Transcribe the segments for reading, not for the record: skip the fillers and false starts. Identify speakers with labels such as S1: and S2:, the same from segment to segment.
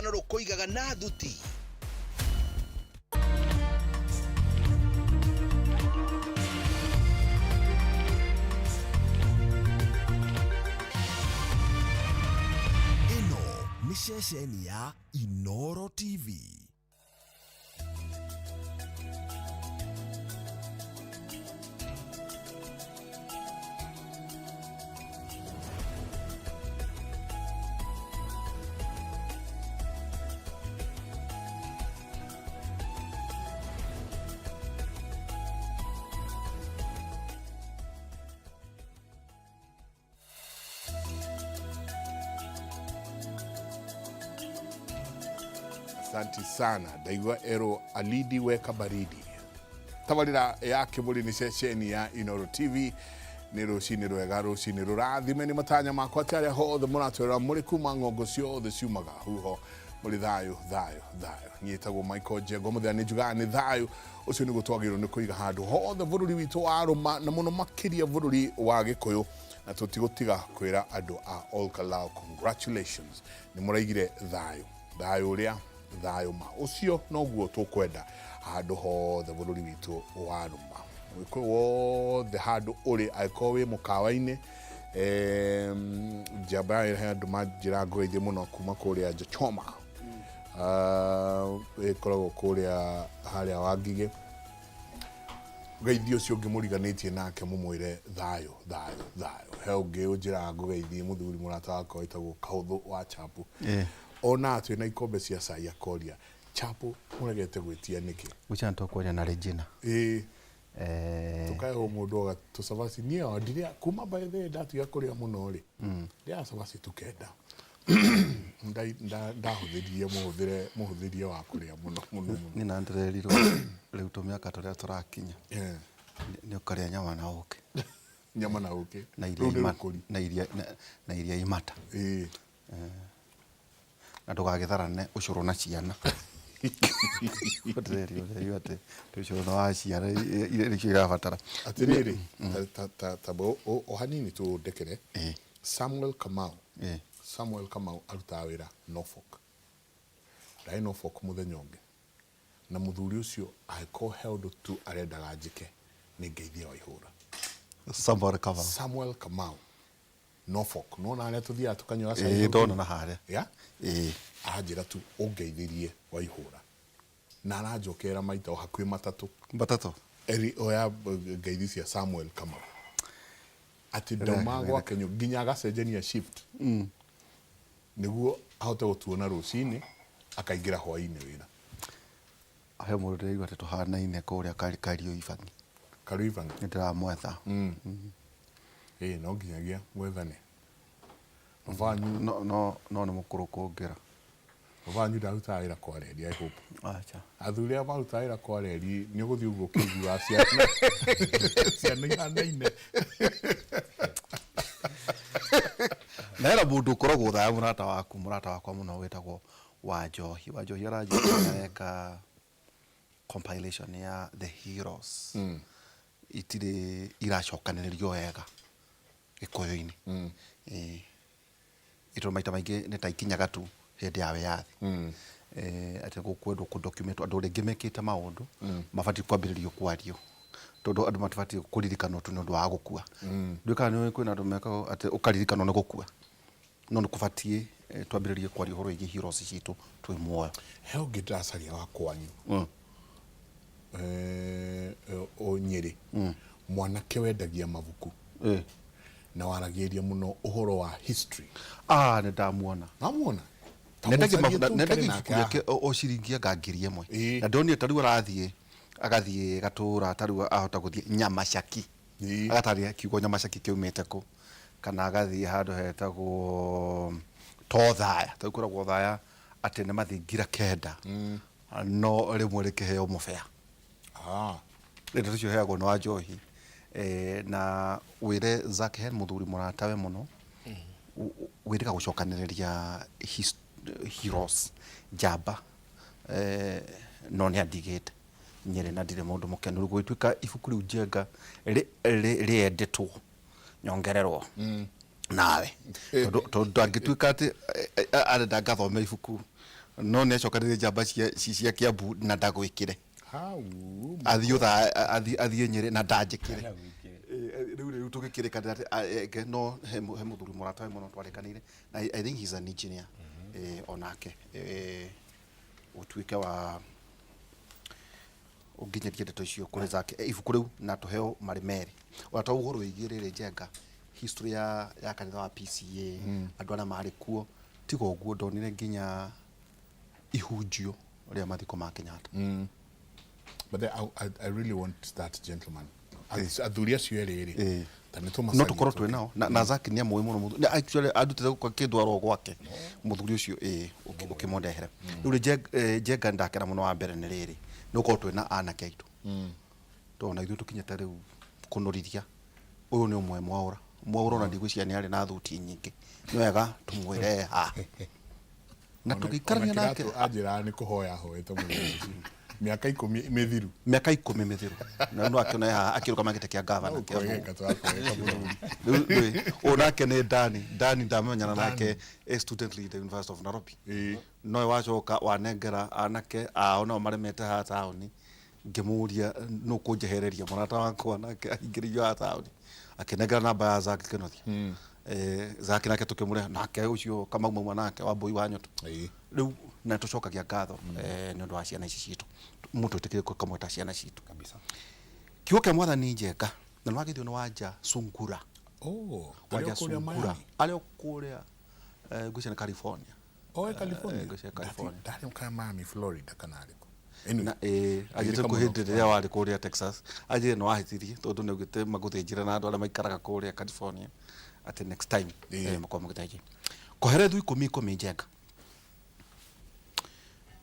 S1: rũgano rũkoigaga na thuti.
S2: Ĩno nĩ ceceni ya Inooro TV.
S3: Asante sana ndaigua ero alidi weka baridi tabarira yake muri ni ceceni ya Inooro TV ni rucini rwega rucini rurathime ni matanya makwa tare hothe muratwira muri kuma ngongo ciothe ciumaga huho muri thayo nyitagwo Michael Jego muthani njuga ni thayo ucio ni gutwagirwo ni kuiga handu hothe bururi witu wa Roma na muno makiria bururi wa Gikuyu na tutigutiga kwira andu a All Kalau congratulations ni muraigire thayo uria thayo ma ucio noguo tukwenda handu hothe bururi witu wa Roma wiko wothe handu uri aiko wi mukawa-ini jaba handu majira ngoithi muno kuma kuria Jachoma ikoragwo kuria haria Wangige ngeithi ucio ngimuriganitie nake mumwire thayo he ungi unjira ngeithi muthuri murata wakwa itagwo Kahuthu wa Chapu ona twina ikombe cia cai akoria Chapu muregete gwitia niki
S4: guchanto kwaria na Regina
S3: tukae ho mundu oga tusabasi niyo ndiria kuma by the datu ya kuria muno ri ndia sabasi tukenda ndahuthirie muhuthirie wa kuria muno
S4: ni na ndererirwo riu tumiaka turia turakinya ni ukaria nyama na uke na iria imata na ndugagitharane ucuru na ciana Potrei ate tucuru na ciana irio irabatara
S3: atiriri tabo o hanini tu ndekere Samuel Kamau aruta wira Norfolk muthenya ungi na muthuri ucio aiko held to arendaga njike ni ngeithia wa ihura
S4: Samuel
S3: Kamau Norfolk no na tuthia tukanywa cai
S4: ndona na haria
S3: ajira tu ungeithirie wa ihura na arajokera maita hakwi matatu eri oya ngeithi cia Samuel Kamau ati ndoma gwa Kenya nginya agacenjenia shift niguo ahote gutuona rucini akaigira hwaini wira
S4: ahe mundu ndiraigua ati tuhanaine kuria Kario Ivangi ndiramwetha
S3: no nginyagia mwethane vanyu
S4: no ni mukuru kungira
S3: vanyu ndaruta wira kwa redi I hope
S4: acha
S3: athuri a maruta wira kwa redi ni guthii uguo kigua ciana ihanaine
S4: na era mundu koragwo thaya murata wakwa muno wetagwo Wanjohi arajika compilation ya the heroes itire iracokaniririo wega Gikuyu-ini ito maita maingi ni ta ikinyaga tu hindi ya wiathi ati gukwendwo ku document andu ringi mekite maundu mabati kwambiririo kwario tondu andu matibati kuririkanwo tu nondu wa gukua ndwikana ni kwina andu meka ati ukaririkanwo ni gukua no ni kubatie twambiririe kwario horo igi heroes citu twi muoyo
S3: he ungi ndacaria wa kwanyu o Nyeri mwanake wendagia mabuku na waragiria muno uhoro wa history
S4: ni ndamuona nendagia ibuku o ciringi ngangiri imwe na ndonire tariu agathie gatura tariu ahota guthie Nyamacaki agataria kiugo Nyamacaki kiumite ku kana agathie handu hetagwo Tothaya taukuragwo thaya ati ne mathingira kenda no rimwe rikiheo mubea ndio tucio heagwo no Wanjohi na wire Zakhen muthuri muratawe muno wirika gucokaniriria heroes jaba no ni andigite Nyeri na ndire mundu mukenu gwituika ibuku riu njenga riendetwo nyongererwo nawe tondu angituika ati arenda gathome ibuku no nä acokanä njamba cia kä ambu na ndagwä athiä nyä rä na ndanjä kä re rä u tå gä kä rä kanä no he må thuri må ratawe må no twarä ire na I think he's an engineer onake å tuä ke wa å nginyaria ndeto icio kå rä zake ibuku rä u na tå heo marä merä ona to å hå rå igä rä rä njenga history ya kanitha wa PCA andå arĩa marĩ kuo tiga ũguo ndonire nginya ihunjio rĩa mathiko ma Kenyatta.
S3: But I really want that gentleman. Athuri acio erĩ
S4: no tũkorwo twĩ nao na Zaki nĩ amwe mũno actually andutĩte kĩndwarwo gwake mũthuri ũcio ũkĩmũndehere rĩu Njenga ndakena mũno wa mbere nĩ rĩrĩ nĩ gũkorwo twĩ na anake aitũ tondũ ithuĩ tũkinyĩte rĩu kũnũrithia ũyũ nĩ ũmwe Mwaura na ndigwĩciria nĩ arĩ na thuti nyingĩ nĩ wega tũmwĩre na tũgĩikarania nake
S3: anjĩra nĩ kũhoya hoete mũno miaka 10 mithiru na no akiona haha akĩruka gĩtĩ kĩa gavana onake nĩ Dani ndamenyana nake student leader University of Nairobi no wacoka wanengera anake ao no maremete haha taũni ngĩmũria no kũnjehereria mũrata wakwa nake ahingĩrĩirio haha taũni akinengera namba ya Zaki Kĩnothia Zaki nake tũkĩmũreha nake ũcio kama mauma nake wa Mbũi wa Nyoto rĩu na tũcokagia ngatho nĩ ũndũ wa ciana ici citũ mũndũ tũtĩkĩrĩkwo kamwe ta ciana citũ kabisa kiugo kĩa Mwathani Njenga na nĩ wagĩthio nĩ wanja Sungura wanja Sungura arĩ kũrĩa ngwĩciria California California ndari kama Miami Florida kana arĩkũ
S4: agĩte kũhĩndĩ rĩrĩa warĩ kũrĩa Texas ajĩre nĩ wahĩtirie tondũ nĩ ũgĩte magũthĩnjĩra na andũ arĩa maikaraga kũrĩa California at next time makorwo magĩthĩnjĩ koherethu 10 Njenga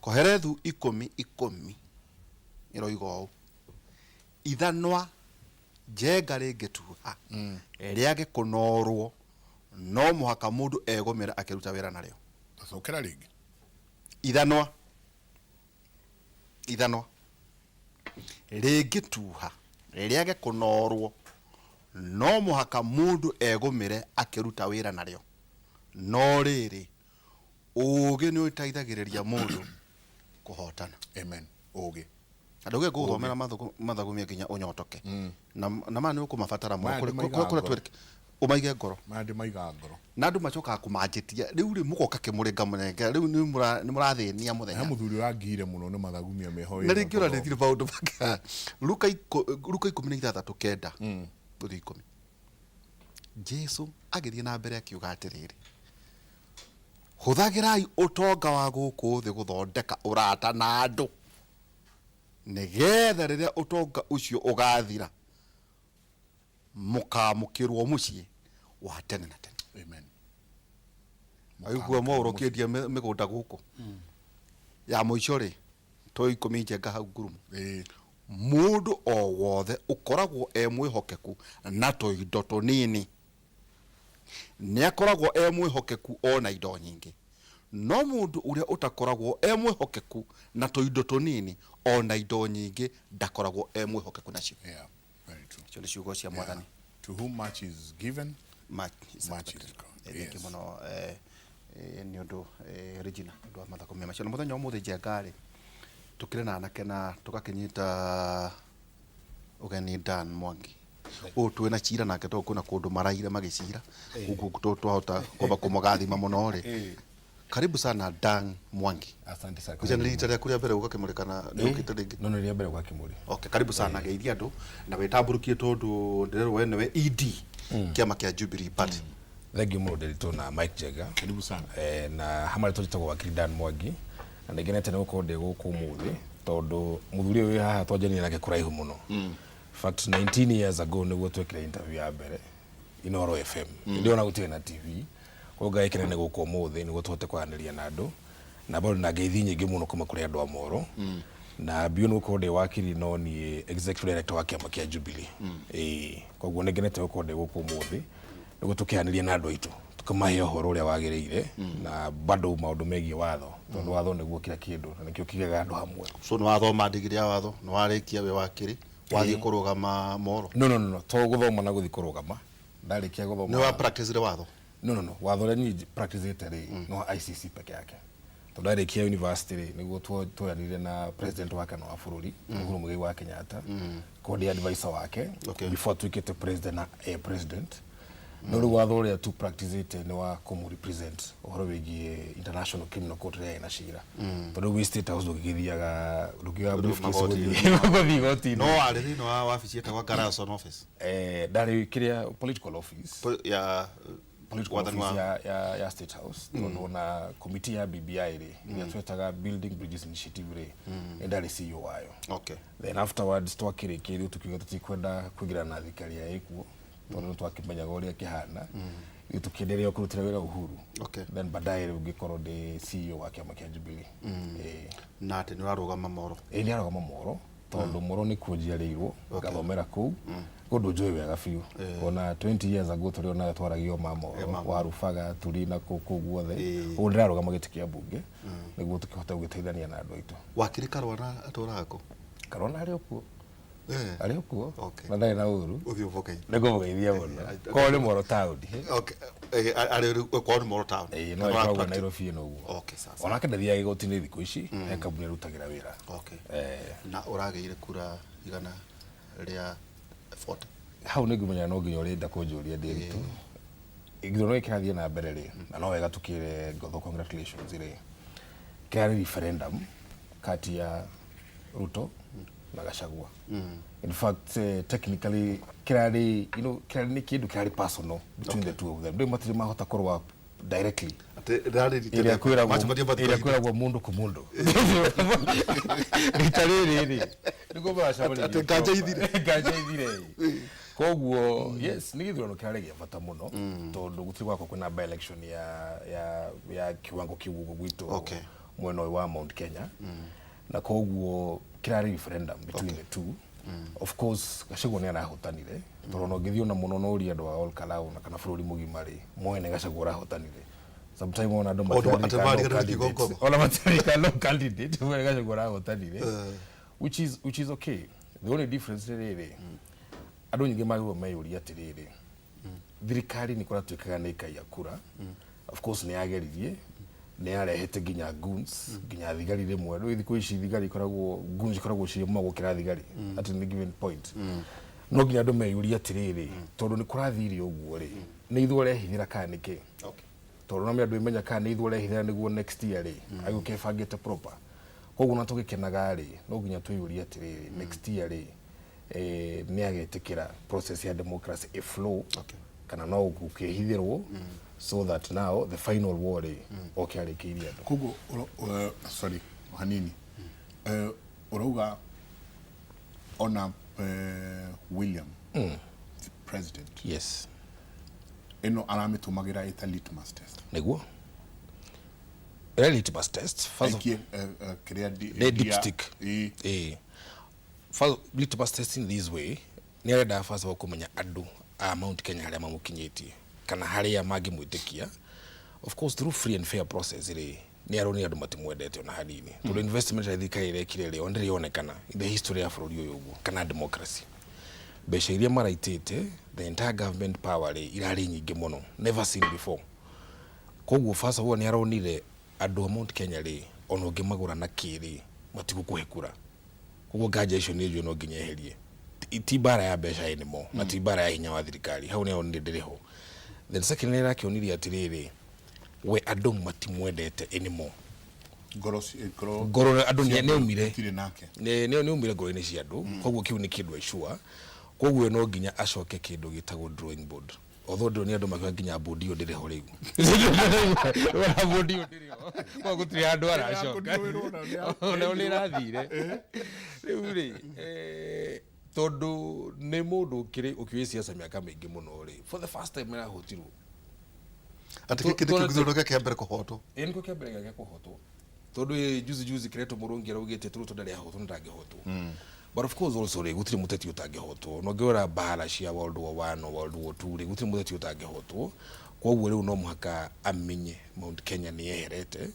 S4: koherethu 10 iroiga ũũ ithanwa Njenga rĩngĩtuha rĩage kũnorwo no mũhaka mũndũ egũmĩra akĩruta wĩra narĩo
S3: tacokera rĩngĩ
S4: ithanwa rĩngĩtuha rĩage kũnorwo no mũhaka mũndũ egũmĩre akĩruta wĩra narĩo no rĩrĩ ũgĩ nĩ ũteithagĩrĩria mũndũ kũhotana
S3: amen ũgĩ
S4: andũ gĩ gũthomera mathagumia nginya ũnyotoke na ma nĩ ũkũmabatara mũno kũrĩa twĩrĩke ũmaige ngoro na andũ macokaga kũmanjĩtia rĩu rĩ mũgoka kĩmũrĩnga mũnengera rĩu nĩ mũrathĩnia mũthenya
S3: he mũthuri wangire mũno nĩ mathagumia meho
S4: na rĩngĩ ũrarĩthire maũndũ mangĩ Luka 16 kenda gũthiĩ 10 Jesu agĩthiĩ na mbere akiuga atĩrĩrĩ hũthagĩrai ũtonga wa gũkũ thĩ gũthondeka ũrata na andũ nĩgetha rĩrĩa ũtonga ũcio ũgathira mũkamũkĩrwo mũciĩ wa tene na tene
S3: amen
S4: aigua Mwaura ũkĩendia mĩgũnda gũkũ ya mũico rĩ to 10 Njenga hau ngurumo mũndũ o wothe ũkoragwo mwĩhokeku na tũindo tũnini nĩ akoragwo mwĩhokeku ona indo nyingĩ no mũndũ ũrĩa ũtakoragwo mwĩhokeku na tũindo tũnini ona indo nyingĩ ndakoragwo mwĩhokeku nacio
S3: very true
S4: cio nĩ ciugo cia Mwathani
S3: to whom much is given much is
S4: required mũno nĩ ũndũ Regina ũndũ wa mathako macio na mũthenya ũmũthĩ Njenga rĩ tũkĩrĩ na anake na tũgakĩnyita ũgeni Dan Mwangi twĩ na cira nake to kuna kũndũ maraire magĩcira ũguo twahota kwamba kũmũgathima mũno rĩ karibu sana Dan Mwangi
S1: asante sana
S4: kuja nilitaria kuria mbere ugakimurikana nĩ ukite rĩngĩ
S1: no nĩ mbere gwakimuri
S4: okay karibu sana geithia andũ na wĩtamburukie tondũ ndĩrerwo we nĩwe ED kĩama kĩa Jubilee Party
S1: thank you mũno Nderitu na Mike Njenga
S3: karibu sana
S1: na hamwe tũjitagwo wakiri Dan Mwangi na nĩgenete nĩ gũkorwo ndĩ gũkũ mũthĩ tondũ mũthuri ũyũ haha twanjania nake kũraihu mũno fact 19 years ago nĩguo twekire interview ya mbere Inoro FM ndio na gũtirĩ na TV kwa gaikene nĩ gũkũ mũthĩ nĩguo tũhote kwaranĩria na andũ na bado na ngeithi nyingĩ mũno kuma kũrĩ andũ a Moro na bio nĩ gũkorwo ndĩ wakiri no ni executive director wa kĩama kĩa Jubilee koguo nĩgenete gũkorwo ndĩ gũkũ mũthĩ nĩguo tũkĩaranĩria na andũ aitũ tukamahe ũhoro ũrĩa wagĩrĩire na bado maũndũ megiĩ watho tondũ watho nĩguo kila kĩndũ na nĩkĩo kĩgega andũ hamwe
S4: so nĩ wathoma ndigiri ya watho nĩ warĩkia we wakiri wathiĩ kũrũgama Moro
S1: no to gũthoma na gũthiĩ kũrũgama ndarĩkia gũthoma
S4: nĩ wa practice watho
S1: no watho rĩ ni practice ĩtarĩ no ICC peke yake tondu arikia university niguo twaranire na president wa kana wa bururi Uhuru Muigai wa Kenyatta kodi advisor wake before tuikite president na president no ru watho ria tu practice it ni wa kumu represent uhoro wigie international criminal court ria na shira tondu we state house gigithiaga rukiwa briefcase goti
S4: no ari thini wa wabici etagwa garrison office
S1: dari kiria political office
S4: ya
S1: political office ya state house tondu na committee ya BBI ri ya twetaga building bridges initiative ri ndari CEO wayo then afterwards twakirikirio tukiuga tutikwenda kugira na thikari ya ikuo tondu twakimenyaga uria kihana tukiendelea kurutira wira Uhuru then baadaye ugikorwo ndi CEO wa kiama kia Jubilee
S4: na ati ni warugama moro
S1: ni arugama moro tondu moro ni kunjia rirwo gathomera ku kundu njui wega biu ona 20 years ago turi ona twaragio mamo warubaga turi na kuku guothe undirarugama giti kia bunge niguo tukihota gugiteithania na andu aitu
S4: wakiri karwana aturako
S1: karwana ari okuo ari okuo na ndai na uru
S4: uthio vokai
S1: nego vogeithia muno ko ni moro town
S4: ari ko ni moro town
S1: no kwa Nairobi no guo
S4: sasa
S1: ona kendathia igoti-ini thiku ici he kambuni rutagira wira
S4: na urageire kura igana ria 40
S1: hau ni ngumenya no nginya urenda kunjuria nditu igiro no ikirathie na mbere ri na no wega tukire ngotho congratulations ri kari referendum kati ya Ruto na Gachagua in fact technically kirari kirari ni kindu kirari personal between the two of them ndio matiri mahota korwa directly ira kwira mundu ku mundu itariri niko bashabali gajaithire koguo yes ni githurano kirari gia bata muno tondu gutiri gwako kwina by election ya kiwango kiugo gwitu mwena wa Mount Kenya na koguo kirari referendum between the two of course Gachagua ni arahotanire torono githio na muno no uri andu a all Kalau na kana bururi mugima ri mwene Gachagua arahotanire sometime ona andu matarika no candidate mwene Gachagua arahotanire which is okay the only difference riri andu nyingi magwo mayuri atiriri thirikari ni kora twikaga ni kai akura of course ni ageririe ni arehete ginya goons ginya thigari rimwe ru thiku ici thigari koragwo goons koragwo cio magukira thigari at a given point no ginya andu meyuria atiriri tondu ni kurathiri uguo ri ni ithu rehithira kanike tondu na andu imenya kana ithu rehithira niguo next year ri agukebangite proper koguo na tugikenaga ri no ginya tuyuria atiriri next year ri ni agetikira process ya democracy a flow kana no gukehithirwo so that now the final war okiarikiria
S3: kugo sorry hanini urauga ona William the president
S1: yes
S3: eno aramitumagira ita litmus test
S1: neguo litmus test
S3: first
S1: dipstick first litmus test in this way ni arenda first of kumenya andu a Mount Kenya haria mamukinyitie kana haria magimwitikia of course through free and fair process ri ni aroni andu matimwendete ona hanini to investment ya thika ire kirele ondiri onekana in the history ya bururi uyu uguo kana democracy besha iria maraitite the entire government power ri irari nyingi muno never seen before koguo first of all ni aronire andu a Mount Kenya ri ono ngimagura na kiri matigukuhekura koguo gaja icio ni no nginyeherie itibara ya besha inimo na tibara ya hinya wa thirikari hau ni onire ndiriho then second ni rakionirie atiriri we andu matimwendete anymore goro andu ni umire ni umire goro-ini cia andu koguo kiu ni kindu aishua koguo no nginya acoke kindu gitagwo drawing board although ndo ni andu makiwa nginya board iyo ndiriho riu wala board iyo ndiriho kwa gutiri andu aracoka ona ni rathire riu ri tondu ni mundu kiri ukiwi siasa miaka mingi muno ri for the first time na hotirwo
S4: atike kithurano kia mbere kuhotwo
S1: niko kia mbere gia kuhotwo tondu juzi kireto murungi araugite turu ndari ahotwo ndangihotwo but of course also ri gutiri muteti utangihotwo no ngiora bahara cia World War 1 World War 2 ri gutiri muteti utangihotwo koguo riu no muhaka amenye Mount Kenya ni eherete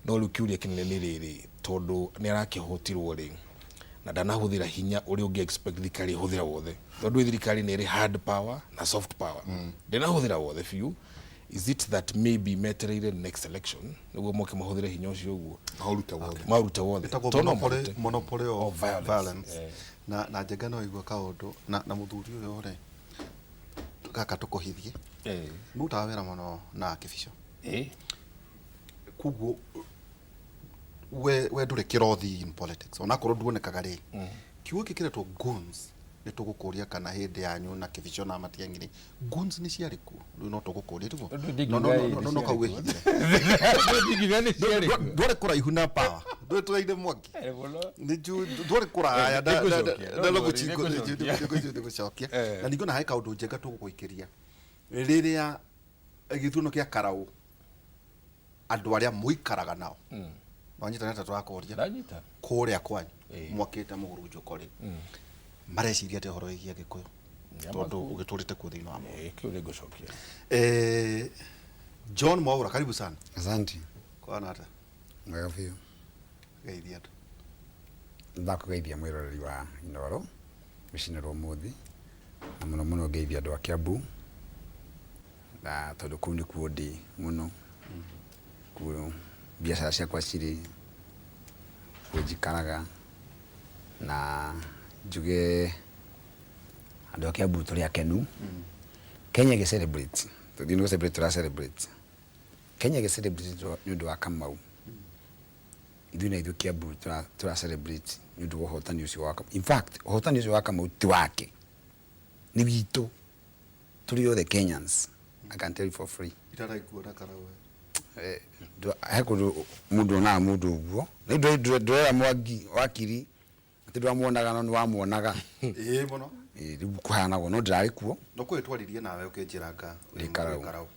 S1: no riu kiuria kinene ni riri tondu ni arakihotirwo ri na ndanahuthira hinya uri ungi expect thikari huthira wothe tondu thirikari ni ri hard power na soft power ndinahuthira wothe few is it that maybe metereire next election niguo moke mahuthire hinya ucio uguo maruta wothe
S4: monopoly of violence na njenga no igua kaundu na muthuri uyo re gaka tukuhithie muta wera muno na kibisho kuguo we ndure kirothi in politics ona korwo nduonekaga ri kiugo kikiretwo goons ni tugukuria kana hindi yanyu na kibisho na matiangire goons ni ciariku no tugukuria tugo no kauwe hithire ndore kuraihu na power ndore turaide mwaki ni ndore kuraya da guchingo gucokia na ningona hai kaundu njenga tugukuikiria riria githuno kia karau andu aria muikaraga nao wanyita neta twakoria kuria kwanyu mwakite mugurunjo kori mareciria te horo igia gikuyu tondu ugiturite ku thino amo
S1: kiu ni gucokia
S4: John Mwaura karibu sana.
S5: Asante.
S4: Kwa nata
S5: mwega biu
S4: geithia tu
S5: ndakugeithia mwiroreri wa Inoro michinero muthi na muno geithia andu a Kiambu na tondu kuu ni kuo ndi muno kuo biashara ciakwa ciri kujikaraga na njuge andu a Kiambu turi akenu Kenya ge celebrate tuthi no celebrate Kenya ge celebrate ni undu wa Kamau ithu na ithu Kiambu tura celebrate ni undu wa hotani ucio wa Kamau. In fact hotani ucio wa Kamau ti wake ni witu turi othe Kenyans. I can tell you for free.
S4: itara ikuona karawe
S5: heko mundu na mundu uguo ni ndwera mwangi wakiri ati ndwamuonaga no wamuonaga
S4: muno
S5: riu kuhana go no ndirari kuo
S4: no kwitwaririe nawe ukinjiranga
S5: karau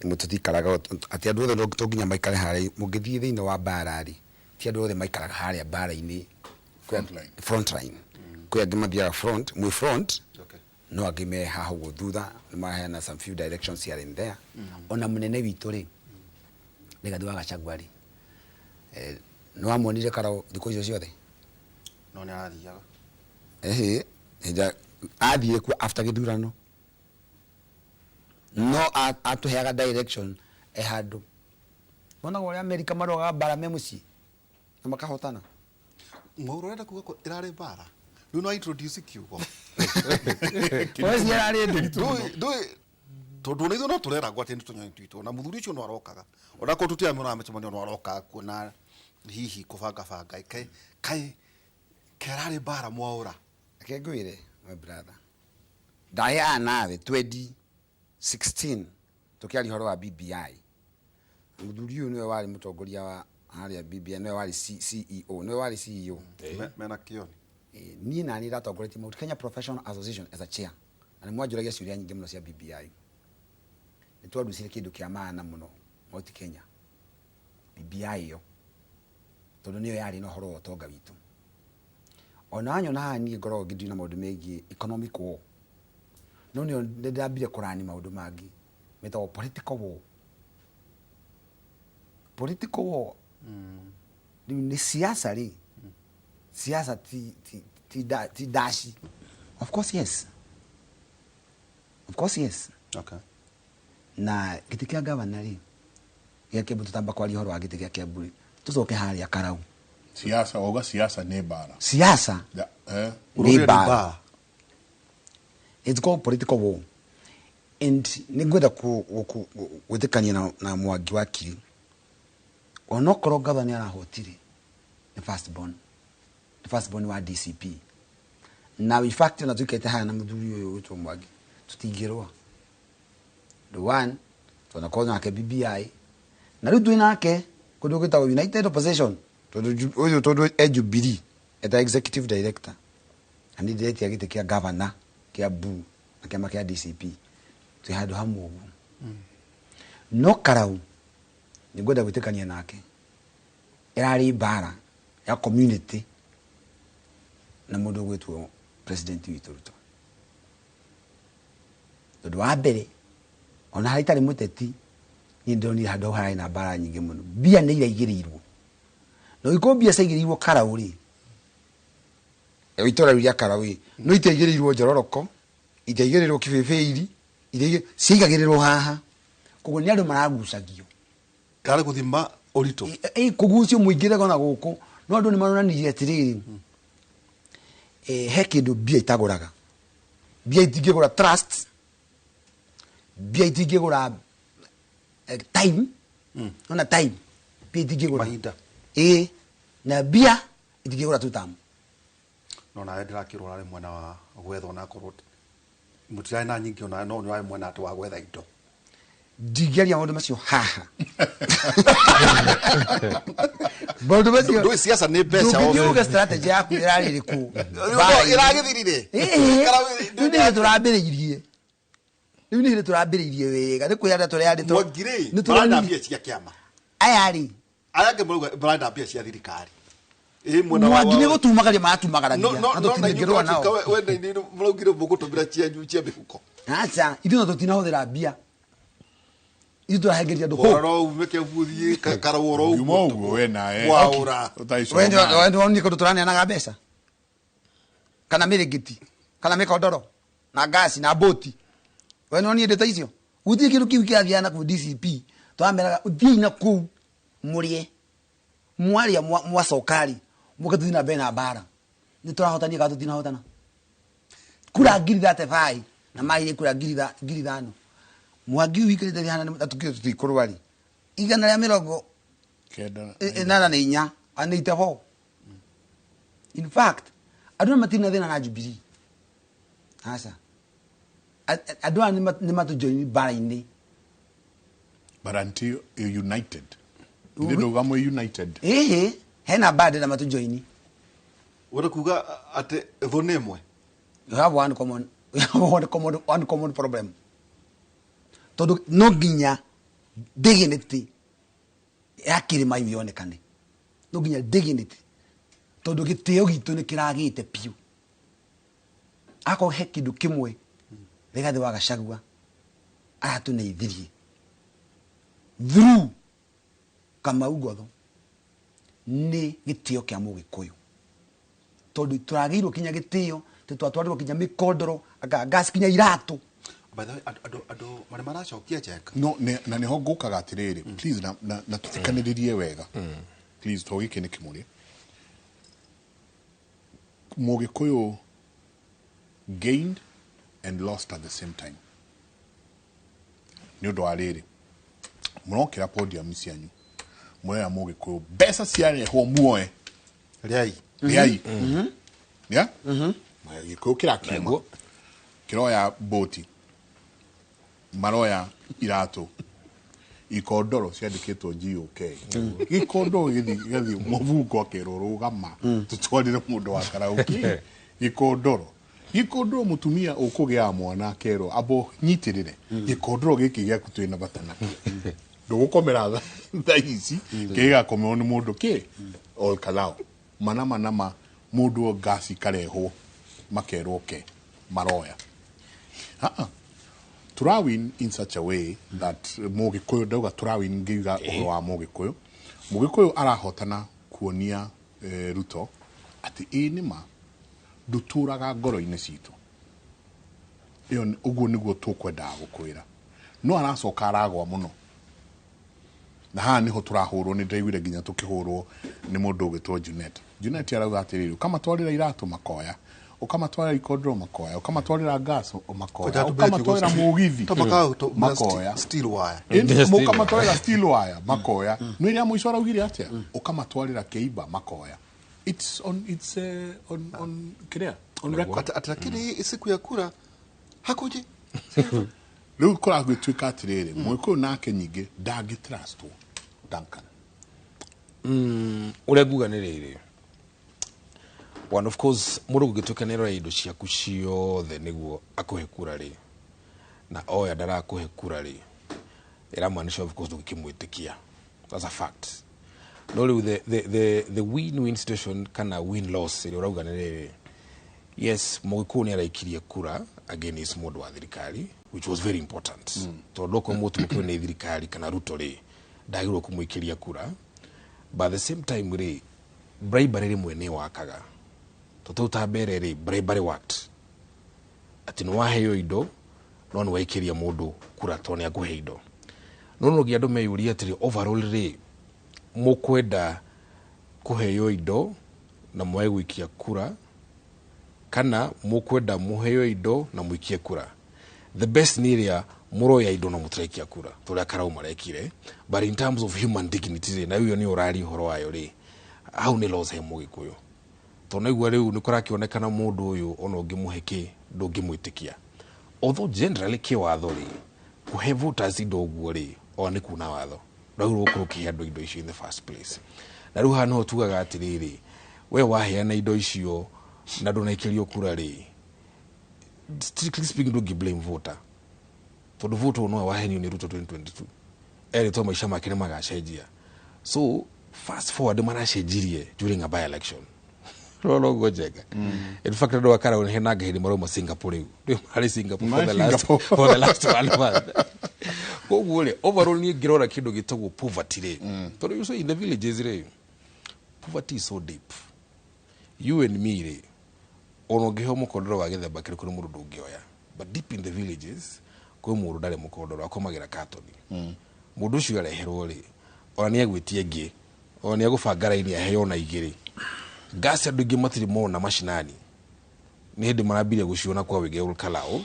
S5: mututikaraga ati andu othe tonginya maikare haria mungithie thiini wa barari ti andu othe maikaraga haria bara-ini front line kwa angi mathiaga front mwi front no angi me haha uguo thutha nimahena some few directions here and there ona munene witu ri Rigathi wa Gachagua ri no amonire karau thiko icio ciothe
S4: no ni arathiaga
S5: eja athie ku after githurano no atuheaga direction handu wona gore America maroga bara memuci na makahotana
S4: Mwaura enda kuga irare bara you know introduce kiugo
S5: wezi irare
S4: do tondu ni no turera gwate ni tunyoni twitu na muthuri ucio no arokaga ona ko tutia mura mecemania no aroka kuona hihi kubanga kai kerare bara Mwaura
S5: akegwire my brother daya nawe 2016 tukiari horo wa BBI muthuri uyu niwe wari mutongoria wa haria BBI niwe wari CEO
S4: mena kioni
S5: ni nani ratongoretie Mount Kenya Professional Association as a chair na mwajuragia ciuria nyingi muno cia BBI ni twarucire kindu kia maana muno Mount Kenya BBI yo tondu niyo yari no horo utonga witu ona anyo na ni ngoro ngidi na maundu megie economic war no ni ndambire kurani maundu mangi metawo political war ni siasa ri siasa ti dashi of course yes
S4: okay
S5: na gitikia governor ri yake bututamba kwa horo agitikia Kiambu tucoke haria karau
S3: siasa ni bara
S5: siasa ni bara it's called political war and ningwenda guthikania na Mwangi wa Kiri onokoro governor arahotire the first born wa DCP na in fact na tukete haya na muthuri uyu witwa Mwangi tutingirwa the one tunakona ke BBI na riu nake kundu gitawo United Opposition todo Jubilee eta executive director and direct agite kia governor kia bu akiama kia DCP tu hadu hamu no karau ni goda gutekania nake irari bara ya community na mundu gwetwo president witu Ruto ndo wa mbere ona haitari muteti ni ndoni hado harai na bara nyingi muno bia ni iraigiriirwo no ikombia caigirirwo karau ri itora ria karau no itaigirirwo njororoko itaigirirwo kibeberi ire ciigagirirwo haha koguo nĩ andũ maragucagio
S4: kare kuthima orito
S5: kugucio muingire gona guku no andũ nĩ maronanirie atiriri he kĩndũ mbia itagũraga mbia itingĩgũra trust mbia itingĩgũra time ona time mbia itingĩgũra
S4: mahinda
S5: na mbia itingĩgũra tutamu
S4: no na ndirakirwo ari mwena wa gwetho na korwo mutirai na nyingi ona no ni mwena atu wa gwetha indo
S5: ndigeria maũndũ macio haha maũndũ macio
S4: ndũĩ siasa nĩ mbeca o
S5: ndũgiuga strategy yaku ĩrarĩ kũ
S4: iragithirire
S5: rĩu nĩ tũrambĩrĩirie rĩu nĩ tũrambĩrĩirie wega nĩ kwĩyanda tũrĩandĩtwo
S4: nĩ tũrenda mbia cia kĩama
S5: ayarĩ
S4: ayake mũrenda mbia cia thirikari
S5: Mwangi nĩ gũtumagaria matumagaragia na tũtingĩrũa nao
S4: wenda nĩ mũraugire mũgũtũmĩra cia mĩhuko
S5: acha ithuĩ no tũtinahũthĩra mbia ithuĩ tũrahengeria andũ
S4: horo umeke buthie karaworo
S3: uguo we nae
S4: waura
S5: wende woni kũndũ tũraneanaga mbeca kana mĩrĩngĩti kana mĩkondoro na gasi na boti wende woni ndeta icio gũthiĩ kĩndũ kĩu kĩathiana ku DCP twameraga ũthiĩ na kũu mũrĩe mwaria mwacokari mukatuthi na bena bara ni turahotania ka tutinahotana kura ngiri 35 na mai kura ngiri 5 mwangi wikirite hana atukire tutikurwari igana rĩa mĩrongo nana na inya anaita ho in fact andũ matina thina na Jubilee asa andũ ni matujoini bara-inĩ
S3: baranti united ndio gamo united
S5: hena bad na matujoini
S4: wala kuga ate vonemwe
S5: you have one common problem todo no ginya dignity yakiri mai yonekane no ginya dignity todo giteo gitu ni kiragite piu ako he kindu kimwe regathi wa Gachagua atuneithirie through kama ugotho ni gitio kia Mũgĩkũyũ tondu turagirwo kinya gitio twatwarirwo kinya mikondoro gas kinya iratu
S4: by the way ado mara maracokia cheka
S3: no na niho ngukaga atiriri please na tutikaniririe wega please to gikene kimuri Mũgĩkũyũ gained and lost at the same time ni ndo ariri murokira podium cianyu moya Mũgĩkũyũ besa ciarehwo muoe
S4: riai
S3: ya Gĩkũyũ kĩrakĩmwo kĩroya boti maroya iratu ikondoro ciandĩkĩtwo GOK gĩkondoro gĩthi mũbungo akĩrũrũgama tutwarire mũndũ wa karaoke gĩkondoro mũtumia ũkũgĩa mwana akero abo nyitĩrĩre gĩkondoro gĩkĩ gĩaku twĩna batana ndũgũkomera tha ici kĩgakomeo nĩ mũndũ kĩ all kalao manama mũndũ o gasi karehwo makerwo ke maroya turawin in such a way that Mũgĩkũyũ ndauga turawin ngiuga ũhoro wa Mũgĩkũyũ arahotana kuonia Ruto ati nĩma nduturaga ngoro-inĩ citũ iyo ũguo nĩguo tũkwendaga gũkwĩra no aracoka aragwa mũno na haha niho turahurwo ni ndaiguire nginya tukihurwo ni mundu ugitwo Junet arauga atiriri ukamatwarira iratu makoya ukamatwarira ikondro makoya ukamatwarira gas makoya ukamatwarira mugithi makoya
S4: steel wire
S3: ukamatwarira steel wire makoya no iria muico araugire atia ukamatwarira keiba makoya it's on kiria on record
S4: atakiri siku ya kura hakuje
S3: Riu kora gwituika atiriri Mũgĩkũyũ nake nyingi ndangitrustwo Duncan
S1: uria nguga ni riri one of course mũndũ gũgĩtuĩka nĩ rora indo ciaku ciothe nĩguo akũhe kura ri na oya ndarakũhe kura ri iramaanisha of course ndũgĩkĩmwĩtĩkia that's a fact no riu the win-win situation kana win-loss ĩrĩa ũrauga nĩ riri yes Mũgĩkũyũ nĩ araikirie kura against mũndũ wa thirikari which was very important tondu ko mutu mukwe ni thirikari kana Ruto ri ndagirwo kumwikiria kura but at the same time ri bribery rimwe ni wakaga toto tabere ri bribery worked ati no waheo indo no ni waikiria mundu kura to ni akuhe indo no giando meyuri atiri overall ri mukwenda kuheyo indo na mwae gwikia kura kana mukwenda muheyo indo na mwikie kura. The best niria muroya indo na mutrekia kura turia karau marekire, but in terms of human dignity na hiyo ni urari horo wayo ri au ni laws he mugikuyu tona igwa riu ni kurakionekana mundu uyu ona ungimuheki ndungimwitikia, although generally kiwatho ri kuhe voters indo guo ri o ni kuna watho ndagirwo kurukia andu indo icio in the first place. Na riu hano tugaga atiriri we waheana indo icio na ndunaikirio kura ri, strictly speaking don't blame voter tondu voter no wahenio ni Ruto 2022 eri to maisha makene magacenjia, so fast forward maracenjirie during a by election no gojega. In fact ndo akara unenaga hili maroma Singapore ndio mari Singapore for the last 1 month. Kogule overall ni girora kido gitagwo poverty re tondu you say in the villages re poverty is so deep. You and me re ono giho mukondoro wa githeba kiri kuri mundu ndungioya, but deep in the villages kwe mundu ndare mukondoro akomagira katoni mundu ucio areherwo ri ona ni agwitie ngi ona ni agubanga raini aheyo na igiri gas andu ingi matiri mona mashinani ni hindi marambire guciona kwa wige ulkalao.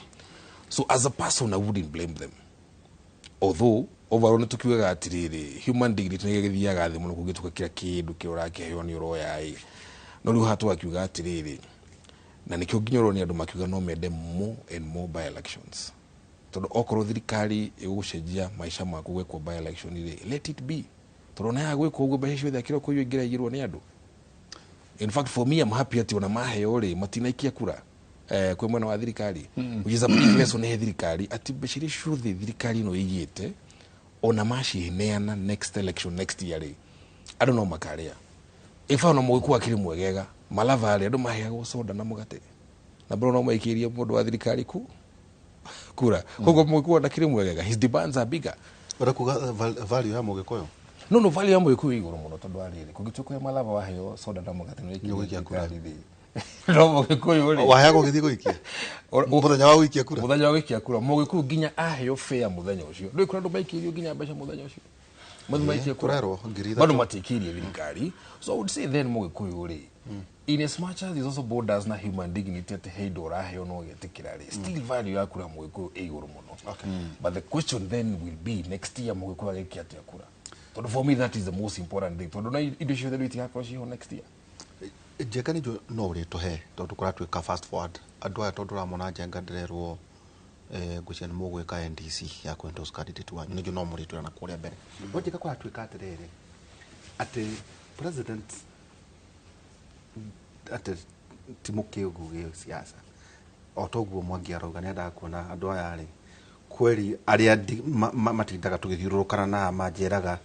S1: So as a person I wouldn't blame them, although overall tukiwaga atiriri human dignity ni githiaga thi muno kugituka kira kindu kirora kiheyo ni uroya ai no riu hatu akiuga atiriri na nikyo nginyoro ni andu makiuga no mende more and more by elections tondu okoro thirikari igucenjia maisha maku gwekwo by election ri let it be turona ya gwekwo ugo by ciothe akiro kuyo igira igirwo ni andu. In fact for me I'm happy ati ona maheyo ri matinaikia kura kwe mwena wa thirikari which is a big lesson he thirikari ati beshiri shuthi thirikari no igite ona mashi neana next election next year ri I don't know makaria ifa no mugiku akiri mwegega malava ari andu maheagwo soda na mugate na bro no maikirie mundu wa thirikari kura kogo mugiku akiri mwegega his demands are bigger.
S4: Ora kuga value ya mugikoyo
S1: no value ya mugiku iguru muno tondu ari kugituko malava waheo soda na mugate no ikiria kura ri no mugiku yuri
S4: waheagwo githi guikia muthenya wa guikia kura
S1: mugiku ginya aheo fair muthenya ucio ndu ikura ndu maikirio ginya mbeca muthenya ucio maikia kurero bado matikirie thirikari. So I would say then mugiku ri in as much as is also borders na human dignity at heido raheo no getikirari still value ya kura mugiku iguru muno. But the question then will be next year mugiku agekia atia kura tondu for me that is the most important thing tondu na indo cio thiriti yakwa cio next year
S4: jekani jo no ri tuhe tondu kura twika fast forward andu aya tondu ramona jenga ndirerwo gucene mugwika NDC ya kwenda candidate wanyu nijo no muri twira na kuria mbere ojeka kura twika atirere ati president ati timuke uguge siasa otoguo Mwangi arauga ni nda kuona andu aya ri kweri aria matindaga tugithiururukana na manjeraga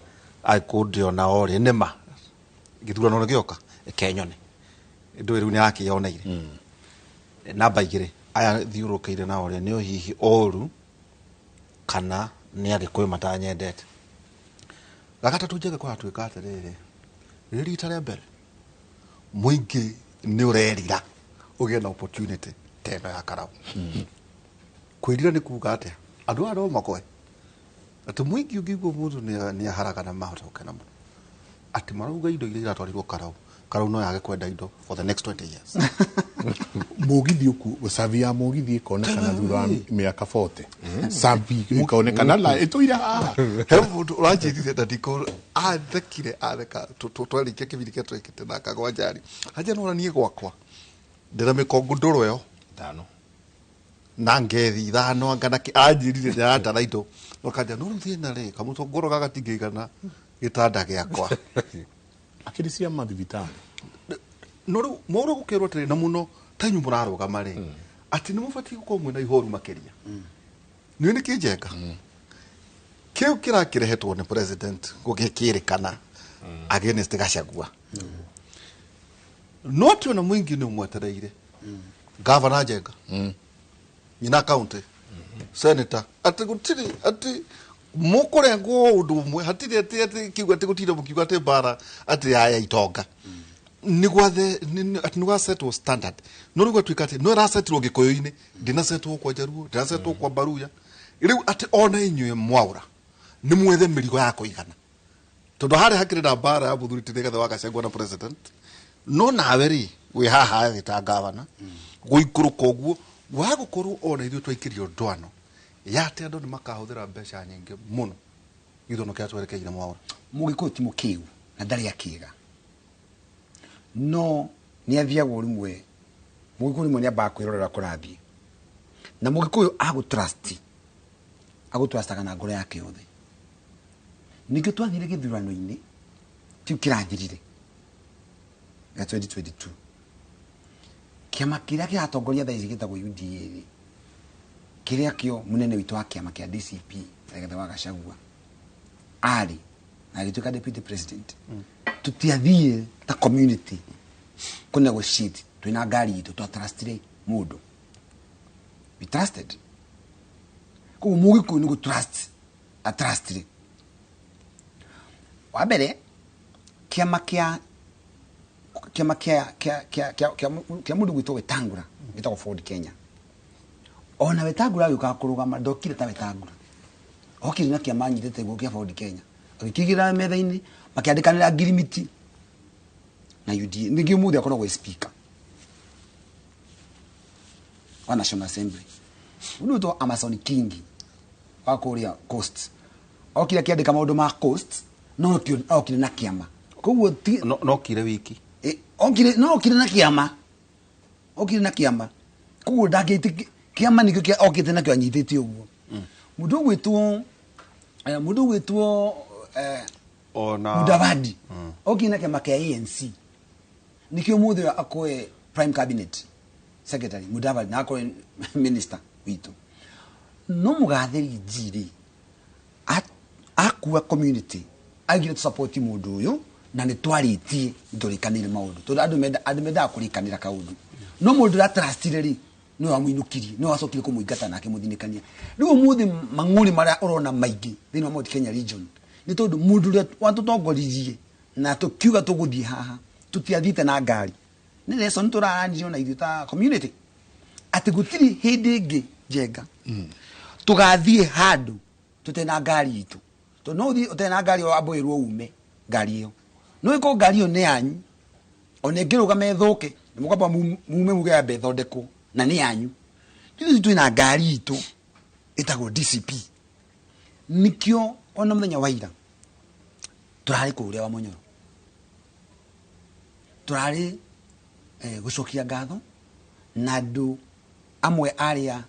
S4: aikundio na ori nima githurano no gioka kenyone ndu riu ni akioneire namba igire aya thiurukeire na ori ni hihi oru kana ni agikuyu matanyendete gakata tujega kwa twika atiriri rita ria mbere muingi ni urerira ugie na opportunity tena ya karau kwirira ni kuga atia andu aro makwe ati muingi ugigwo mundu ni haraka na mahota ukena muno ati marauga indo ile iratwarirwo karau no yage kwenda indo for the next 20 years
S3: mugithi uku savi ya mugithi ikonekana thutha wa miaka 40 savi ikonekana la ituira
S4: hebu urajithithia tatiko athekire atheka twarikia kibirike twekite na kagwa njari haja no nie gwakwa ndira mikongo ndoro yo
S1: tano
S4: na ngethi thano angana anjirire ndarata indo okaja no ruthie na ri kamutongoro gagatingigana gitanda giakwa
S3: akirisia mathivitani
S4: no moro gukirwo tiri na muno tanyu muraruga mari ati ni mufati guko mwena ihoru makeria ni kijenga kiu kirakirehetwo ni president gukikirikana against Gachagua no tuna mwingi ni mwetereire governor jenga nyina county senator ati gutiri ati mukurengwo undu umwe hatire ati kiuga ati gutira mukiuga ati bara ati haya itonga ni gwathe ati ni settle standard no rigwa twikate no ra settle gikoyo-ini ndina settle kwa Jaruo ndina settle kwa Baruya riu ati ona inywe mwaura nĩ mwethe mĩrigo ya kũigana tondũ harĩ hakĩrĩ na mbara ya mũthuri ti Rigathĩ wa Gachagua na president no nawe rĩ wĩ haha thĩ ta gavana gũikũrũka ũguo wa gũkorwo ona ithuĩ twaikirio ndwano ya atĩ andũ nĩ makahũthĩra mbeca nyingĩ mũno gĩthomo kĩa twerekeire Mwaũra
S5: Mũgĩkũyũ ti mũkĩu na ndarĩ akĩga no nĩ athiagwo rĩmwe Mũgĩkũyũ rĩmwe nĩ ambaga kwĩrorera kũrathiĩ na Mũgĩkũyũ agũtrustaga na ngoro yake yothe ningĩ twathire gĩthurano-inĩ kĩu kĩrathirire gĩa 2022 kĩama kĩrĩa kĩratongoria thaa ici gĩtagwo UDA kĩrĩa kĩo mũnene witũ wa kĩama kĩa DCP Rigathĩ wa Gachagua arĩ na agĩtuĩka deputy president tũtiathiĩ ta community kũnegotiate twĩna ngari itũ twatrustire mũndũ we trusted koguo Mũgĩkũyũ nĩ gũtrust atrustire wa mbere kĩama kĩa mũndũ gwĩtwo Wetangula gĩtagwo Ford Kenya ona Wetangula agĩũka kũrũgama ndokire ta Wetangula okire na kĩama nyitĩte guo kĩa Ford Kenya agĩkĩigĩra metha-inĩ makĩandĩkanĩra ngirimiti na UDA ningĩ mũthĩ akoragwo speaker wa National Assembly ũndũ to Amazon King wa kũrĩa Coast okire akĩandĩka maũndũ ma Coast no okire na kĩama koguo
S4: no kire wiki
S5: okire na kĩama koguo ndangĩtĩ kĩama nĩkĩo okite nakĩo anyitĩte ũguo mũndũ gwĩtwo ona Mudavadi okire na kĩama kĩa ANC nikio mũthĩ akoe prime cabinet secretary Mudavadi na akoe minister witũ no mũgathĩri njiri akua community agire support mũndũ ũyũ na nĩ twarĩtie ndũrĩkanĩre maũndũ tondũ andũ mendaga kũrĩkanĩra kaũndũ no mũndũ ra trustire rĩ nĩ wamũinũkirie nĩ wacokire kũmũingata nake mũthinĩkania rĩu mũthĩ mang'ũrĩ marĩa ũrona maingĩ thĩinĩ wa Mount Kenya region nĩ tondũ mũndũ ũrĩa watũtongoririe na tũkiuga tũgũthiĩ haha tũtiathiĩte na ngari nĩ lesson tũraranirio na ithuĩ ta community atĩ gũtirĩ hĩndĩ ĩngĩ njenga tũgathiĩ handũ tũtena ngari itũ tondũ no ũthiĩ ũtena ngari wambũĩrwo ume ngari ĩyo no ĩkorwo ngari ĩyo nĩ yanyu ona ĩngĩrũgama ĩthũke nĩ mũkwamba mume muge yambe ĩthondekwo na nĩ yanyu ithuĩ twĩna ngari itũ ĩtagwo DCP nikĩo ona mũthenya wa ira tũrarĩ kũrĩa wa Mũnyoro tũrarĩ gũcokia ngatho na andũ amwe arĩa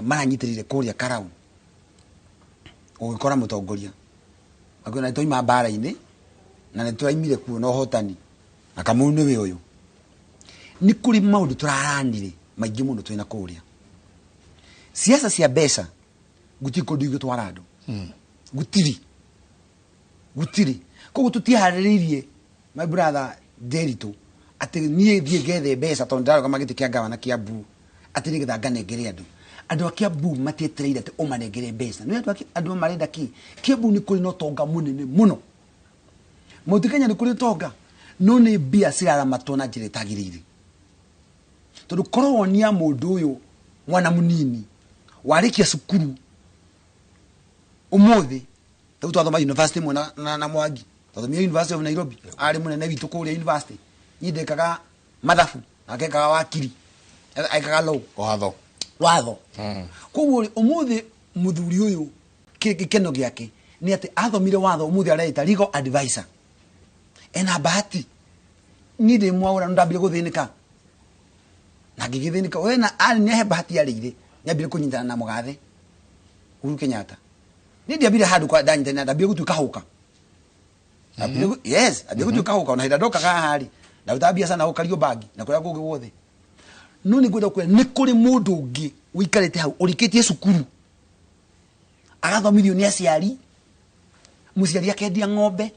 S5: maranyitĩrĩire kũrĩa Karau ũgĩkora mũtongoria akona nĩ tũima mbara-inĩ na nĩ tũraimire kuo na ũhotani na Kamau nĩwe ũyũ nĩ kũrĩ maũndũ tũraranire maingĩ mũno twĩna kũrĩa siasa cia mbeca gũtirĩ kũndũ igũtwara andũ gũtirĩ koguo tũtiharĩrĩirie my brother Derito atĩ niĩ thiĩ gethe mbeca tondũ ndarauga magĩtĩ kĩa gavana Kiambu atĩ nĩgetha nganengere andũ a Kiambu matietereire atĩ ũmanengere mbeca nĩ andũ marenda Kiambu nĩ kũrĩ na ũtonga mũnene mũno Mount Kenya nĩ kũrĩ ũtonga no nĩ mbia ciraramatwo na njĩra ĩtagĩrĩire tondũ korwo wonia mũndũ ũyũ mwana mũnini warĩkia cukuru ũmũthĩ tondũ twathoma university mwe na Mwangi twathomire University of Nairobi arĩ mũnene witũ kũrĩa university nyindekaga mathabu akekaga wakiri aikaga law watho koguo ũmũthĩ mũthuri ũyũ gĩkeno gĩake nĩ atĩ athomire watho ũmũthĩ areta legal advisor ena bahati niĩ ndĩ Mwaũra ndambire gũthĩnĩka na ngĩgĩthĩnĩka we na arĩ nĩahe bahati yarĩire nyambire kũnyitana na mũgathe Uhuru Kenyatta niĩ ndiambire handũ kwa ndanyitana ndambire gũtuĩka hũka yes ndambire gũtuĩka hũka ona hĩndĩ ndokaga haha rĩ ndaruta mbia sana ũkario bangi na kũrĩa kũngĩ guothe no nĩ ngwenda kwĩra nĩ kũrĩ mũndũ ũngĩ ũikarĩte hau ũrĩkĩtie cukuru agathomithio nĩ aciari mũciari akendia ng'ombe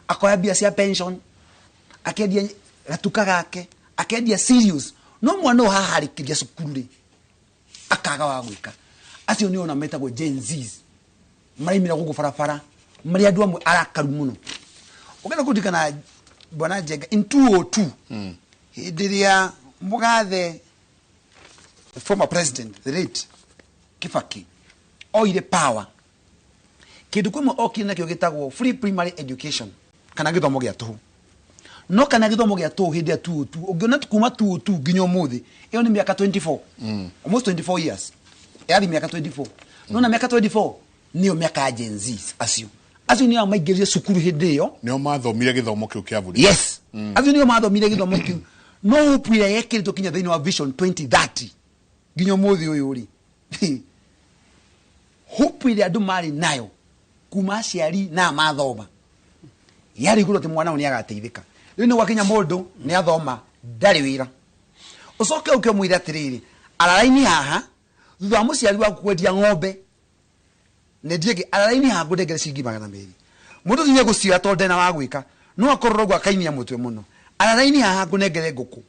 S5: akoya mbia cia pension akendia gatuka gake akendia serious no mwana ũyũ haha arĩkĩria cukuru rĩ akaga wa gwĩka acio nĩ ona metagwo Gen Zs maraimĩra gũkũ barabara marĩ andũ amwe arakaru mũno ũgenda kũririkana bwana Njenga in 202 hĩndĩ ĩrĩa mũgathe former president the late Kibaki oire power kindu kwimwe okire nakio gitagwo free primary education kana githomo gia tuhu no kana githomo gia tuhu hindi ya 202 ungiona kuma 202 nginya umuthi iyo ni miaka 24 almost 24 years yaani miaka 24 no na miaka 24 niyo miaka ya Gen Z acio niyo maigirie cukuru hindi iyo
S3: niyo mathomire githomo kiu kia buri
S5: yes acio niyo mathomire githomo kiu no upira yekiritwo kinya thiini wa vision 2030 nginya umuthi uyu ri hope ile andu mari nayo kuma aciari na mathoma yari iguru ti mwana ni agateithika riu ni gwakinya mundu ni athoma ndari wira ucoke uke mwira atiriri araraini haha thutha wa muciari wa kwendia ng'ombe ne ndiege araraini haha ngundengere ciringi 200 mundu tinye gucira tonde na wa gwika no akororo gwa kainia mutwe muno araraini haha ngundengere nguku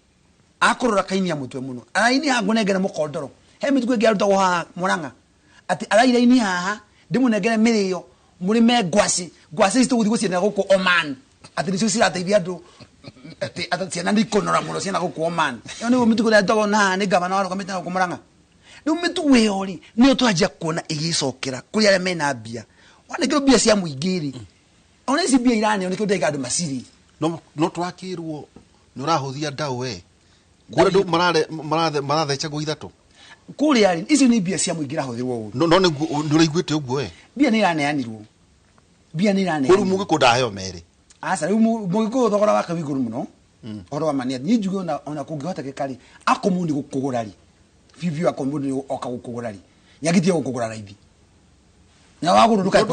S5: akorora kainia mutwe muno araraini haha ngundengere mukondoro he mitwe ngiaruta wa Murang'a ati arairaini haha ndimunengere mirio muri me gwasi citu guthi guciana guku Oman ati nicio cirateithia andu ati ciana ni konora muno ciana guku Oman yo ni mitugo ya togo na ni gavana wa Kamiti na Kumurang'a ni mitugo yori ni twanjia kuona igicokera kuri arĩa mena mbia wana kiro mbia cia muingiri ona ici mbia irane ni kĩndega andu maciri
S4: no twakirwo ni urahuthia ndau we kure ndu marathecha go ithatu
S5: kuri ari ici ni mbia cia muingira huthirwo uru
S4: no ni uraiguite uguo we
S5: mbia ni iraneanirwo mbia ni iraneanirwo
S4: kuri mugi kudaheyo mere
S5: asa riu mugi kuthogora wake wiguru muno horo wa mania ni njugo ona kungihota gikari akomuni gukugurari bibi akomuni oka gukugurari nyagitie gukugura raithi na waguru duka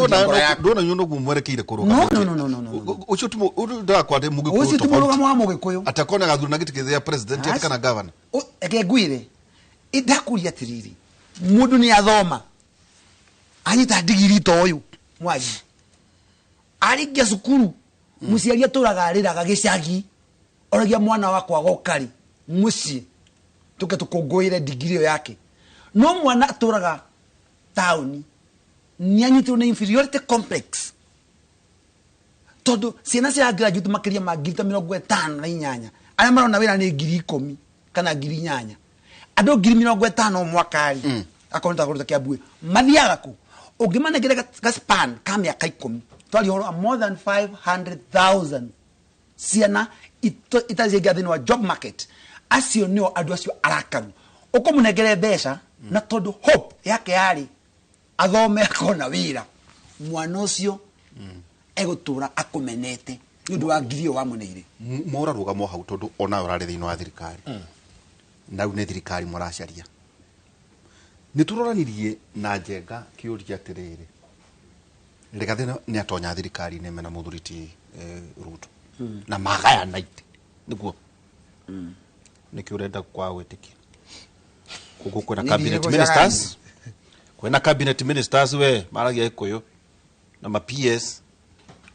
S4: ndona nyono gumwerekeire kuruga
S5: no
S4: ucio tumo nda kwate mugi
S5: kuruga ucio tumo ruga mugi kuyo
S4: atakona gathuru na gitike ya president atakana governor
S5: eke gwire idakuria tiriri mundu ni athoma anyita digiri to uyu mwagi arigia cukuru muciari aturaga ariraga gicagi oragia mwana wakwa gokari muci tuke tukongoire digiri yake no mwana aturaga town ni anyitwo na inferiority complex todo ciana cia graduate makiria ma 58 aria marona wira ni 10,000 kana 8,000 ando 50,000 mwakari akonta kuruta kiabue mathiaga ku ungimanegere gaspan ka miaka 10 twali horo more than 500,000 ciana itaziga thini wa job market acio nio andu acio arakaru ukomunegere mbeca na todo hope yake yari athome akona wira mwana ucio egutura akumenete ndu wa ngirio wa muneire
S4: mora ruga mo hau tondu ona urari thini wa thirikari nau ne thirikari muracaria ni turoranirie na njenga kiuria atiriri rekathina ni atonya thirikari ne mena muthuriti Ruto na magaya naite niguo ni kiurenda kwa wetikia kuko kwena cabinet ministers kwena cabinet ministers we maragia ikuyo na ma PS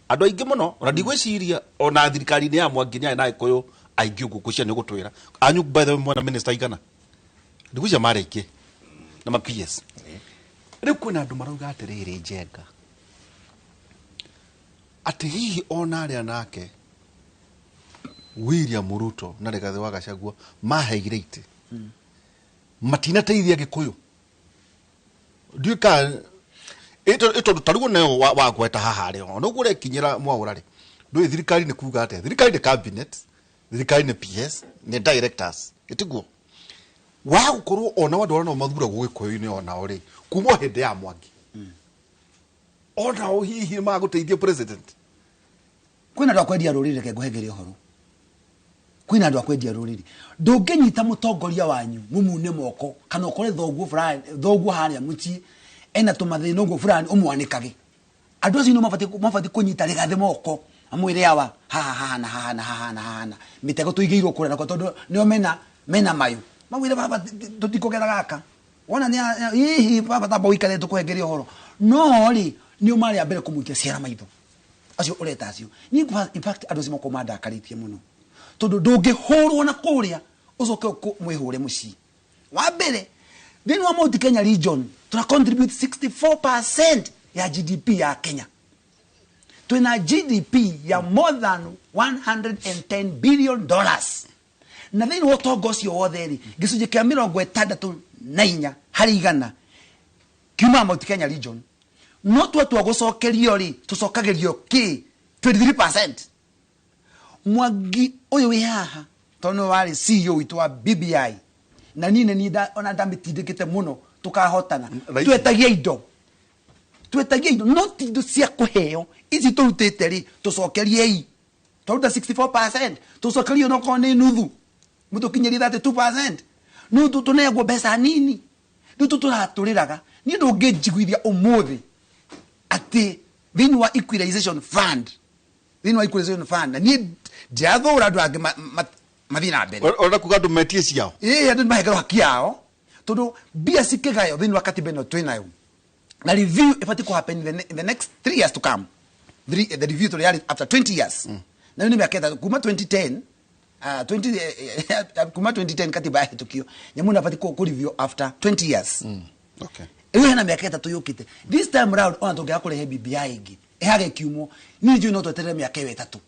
S4: ando aingi muno ona ndigwiciria ona thirikari ni ya mwanginya na ikuyo aingi gukucia ni gutwira anyu by the way mwana minister igana ndigucia mariki na ma PS riu kwena andu marauga atiriri njenga ati hihi ona aria nake William Ruto na Rigathi wa Gachagua maheire ite matina teithia gikuyu nduka ito tarigo neo wa gweta haha rio no gure kinyira mwaurari ndui thirikari ni kuga ate thirikari ni cabinet thirikari ni PS ni directors itiguo wa gukorwo ona wandu no mathura gugikuyu ni ona ori kumo hinde ya mwangi ona o hihi maguteithia president
S5: kwina ndo kwendia rurire ke guhegeria horo kwina ndo kwendia rurire ndungenyita mutongoria wanyu mumune moko kana ukore thoguo fulani thoguo haria mutie ena tumathina uguo fulani umwanikage andu acio no mafati kunyita Rigathi moko amwire yawa ha mitego tuigeirwo kure na tondu nio mena mayu mawire baba tutikogera gaka wona ni hihi baba tamba wikare tukuhegeria horo no ri nio mari ambere kumuikia ciara maitho acio ureta acio ni in fact andu cimo komanda akaritie muno tondu ndungihurwo na kuria ucoke mwihure muci wa mbere thini wa Mount Kenya region tuna contribute 64% ya GDP ya Kenya tuna GDP ya more than $110 billion na thini wa tongo cio wothe ri gicunji kia 64 hari igana kiuma Mount Kenya region no twa gucokerio ri tucokagerio ki 23%. Mwangi uyu wi haha tono wari CEO witu wa BBI na nine ni ona ndamitindikite muno tukahotana twetagia indo no tindo cia kuheo ici turutite ri tucokerie turuta 64% tucokerio no kone nuthu mutukinyiri 32% no tutunegwo mbeca nini ndu turaturiraga ni ndungijiguithia umuthi ati thini wa equalization fund na ni jathura andu angi mathina mbere
S4: ona kuga andu metie ciao
S5: andu mahegero haki yao tondu bia cikigayo thini wa katiba ino twinayo na review ifati ku happen in the next 3 years to come. The review to reality after 20 years. Na ni miaka kuma 2010 kuma 2010 katiba ya tukio nyamuna ifati ku review after 20 years.
S4: Okay.
S5: Ewe na miaka 3 yukite. This time round ona tongea kurehe BBI ingi ehage kiumo ni nju no twetere miaka 3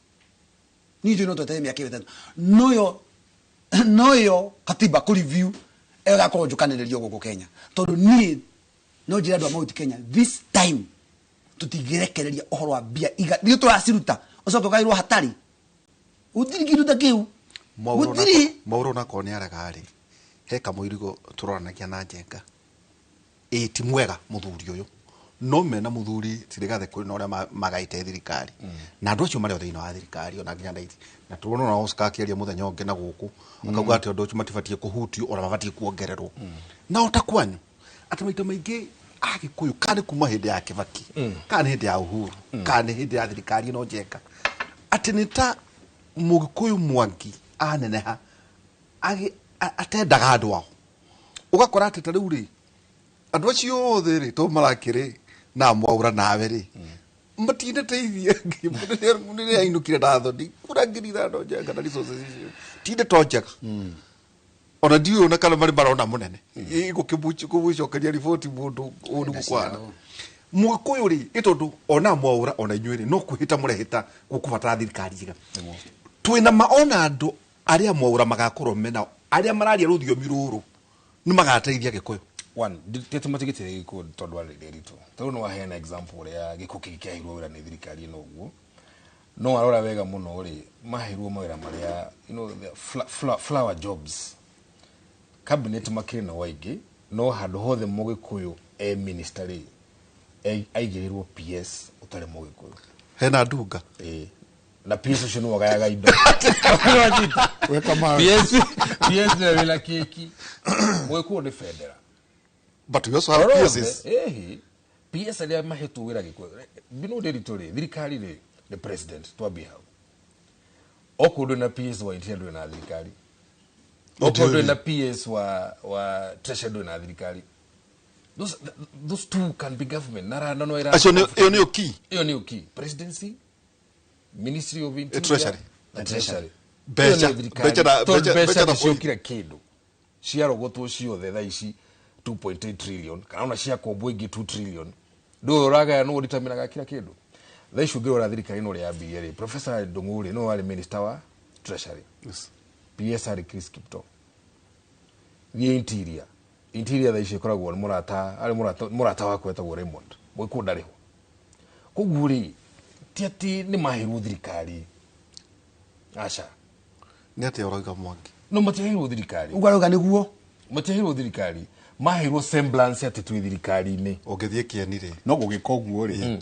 S5: noyo katiba ku review ega ko njukanirerio guku Kenya tondu ni no jira andu amauti Kenya this time tutigirekereria ohoro wa bia iga ni turaciruta ucoke kairwo hatari utirigiruta kiu
S4: mauro na koni aragari heka muirigo turoranagia na njenga ti mwega muthuri uyu no mena muthuri tirigathe kuri no ria magaite thirikari na andu acio mari thiini wa thirikari ona nginya ndaiti na turona na Oscar akiaria muthenya ungi na guku akauga ati andu acio matibatie kuhutio ona mabatie kuongererwo na otakwanyu ati maita maingi agikuyu kani kuma hindi ya Kibaki kani hindi ya Uhuru kani hindi ya thirikari no njenga ati nita mugikuyu Mwangi aneneha atendaga andu ao ugakora ati tariu ri andu acio othe ri to marakiri na mwaura nawe ri matinde teithie ngimunire ainukire ndathoni kurangirira ndo njenga na resources icio tinde tonjega ona ndiyo na kana mari barona munene igukibucokeria riboti mundu undu gukwana mwakoyo ri itondu ona mwaura ona inyuiri no kuhita murehita gukubata thirikari iga twina maona andu aria mwaura magakorwo mena aria mararia ruthiomi ruru ni magateithia gikuyu
S1: one tetumatigitire gikuyu tondu ari rito tondu no waheana example ya gikuyu kikiahirwo wira ni thirikari no guo no arora wega muno ri mahirwo mawira maria flower jobs cabinet makina waigi no handu hothe mugikuyu minister ri aigirirwo PS utari mugikuyu
S4: hena ndunga
S1: na PS ucio no wagayaga indo
S3: weka ma
S1: PS na wila keki mugikuyu ni federal
S4: but we also have PSs
S1: PS aria mahetu wira gikuyu bino ndiritori thirikari ri the president to be held okundo na PS wa interior na thirikari okundo na PS wa treasury na thirikari those two can be government nara no era
S4: iyo
S1: ni key presidency ministry of interior treasury becha shokira kidu ciaro gotwo ciothe tha ici 2.8 trillion kana ona cia kombo ingi 2 trillion ndo raga no determine kila kidu tha ici ngiro ra thirikari no ria BRA professor Ndunguri no wali minister wa treasury PSR Chris Kipto the interior tha ici koragwo ni murata wa kwetagwo Raymond mwiku ndariho kuguri tiati ni mahiru thirikari acha
S4: ni ati oroiga Mwangi
S1: no matihiru thirikari
S5: ugaruga niguo
S1: matihiru thirikari mahiru semblance ati tu thirikari ni
S4: ogethie kieni ri
S3: no gugikoguo ri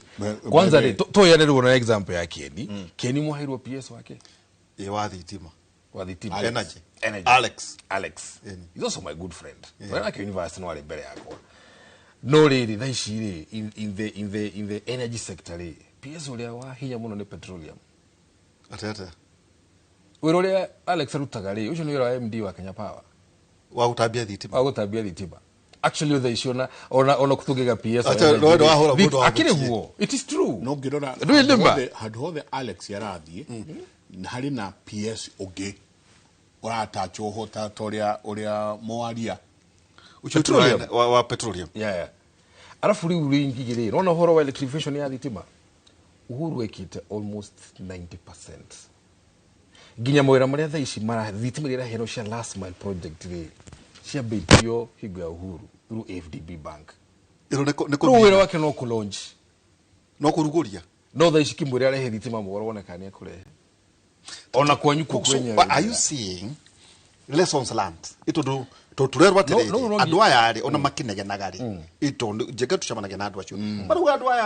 S1: kwanza ri to yarerwo na example ya kieni mwahiru PS wake
S4: wa thitima
S1: energy Alex he's also my good friend when I came university no ali mbere yakwa no riri tha ici ri in the energy sector ri PS uria wa hinya muno ni petroleum
S4: atete
S1: wero ria Alex arutaga ri ucio ni wero wa MD wa Kenya Power
S4: wa gutambia thitima
S1: actually tha ici ona kutugiga PS
S3: akire huo it is true no ngirora handu hothe Alex yarathie hari na PS ugi uratacho hota uria mwaria
S4: wa petroleum
S1: arafu riu ringi ri rona horo wa electrification ya thitima Uhuru wekite almost 90%. Ginya mwera maria tha ici mara thitima ria hero cia last mile project ri cia betio higo ya Uhuru through FDB bank.
S4: Iro
S1: neko wira wake no ku launch
S4: no kuruguria
S1: no tha ici kimwire arehe thitima mugoro wonekania kurehe ona kwanyu kwenye
S4: are you seeing lessons learned ito to turerwa tere andu aya ari ona makinegenaga ri ito njega tucamanagia na andu acio bari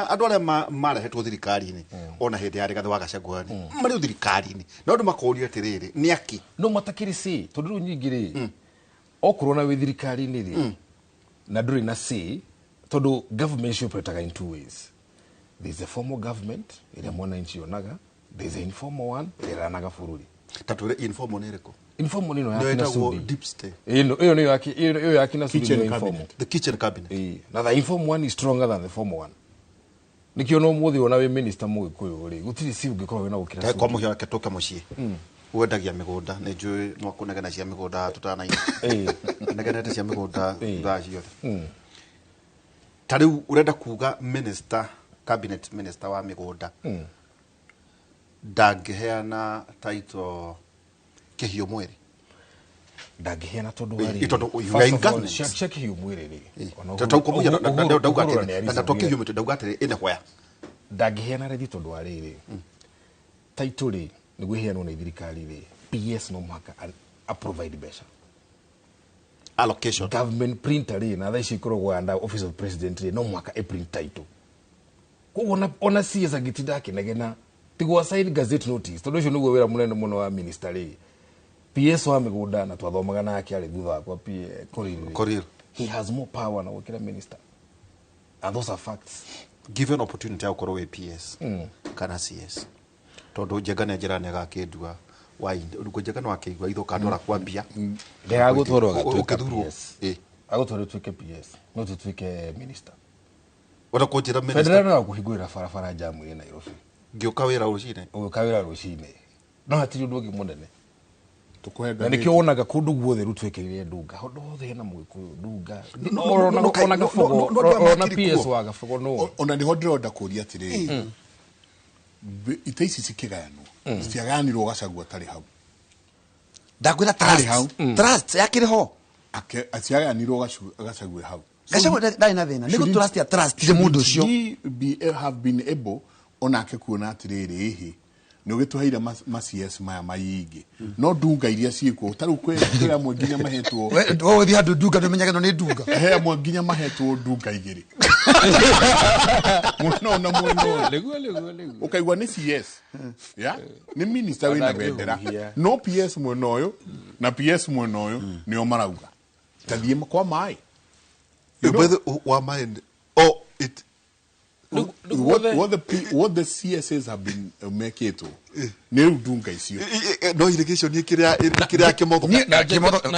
S4: andu aya marehetwo thirikari-ini ona hindi yari gathe wa Gachagua-ni mari thirikari-ini na andu makoria tiriri ni aki
S1: no matakiri si tondu riu nyingi ri okorwo na wi thirikari-ini ri na nduri na si tondu government should operate in two ways. There's a formal government ila mwananchi onaga, there's an informal one ila anaga fururi.
S4: Tatwire informal ni reko.
S1: Informal nino yaki na sudi.
S4: Deep state.
S1: Iyo yaki na sudi informal.
S4: The kitchen cabinet.
S1: Now the informal one is stronger than the formal one. Nikiono muthi ona we minister mugikuyu ri gutiri si ugikorwo wina gukira sudi.
S4: Kwa muhia ketoka mucii. Wendagia migunda ni njui no kunegana cia migunda tutana ina. Neganete cia migunda thaa ciothe. Tariu urenda kuga minister cabinet minister wa migunda ndangĩheana title Kĩhiũ Mwĩrĩ
S1: ndangĩheana tondu wari
S4: itondo in government
S1: cia Kĩhiũ Mwĩrĩ ri
S4: tatakumbia na Kĩhiũ Mwĩrĩ ndauga atĩrĩ ine hoya
S1: ndangĩheana rethi tondu wari ri title ri nĩguo iheanwo nĩ thirikari ri PS no mhaka a provide beca
S4: allocation
S1: government printer ri na tha ici ikoragwo under office of president ri no mhaka a print title ko ona CS agitinda akinegena tigwa sign gazette notice tondu ucio niguo wira munene muno wa minister ri PS wa migunda na twathomaga nake ari thutha kwa
S4: Korir
S1: he has more power na gukira minister and those are facts
S4: given opportunity ya ukorwo PS kana CS tondu njegane njirane gakindua wainde uko njegane wakeigwa ithoka ndora kwambia
S1: ndagutwarwo gatuika PS agutwarwo tuike PS no tuike minister
S4: wala kujira minister
S1: federal na kuhingurira farafara jamu ina Nairobi
S4: ngioka wira rucine
S1: ugakawira rucine no hatiri undu ungi munene
S3: tukuhega
S1: na nikio wonaga kundu guothe rutwekerire ndunga hondu hothe hena mwikuyu ndunga ona gafogo ona PS wa gafogo no
S3: ona ni hodronda kuria atiri ite ici cikigayanwo citiagayanirwo Gachagua tari hau
S5: ndakwira trust yakire ho
S3: aciagayanirwo Gachagua hau
S5: Gachagua ndari na thina nigo trust ya trust ile mundu ucio
S3: have been able onake kuona atiriri ihi ni ugituheire ma CS maya mayingi no ndunga iria ciikwo taru kwira mwe nginya mahetwo
S5: we thi handu ndunga ndumenyage no ni ndunga
S3: he mwe nginya mahetwo ndunga igiri muno na muno
S1: lego
S3: ukaigwa ni CS ya ni minister wina bendera no PS mwena uyu na PS mwena uyu nio marauga tathie kwa mai
S4: wa mind oh it
S3: what the CSs have been making it ne ndunga icio
S4: no irrigation ni kiria Kimotho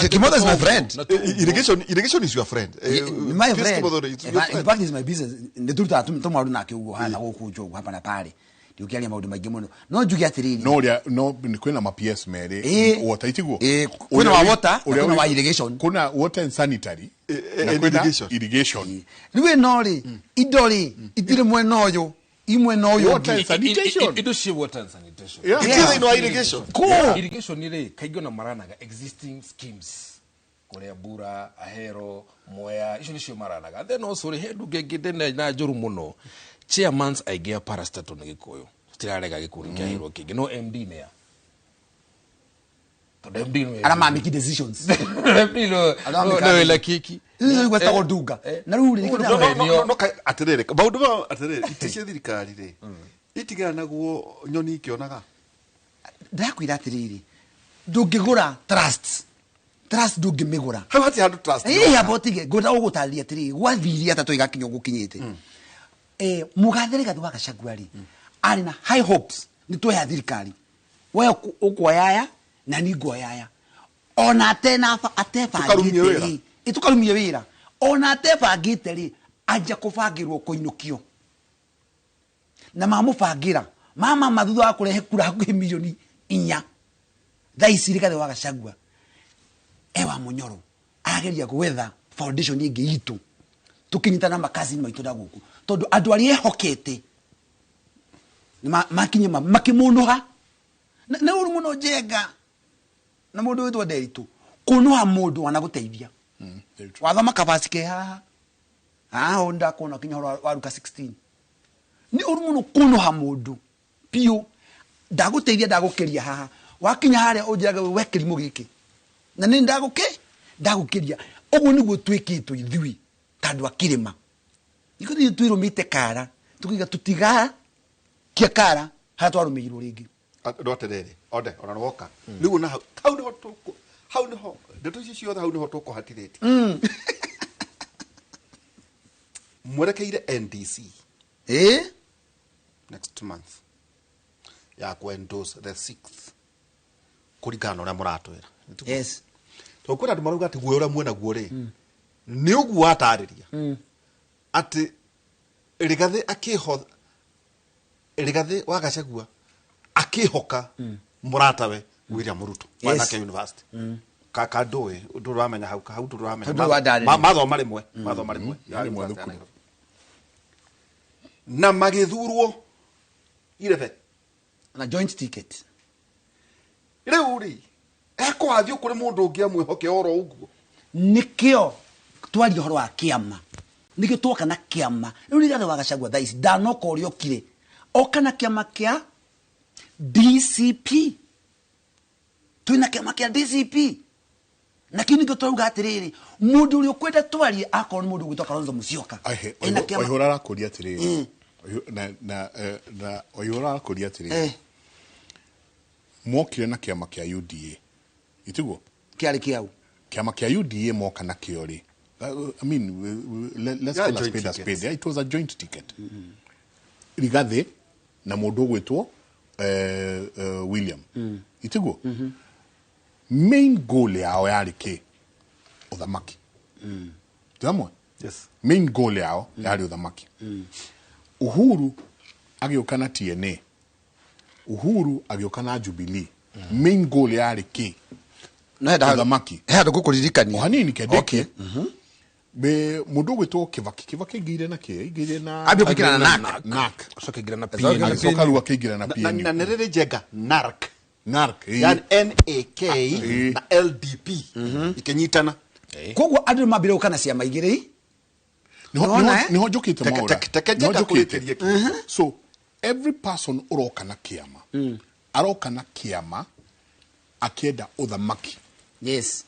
S5: Kimotho is my friend
S4: irrigation is your friend
S5: my friend in fact is my business ne turuta tumwaru nake ugo hana gukunjo hapa na pale ndiukiaria maundu maingi muno no njugi atiriri
S3: no kwina ma PS mere water itiguo
S5: kuna wa water kuna wa irrigation
S3: kuna water and sanitary irrigation
S5: niwe nori idori itire mwena uyu imwe no uyu
S3: water and sanitation
S1: indo cie water and sanitation
S3: yeah
S4: no irrigation
S1: irrigation ile kaigyo na maranaga existing schemes kuria Bura Ahero Mwea icio nicio maranaga then also hendu ngengide na njuru muno chairmans aigea parastatal ni gikuyu tirarega gikuri kia hiro kingi no MD ne to MD no
S5: ara make decisions
S1: MD no la kiki
S5: izo gweta godunga na ruri ni
S4: no atirere maundu ma atirere iticie thirikari ri itigana guo nyoni ikionaga
S5: ndakwira atiriri ndungigura trust ndungimigura
S4: how hati handu trust
S5: abotige ngoda ugutaria atiriri gwathiria tatu igakinyo gukinyite mugathire gathu wa Gachagua ri ari na high hopes ni twa thirikari we ukwayaya na ni ngoyaya ona tena atebangite itukarumie wira ona atebangite ri anja kubangirwo kuinukio na mamubangira mama mathutha wa kurehe kura hakuhi milioni 4 thaiciri gathu wa Gachagua ewa munyoro ageria gwetha foundation ingi itu tukinyitana makazi maitu da guku tondu andu ari ehokete ni makinye makimunuha na uru muno jenga na mundu witwa Nderitu kunuha mundu wanaguteithia wathoma kabasike haha onda kona kinya wa ruka 16 ni urumuno kuno ha mundu pio ndaguteithia ndagukiria haha wakinya haria unjiraga we kirimo giki na ni ndagukiria uguo niguo twikitwo ithui tandu akirima iko ni twirumite kara tukiga tutiga kia kara ha twarumirwo ringi
S4: ndoterere ode ona woka nigu na hau ni hotuko hau ni ho ndeto ici ciothe hau ni hotuko hatireti mwerekeire NDC next month ya ku endorse the 6th kurigana na muratwira
S5: yes
S4: to kwenda ndimaruga ati guo ura mwena guo ri ni uguo atariria ati Rigathi wa Gachagua akihoka muratawe William Ruto wanake university kakandoe nduramenya hau nduramenya matho marimwe na magithurwo irebe
S5: na joint ticket
S4: riuri eko athio kuri mundu ungi amwihoke oro uguo
S5: nikio twari horo wa kiama nikio twoka na kiama riu Rigathi wa Gachagua thaici ndanokorio kire okana kiama kia DCP tuina kiama kia DCP na kini go twauga atiriri mundu uri ukwenda twari akoro mundu gwitwa Kalonzo Musyoka
S3: ina kiama oyurara kuri atiriri na oyurara kuri atiriri mokire na kiama kia UDA itugo
S5: kiari kiau
S3: kiama kia UDA moka na kiori I mean let's call a spade a spade. It was a joint ticket. Rigathi na mundu gwitwo William itigo main goal yao yari ki uthamaki jamwe
S4: yes
S3: main goal yao yari uthamaki Uhuru agiokana TNA Uhuru agiokana Jubilee main goal yari ki uthamaki
S5: hado gukuririkania
S3: hanini kedeke be mundu gwitwo Kibaki ngire na
S5: abi kukira na
S3: nak
S1: soke gira na PN
S3: soka ruwa kigira na PN
S4: na nerere jega narc
S3: yani
S4: NAK na LDP ikenyitana
S5: koguo andu mabire ukana ciama igiri
S3: niho njukite maura so every person uroka na kiama aroka na kiama akienda uthamaki
S5: yes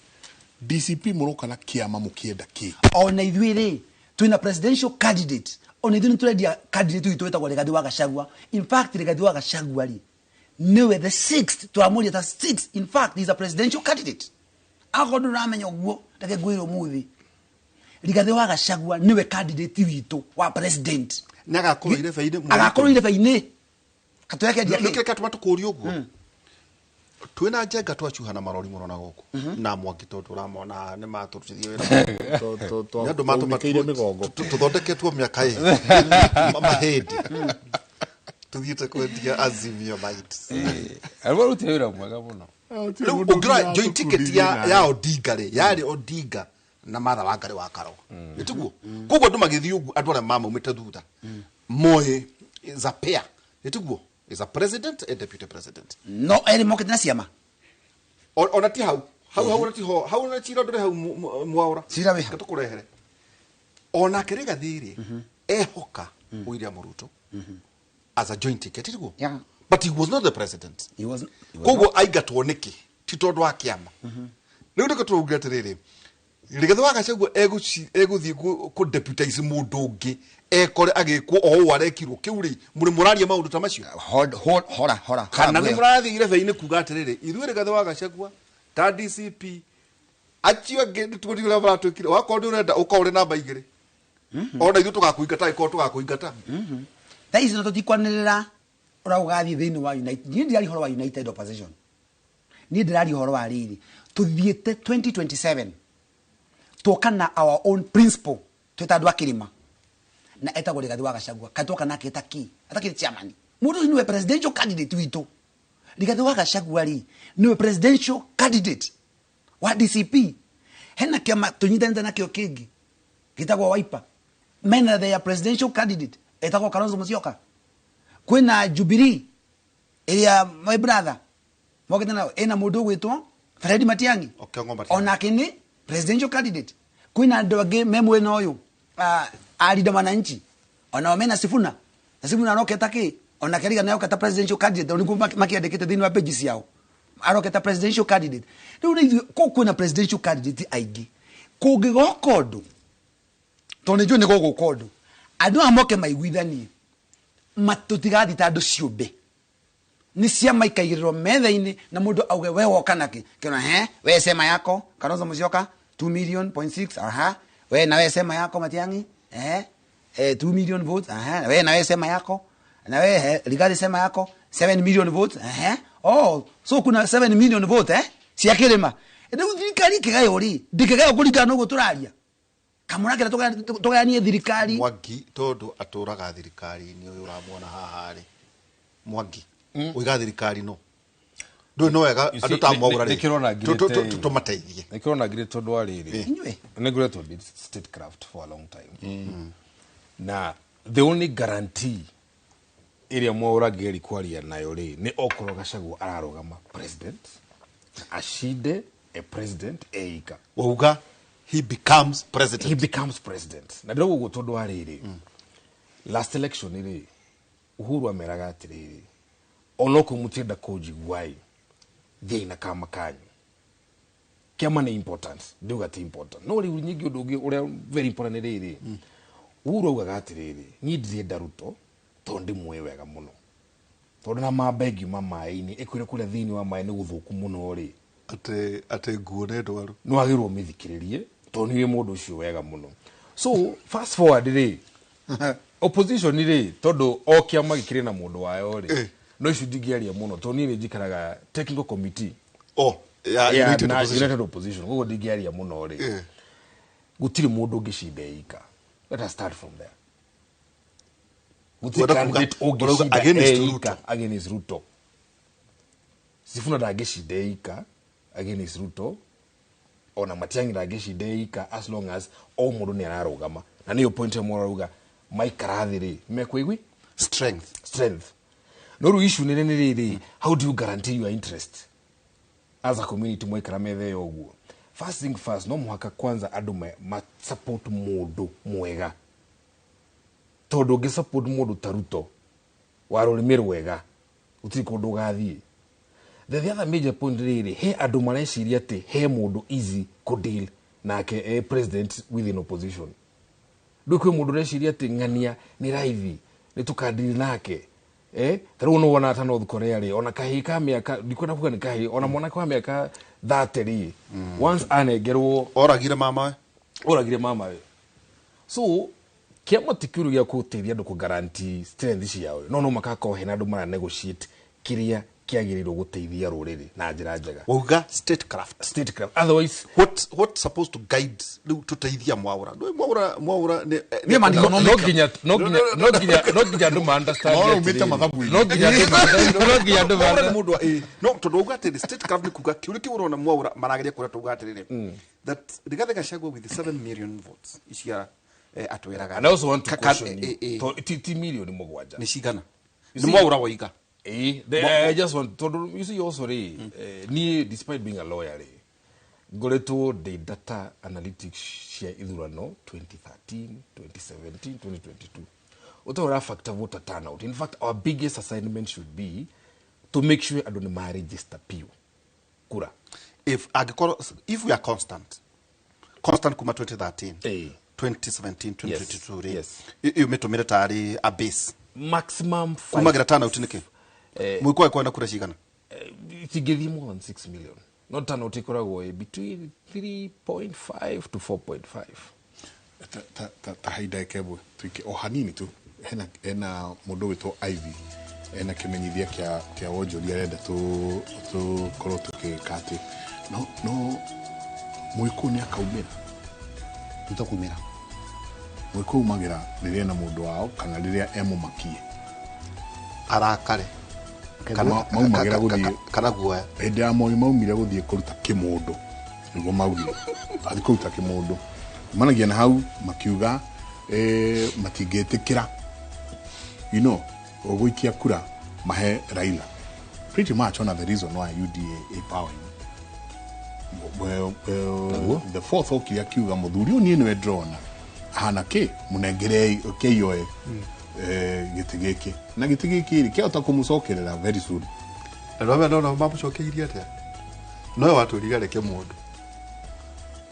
S3: DCP muroka na kiama mukienda ki
S5: ona ithuiri twina presidential candidate ona ithuiri turedia candidate witweta kwa Rigathi wa Gachagua in fact Rigathi wa Gachagua ri niwe the 6th twamuria the 6th in fact he is a presidential candidate agondo ramenya uguo ndake gwiro muthi Rigathi wa Gachagua niwe candidate witu wa president
S4: nagakorwo ire faine
S5: agakorwo ire faine katweke dia
S4: nike katuma tukuri uguo twina njenga twachuhana marori muno na goku na mwangi tondu ramona ni maturutithie wira ndu matumakeire migongo tuthondeketwo miaka ii mahindi tuthiite kwendia Azimio Lights
S1: alwa rutire wira mwega muno
S4: ugira joint ticket ya Odinga ri yari Odinga na Martha Wangari wa Karua nituguo koguo ndu magithii uguo andu aria mama umite thutha Moi is a pair nituguo is a president and deputy president
S5: no eri mokete na ciama
S4: ona ti hau ona ti ho hau na chiro ndore hau mwaura
S5: chira we
S4: gatukurehere ona Rigathi ehoka William Ruto as a joint ticket itigo
S5: yeah
S4: but he was not the president
S5: he was
S4: koguo aigatwo niki ti tondu wa kiama riu ndiko tuuga atiriri Rigathi wa Gachagua eguthii ku deputize mundu ungi ekore agikwo o warekirwo kiuri muri muraria maundu ta macio
S5: hora
S4: kana ni murathire veine kuga atiriri ithuĩ Rigathi wa Gachagua ta DCP achio ngi tukuti ule baratwikire wakorwo urenda ukore namba igiri ona ithu tugakuingata iko tugakuingata
S5: thaici no tutikwanirira uraugathi thiini wa United ni ndirari horo wa United opposition ni ndirari horo wa riri tuthiete 2027 tokana our own principle twetandu akirima na etagwo Rigathi wa Gachagua katoka na ketaki atakiri chairman mundu niwe presidential candidate witu Rigathi wa Gachagua ri niwe presidential candidate wa DCP hena kiama tunyitana na kio kingi kitagwo Wiper mena their presidential candidate etagwo Kalonzo Musyoka kwina Jubilee area my brother mogena ena mundu gwitwo Fred Matiang'i ona kini presidential candidate kwina ndoge memwe noyo alida wananchi ona wamena Sifuna na simu na roketa ki ona keriga na roketa presidential candidate oni makiandikite thini wa pages yao aroketa presidential candidate riu ni ko kuna presidential candidate aigi kungigokondu to ni jo ni gogokondu andu amoke maiguithanie matutigathi tandu ciumbe ni ciama ikaigirwo metha-ini na mundu auge we woka naki kena we sema yako Kalonzo Musyoka 2.6 million aha we na we sema yako Matiang'i 2 million votes aha we na we sema yako na we Rigathi sema yako 7 million votes oh so kuna 7 million votes cia kirima ndio thirikari kigayo ri ndikegayo kuringana nugo turaria kamuna kira tugania thirikari
S4: Mwangi tondu aturaga thirikari ni uyu uramwona haha ri Mwangi uiga thirikari no ndu no wega andu ta mwagura ri tumateithie
S1: nikirona ngire tondu ariri nigure to be statecraft for a long time na the only guarantee area mwaura geri kwaria nayo ri ni okoro Gachagua ararugama president ashide a president eika
S4: wauga he becomes president
S1: na ndio gugu tondu ariri last election iri Uhuru ameraga atiriri onoko mutenda kujigwai thina kama kanyu kiama ni important ndio gati important no ri nyingi undu uria very important riri Uhuru augaga atiriri ni ndire Ruto tondi mwe wega muno tondu na mabegi mamaini ikwire kuria thini wa mai ni guthuku muno ri
S4: ate nguo ne ndwaru
S1: no agirwo mithikiririe tondu ni mundu ucio wega muno so fast forward ri opposition ri tondu o kiama gikire na mundu wayo ri no icio ndingiaria muno tondu ni njikaraga technical committee united opposition gogo ndingiaria muno ri gutiri mundu ungicinda ika let us start from there gutiri candidate ungicinda against Ruto Sifuna ndagicinda ika against Ruto ona Matiang'i ndagicinda ika as long as o mundu ni ararugama na niyo point ya mwarauga maikarathiri mekweigwi strength no ru issue nene riri how do you guarantee your interest as a community mwaikara methe yoguo first thing first no muhaka kwanza andu ma support mundu mwega tondu ngi support mundu taruto warurimirwo wega utiri kundu gathie the other major point riri he andu mareciria ati he mundu easy ku deal nake president within opposition ndukwe mundu reciria ati ngania ni raithi ni tukadili nake taru no wona ta North Korea ri ona kahika miaka ndikwenda kuga ni kahi ona mwana kwa miaka 30 ri once anegerwo
S4: oragire mama we
S1: so kiama tikuru ya kuteithia ndu ku guarantee strength ciao no makako hena ndu mara negotiate kiria kiagirirwo guteithia ruriri na njira njega
S4: wauga statecraft
S1: otherwise
S4: what supposed to guide tuteithia mwaura
S1: ni mandiko no ginya ndu ma understand
S3: no umita mathabu
S1: no ginya ndu ma
S4: mundu no tondu uga ati statecraft ni kuga kiuri kiura na mwaura marageria kuria tuga atiriri that Rigathi Gachagua with 7 million votes isia atweraga
S1: and I also want to question you to million mugwanja
S4: ni cigana ni mwaura waiga
S1: I just want to, you see also ni despite being a lawyer goreto the data analytics share ithurano 2013 2017 2022 utora factor voter turnout. In fact, our biggest assignment should be to make sure adoni ma register piu kura
S4: if we are constant kuma 2013 2017 2022
S1: yes
S4: you metomere tari a base
S1: maximum
S4: kuma gira turnout niki mwiko kwenda kura cigana
S1: tigethi more than 6 million not turnout ikoragwo between 3.5 to 4.5
S3: ta haida kebwe tuike o hanini tu hena mundu witwo Ivy ena kimenyithia kia wonjoria renda tu korwo tukikati no mwiko ni akaumira
S5: tutakumira
S3: mwiko umagira riria na mundu wao kana riria emumakie
S4: arakare
S3: kana maumagira guthie
S4: kana guoya
S3: hende ya moi maumire guthie kuruta kimundu niguo maugire athi kuruta kimundu managia na hau makiuga matingetikira oguikia kura mahe Raila pretty much one of the reason why UDA empowering the fourth okia kiuga muthuri oni niwe drona hana ke munengerei KOA gĩtĩ gĩkĩ na gĩtĩ gĩkĩ kĩahota kũmũcokerera very soon.
S4: No mamũcokeirie atĩa no watũriga reke mũndũ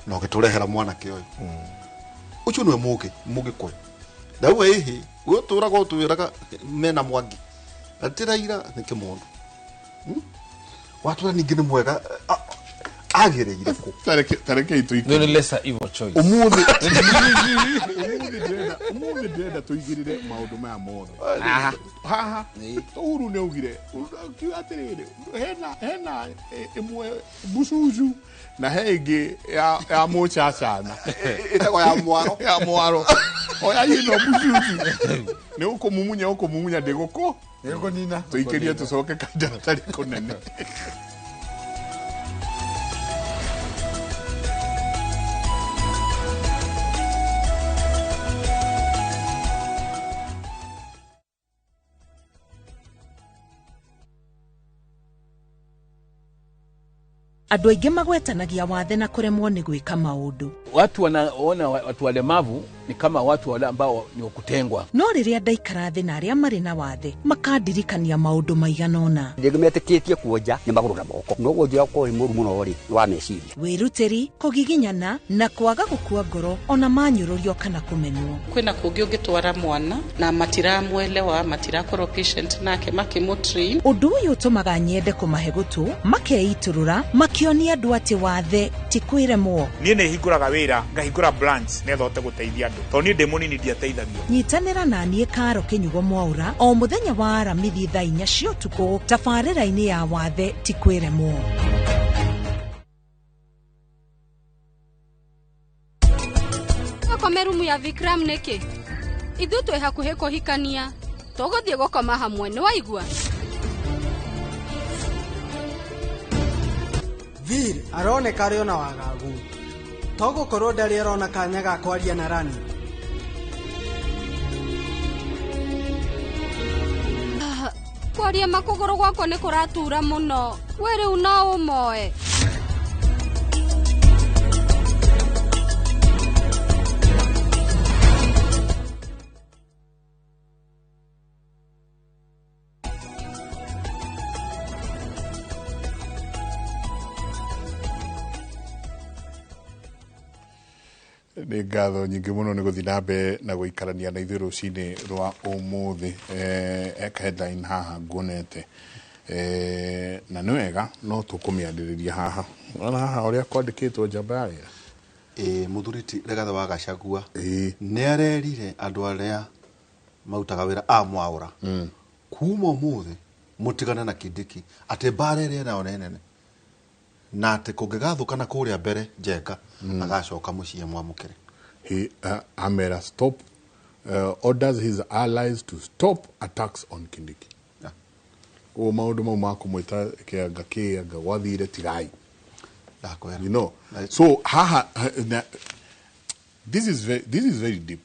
S4: no gĩtũrehera mwanake ũyũ ũcio nĩwe mũgĩ kwe na uwe ihi gũtũraga ũtwĩraga mena Mwangi atĩraira nĩ kĩmũndũ watũra ningĩ nĩ mwega agĩrĩire kũ
S3: tareke ituike
S1: no lesser evil choice
S3: umuthi ndenda tuigirire maundu maya mothe haha Uhuru ne ugire kiatirire hena imwe busuju na hege ya mochachana
S4: itago ya mwaro
S3: oya yino busuju ne ukomumunya ndegoko yego nina tuikirie tucoke kanja tari kunene.
S6: Andũ aingĩ magwetanagia wathe na kuremwo ni gwika maundu.
S7: Watu wanaona watu walemavu ni kama watu wale ambao ni wakutengwa.
S6: No riria ndaikara thi na aria mari na wathe makandirikania maundu maiganona.
S8: Ndigumetikitie kuonja ni maguru na moko. No gwonja ko ni muru muno ri wa meciria.
S6: Wiruteri, kugiginyana na kwaga gukua ngoro ona manyururio kana kumenwo.
S9: Kwina kungi ungitwara mwana na matiramwelewa matirakorwo patient nake makimutri.
S6: Undu uyu utumaga nyende kumahe gutu makeiturura makionia andu ati wathe ti kwiremwo.
S10: Nie ne hinguraga wira ngahingura branch netho hote guteithia andu to nie ndi munini ndiateithagio.
S6: Nyitanira na nie Karo Kinyugo Mwaura o muthenya wa aramithi thaa 4 cia utuku tabarĩra-inĩ ya wathe ti kwiremwo.
S11: Komerumu ya Vikram neke ithu twe hakuhe kuhikania tuguthie gukoma hamwe ni waigua.
S12: Vir aroneka ari ona wagagu togukorwo ndari arona kanya ga kwaria na Rani.
S11: Kwaria makuguru gwako ni kuratura muno we riu no umoe.
S3: Nĩ ngatho nyingĩ mũno nĩ gũthiĩ na mbere na gũikarania na ithuĩ rũcinĩ rwa ũmũthĩ. Eka headline haha nguonete na nĩ wega no tũkũmĩandĩrĩria haha. Ona haha ũrĩa kwandĩkĩtwo njamba ya wĩra
S4: mũthuriti Rigathĩ wa Gachagua nĩ arerire andũ arĩa mautaga wĩra a Mwaũra kuma ũmũthĩ mũtigane na Kindiki atĩ mbara ĩrĩa nayo nĩ nene na atĩ kũngĩgathũkana kũrĩa mbere Njenga agacoka mũciĩ mwamũkĩre.
S3: He Amera stop orders his allies to stop attacks on Kindiki. O maundu mau ma kumwita kĩanga gwathire tigai. You know, so haha this is very deep.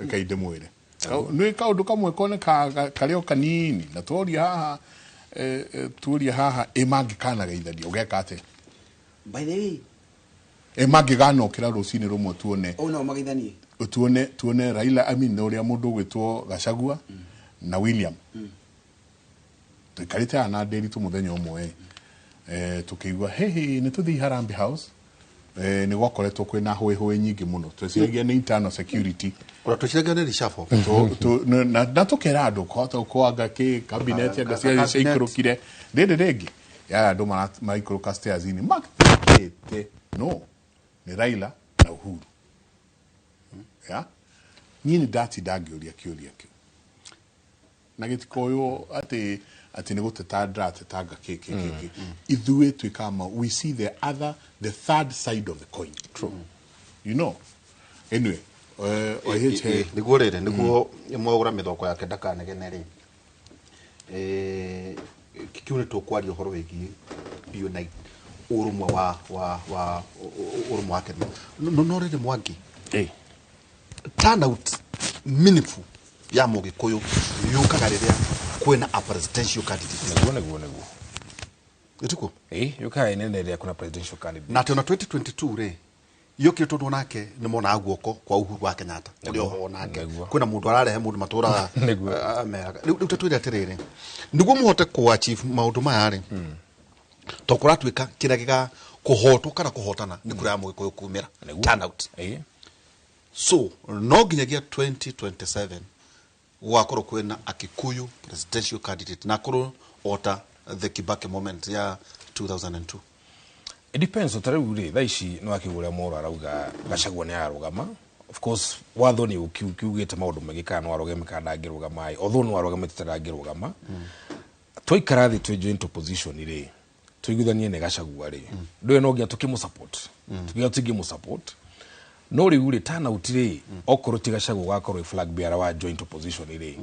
S3: Kaide mwere. Nĩ kaundu kamwe kone karĩo kanini na tuoria haha emangĩkana geithania ũgeka atĩ.
S5: By the way,
S3: emangĩgana okĩra rũcinĩ rũmwe tuone
S5: no magithanie
S3: tuone Raila Amini ũrĩa mũndũ gwĩtwo Gachagua na William tuikarĩte haha na Nderitu mũthenya ũmwe tukĩigua hehe nĩ tũthiĩ Harambee House nĩ gwakoretwo kwĩna hũĩ nyingĩ mũno tweciragia nĩ internal security
S4: tweciragia nĩ reshuffle
S3: na tũkera andũ kũhota kwanga cabinet ya gacia ciikũrũkire rĩngĩ ya andũ maikũrũka stairs-inĩ makĩte no ni Raila na Uhuru ya niĩ nĩ ndatinda ngĩũria kĩũria kĩu na gĩtikoywo atĩ nĩ gũteta ndatetanga ithuĩ twĩkama we see the third side of the coin. True. You know, anyway
S4: nĩguo rĩrĩ nĩguo Mwaũra mĩthoko yake ndakanegene rĩ kikiu nĩ tũkwaria ũhoro wĩgiĩ unite ũrũmwe wa ũrũmwe wa Kenya no rĩrĩ Mwangi turnout meaningful ya Mũgĩkũyũ yũkaga rĩrĩa kwĩna a presidential candidate.
S1: Nĩguo
S4: Ituko
S1: yukaga inene rĩrĩa kuna presidential candidate
S4: na tena 2022 rĩ yoke tondu nake ni mona guoko kwa Uhuru wa Kenyatta uri oho nake kwina mundu ararehe mundu matura riu tatwire atiriri niguo muhote ku achieve maundu maya ri tokora twika kira giga kuhotwo kana kuhotana ni kuria mugikuyu kumira turn out so no ginyagia 2027 gwakorwo kwina akikuyu presidential candidate na korwo ota the Kibaki moment ya 2002.
S1: It depends on tariuri thaici no akigura moro arauga Gachagua ni arugama. Of course watho ni ukiugite maundu magikana no arugame kana ngirugama although no arugame titarangirugama twaikara thi twi joint opposition ri twiguthanie ne Gachagua ri ndwe no ngia tukimu support tukimu support no ri uri turn out ri okoro ti Gachagua gwakorwo flag bearer wa joint opposition ri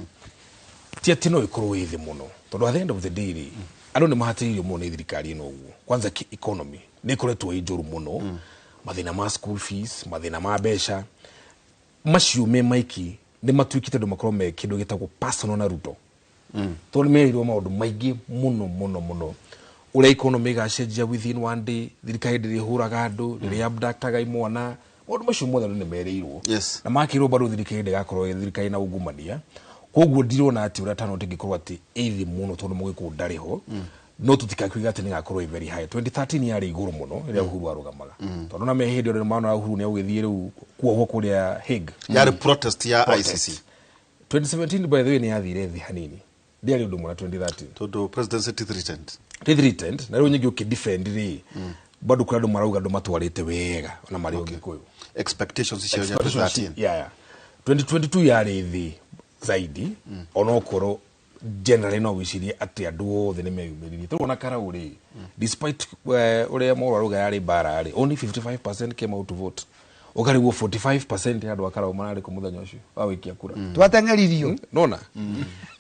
S1: ti atino ikorwo ithi muno tondu at the end of the day ri ando ni mahatirio muno ni thirikari ino uguo kwanza economy ni koretwo ijuru muno mathina ma school fees mathina ma besha maciume maiki ni matwikite ndo makorwo me kindu gitagwo personal na Ruto tondu meirwo maundu maingi muno ule economy gacenjia within one day thirikari ndiri huraga andu ndiri abductaga imwana maundu macio mothe ni mereirwo na makirwo bado thirikari ndigakorwo thirikari na ungumania koguo ndirona ati ura tano tingikorwo ati ithi muno tondu mugiku ndariho no tutikakwiga ati nigakorwo very high 2013 yari iguru muno ria Uhuru arugamaga tondu na mehindi ore maana Uhuru ni ugithie riu kuohwo kuria Hague
S4: yari protest ya ICC
S1: 2017 by the way ni yathire thi hanini ndiari undu mwana 2013
S4: tondu presidency
S1: t3 na riu nyingi ukidefend ri bado kuna ndo marauga ndo matwarite wega na mari ugikuyu
S4: expectations cia 2013
S1: 2022 yari thi zaidi onokoro generally no wicirie ati andu othe ni meyumiririe turona kara uri despite uri moro ruga yari bara ari only 55% came out to vote ukariguo 45% ya andu akara marari ku muthenya ucio wa wikia kura
S5: twatengeririo
S1: nona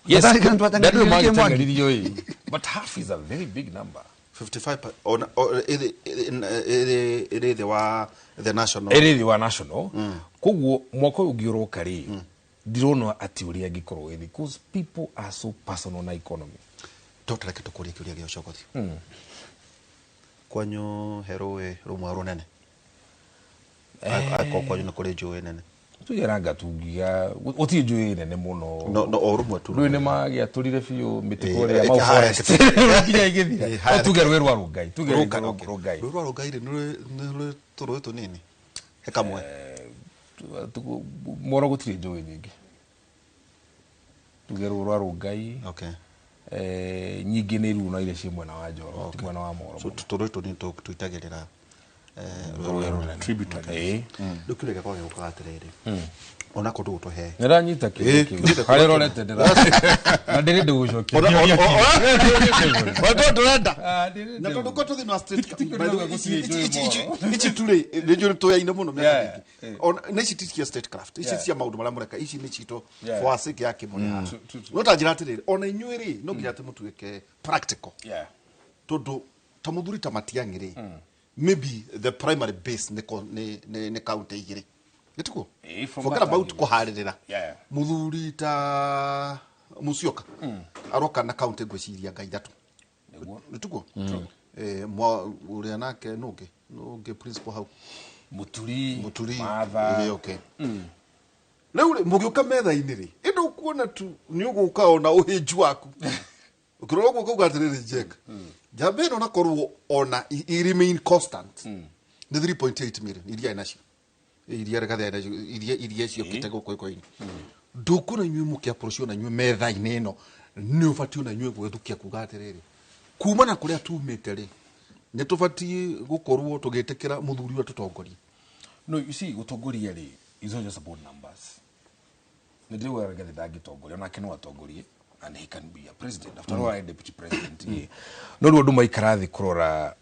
S1: yes twatengeririo but half is a very big number
S4: 55 on the wa national koguo mwako ugiuroka ri dirona ati uria gikorwo withi because people are so personal na economy dr keto kuria kuria gyo shokothi kwanyo heroe rumwa runene ako kwanyo na kuri joe nene
S1: tuyeranga tungiga uti joe nene muno
S4: no orumwa tu
S1: rwene magia turire fiu mitikore ya mau forest kinya igithia tugerwe rwa rugai rwa
S4: rugai ri no turoito nini hekamwe
S1: moro gutire joe nyingi tugerwo rwa rugai nyingi ni runa ile cie mwena wa Njoro mwena wa Moro
S4: so turoito ni tuitagirira
S1: tribute
S4: ndukirega kwa gukatiriri ona ko tu he
S1: niranyita kindu kare rorete ndira na ndiri ndugucokia
S4: wato turenda na tondu ko tuthi no street ichi tule ndio to yaina muno meka on neci tisikia state craft ici cia maundu maria mureka ici ni cito for sake yake muno no tanjira atiriri ona inyuiri no nginya timutuike practical tondu tamuthuri tamatiangiri maybe the primary base ne county igiri nituko forget about kuharirira muthuri ta Musyoka aroka na county gwiciria ngai thatu nituko mwa uria nake nuge principal hau
S1: muturi
S4: matha leo mugiuka metha iniri endo kuona tu ni uguka ona uhinju waku ukirogwo kugatirira jeka jambe no nakorwo ona I remain constant the 3.8 million iria inacio iria regathe iria cio kitego koikoini ndukuna nywe mukia porosio na nywe metha ineno ni ufatio na nywe gwethukia kugatiriri kuma na kuria tumite ri ne tufatie gukorwo tugitekera muthuri wa tutongoria
S1: no you see gutongoria ri is not just about numbers ndio weregathe dagitongoria na kino watongorie and he can be a president after all a deputy president no ndo maikarathi kurora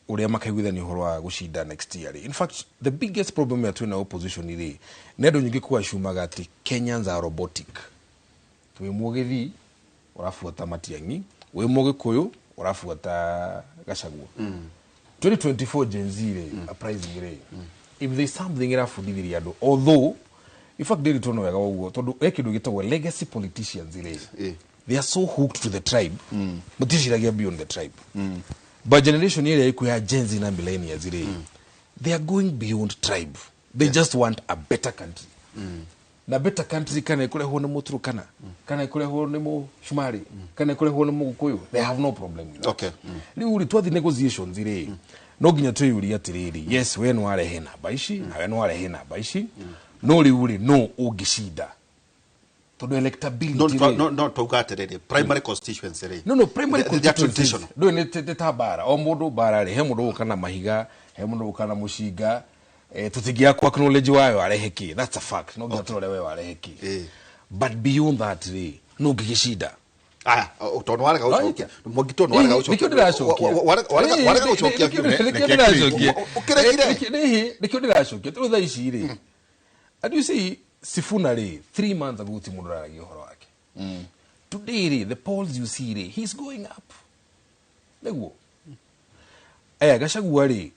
S1: uria makaiguithania uhoro wa gucinda next year in fact the biggest problem ya twina opposition iri nendo nyingi kwa shumaga ati Kenyans are robotic twi mugithi urafuata Matiang'i we mugikuyu urafuata Gachagua 2024 Gen Z uprising ri if there is something irafundithiria andu although in fact they don't know wega uguo tondu ekindu gitagwo legacy politicians they are so hooked to the tribe but this is beyond the tribe by generation area ikuya Gen Z na millennials they are going beyond tribe. They just want a better country. Na better country kana ikurehwo ni Muturukana, kana ikurehwo ni Mushumari, kana ikurehwo ni Mugukuyu. They have no problem with that.
S4: Okay.
S1: Riu uri twathi negotiations iri. No nginya tuyuri atiriri. Yes, we no arehe namba ici, na we no arehe namba ici. No riu uri no ungicida. Todo electability.
S4: No tugatiriri primary constituency ri.
S1: No primary constituency. Do ni tetabara. O mundu bara ri he mundu kana mahiga, he mundu kana mushinga. Tutigia kwa acknowledge wayo areheki. That's a fact. No nginya turore wewe areheki. But beyond that ri no ngigicida.
S4: Utono warega ucokia. Mogitono warega ucokia.
S1: Nikio ndiracokia.
S4: Warega ucokia.
S1: Nikio ndiracokia. Ukiregire. Nikio ndiracokia. Tho ici ri. And you see Sifuna ri 3 months ago ti mundu aragi uhoro wake. Today ri the polls you see ri he's going up. Neguo. Gachagua ri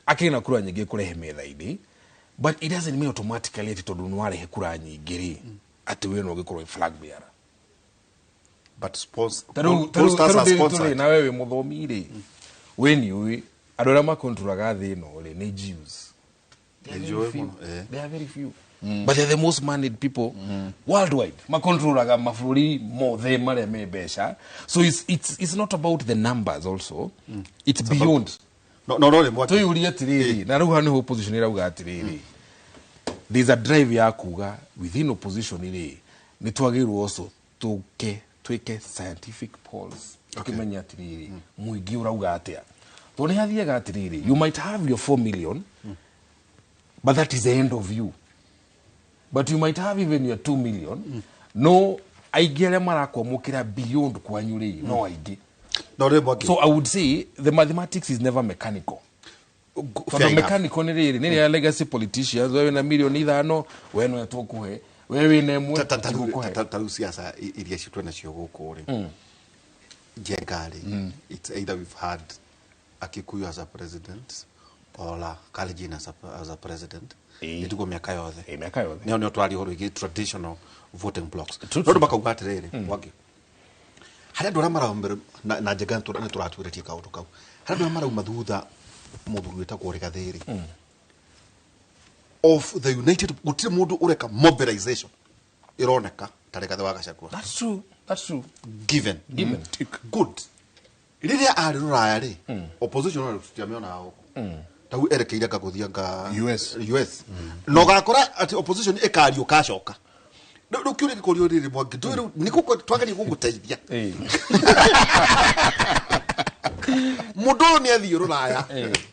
S1: akina kura nyingi kurehe metha-ini, but it doesn't mean automatically ati tondu nwarehe kura nyingi ri ati we no gikorwo flag bearer.
S4: But posters
S1: are sponsored. Na wewe muthomi ri we ni we andu aria makontrolaga thi no ri ni Jews. They are very few. But they're the most managed people worldwide. Makontrolaga mafururi mothe mare me besha. So it's not about the numbers also. It's beyond.
S4: No ni mwaki.
S1: Tuyuri atiriri na ruha ni opposition irauga atiriri. There's a drive ya kuga within opposition iri ni twagirwo also twike scientific polls. Tukimenya atiriri muingi urauga atia. Tone hathiaga atiriri. You might have your 4 million but that is the end of you. But you might have even your 2 million. No aigi aria marakwamukira beyond kwanyu ri no aigi. So I would say the mathematics is never mechanical. Fair mechanical ni riri ni ya legacy politicians wewe na milioni 5 wewe no tukuhe wewe na mwe
S4: tataru siasa iria citwe nacio guku ri jengari. It's either we've had Akikuyu as a president or Kalenjin as a president. Nituko miaka yothe.
S1: Miaka yothe.
S4: Nio twari horo igi traditional voting blocks. No bakauga atiriri wagi. Haria ndora maraumbere na njega ni turatwiretie kaundu kau. Haria ndora marauma thutha muthuri wetagwo Rigathiri. Of the United gutire mundu ureka mobilization ironeka taregathe wa Gachagua.
S1: That's true.
S4: Given. Good. Riria ari ruraya ri opposition no tutiamiona hao. Tau erekeire gaguthia US. No gakora ati opposition ekario kacoka. No kiuri gikorio riri mwangi ndwiru niko twagani guguteithia. Mundu ni athii ruraya.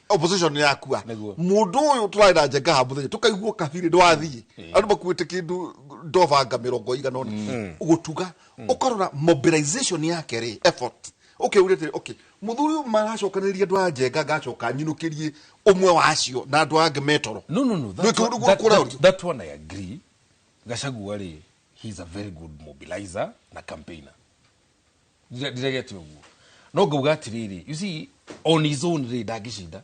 S4: Opposition ni yakua. Mundu uyu turaira njega hamuthenya tukaiguo kabiri ndwathii. Andu bakuite kindu ndovanga 100 ugutuga ukorora mobilization yake ri effort. Okay, okay. Muthuri maracokaniria ndwa njega gacoka nyinukirie umwe wacio na ndwa ngemetoro.
S1: No. That one I agree. Gachagua ri he's a very good mobilizer na campaigner. Did I get you? No go gatiriri. You see on his own ri dagishinda.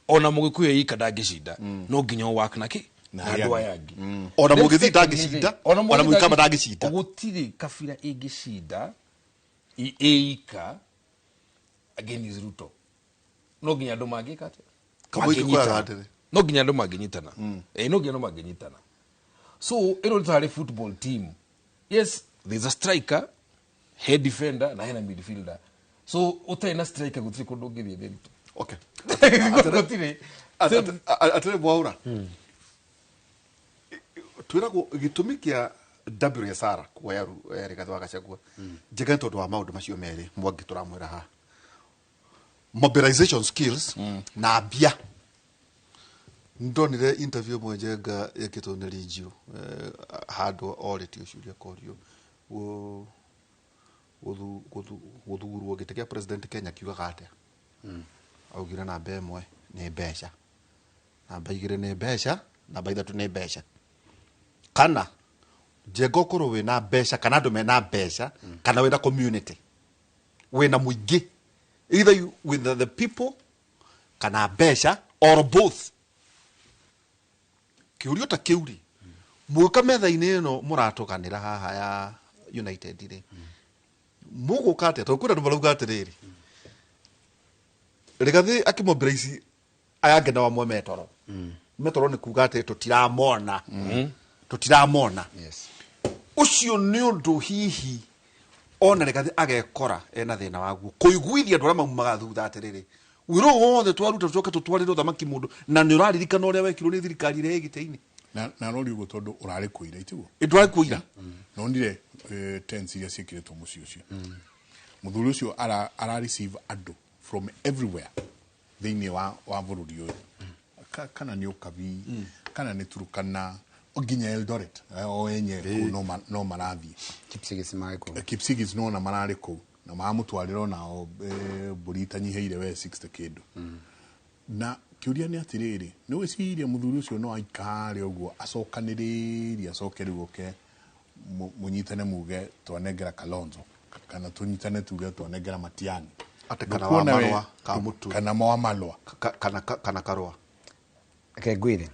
S1: Ona Mugikuyu yika dagishinda. No nginya work naki na ndwa yangi.
S4: Ona Mugithi dagishinda. Ona Mwikama dagishinda.
S1: Gutiri kafira igishinda. Eika against Ruto. No nginya ndo magika ate. No nginya ndo maginyitana. No nginya ndo maginyitana. So ero tare football team. Yes, there's a striker, head defender na hena midfielder. So utaina striker gutiri kondo ngithie Ruto.
S4: Okay.
S3: Atare bwaura. Twirago gitumikia WSR kwa yaru Rigathi wa Gachagua. Njega tondu wa maundu macio meri mwangi turamwira ha. Mobilization skills na bia. Ndonire interview mwenjega yakito ni regio hado audit ucuria korio guthurwo gite kia president Kenya kiuga atia. Augira na bemwe ni mbeca. Na baigire ni mbeca na baithatu ni mbeca. Kana jego koro we na besha kana ndo mena besha kana we na community we na muigi either you with the people kana besha or both kiurio ta kiuri muka metha ineno muratokanira haha ya United ri mugukate to kuna ndo marauga atiriri Rigathi akimobilize
S4: ayangena wa mwe metoro metoro ni kuga ati tutiramona tutiramona ucio ni undu hihi ona rekathi agekora ena thina waguo kuiguithia ndora maumaga thutha atiriri wiro wothe twaruta tucoke tutwarire thamaki mundu na ni uraririkana uria wekirwo ni thirikari ire giteini
S3: na rori ugo tondu urari kuira itigo
S4: ndwari kuira
S3: no ndire tense iria cikiretwo muci ucio muthuri ucio ara receive ado from everywhere thiini wa bururi uyu kana ni ukabi kana ni Turukana oginya Eldoret o enye no marathi Kipsigis no na marari ku na mamutwariro nao burita nyiheire we 60 kindu na kiuria ni atiriri ni wiciria muthuri ucio no aikare uguo acokaniriria acokerigoke munyitane muge twanengera Kalonzo kana tunyitane tuge twanengera Matiani
S4: ate kana wa malwa ka mutu
S3: kana wa malwa
S4: kana karwa
S5: akegwire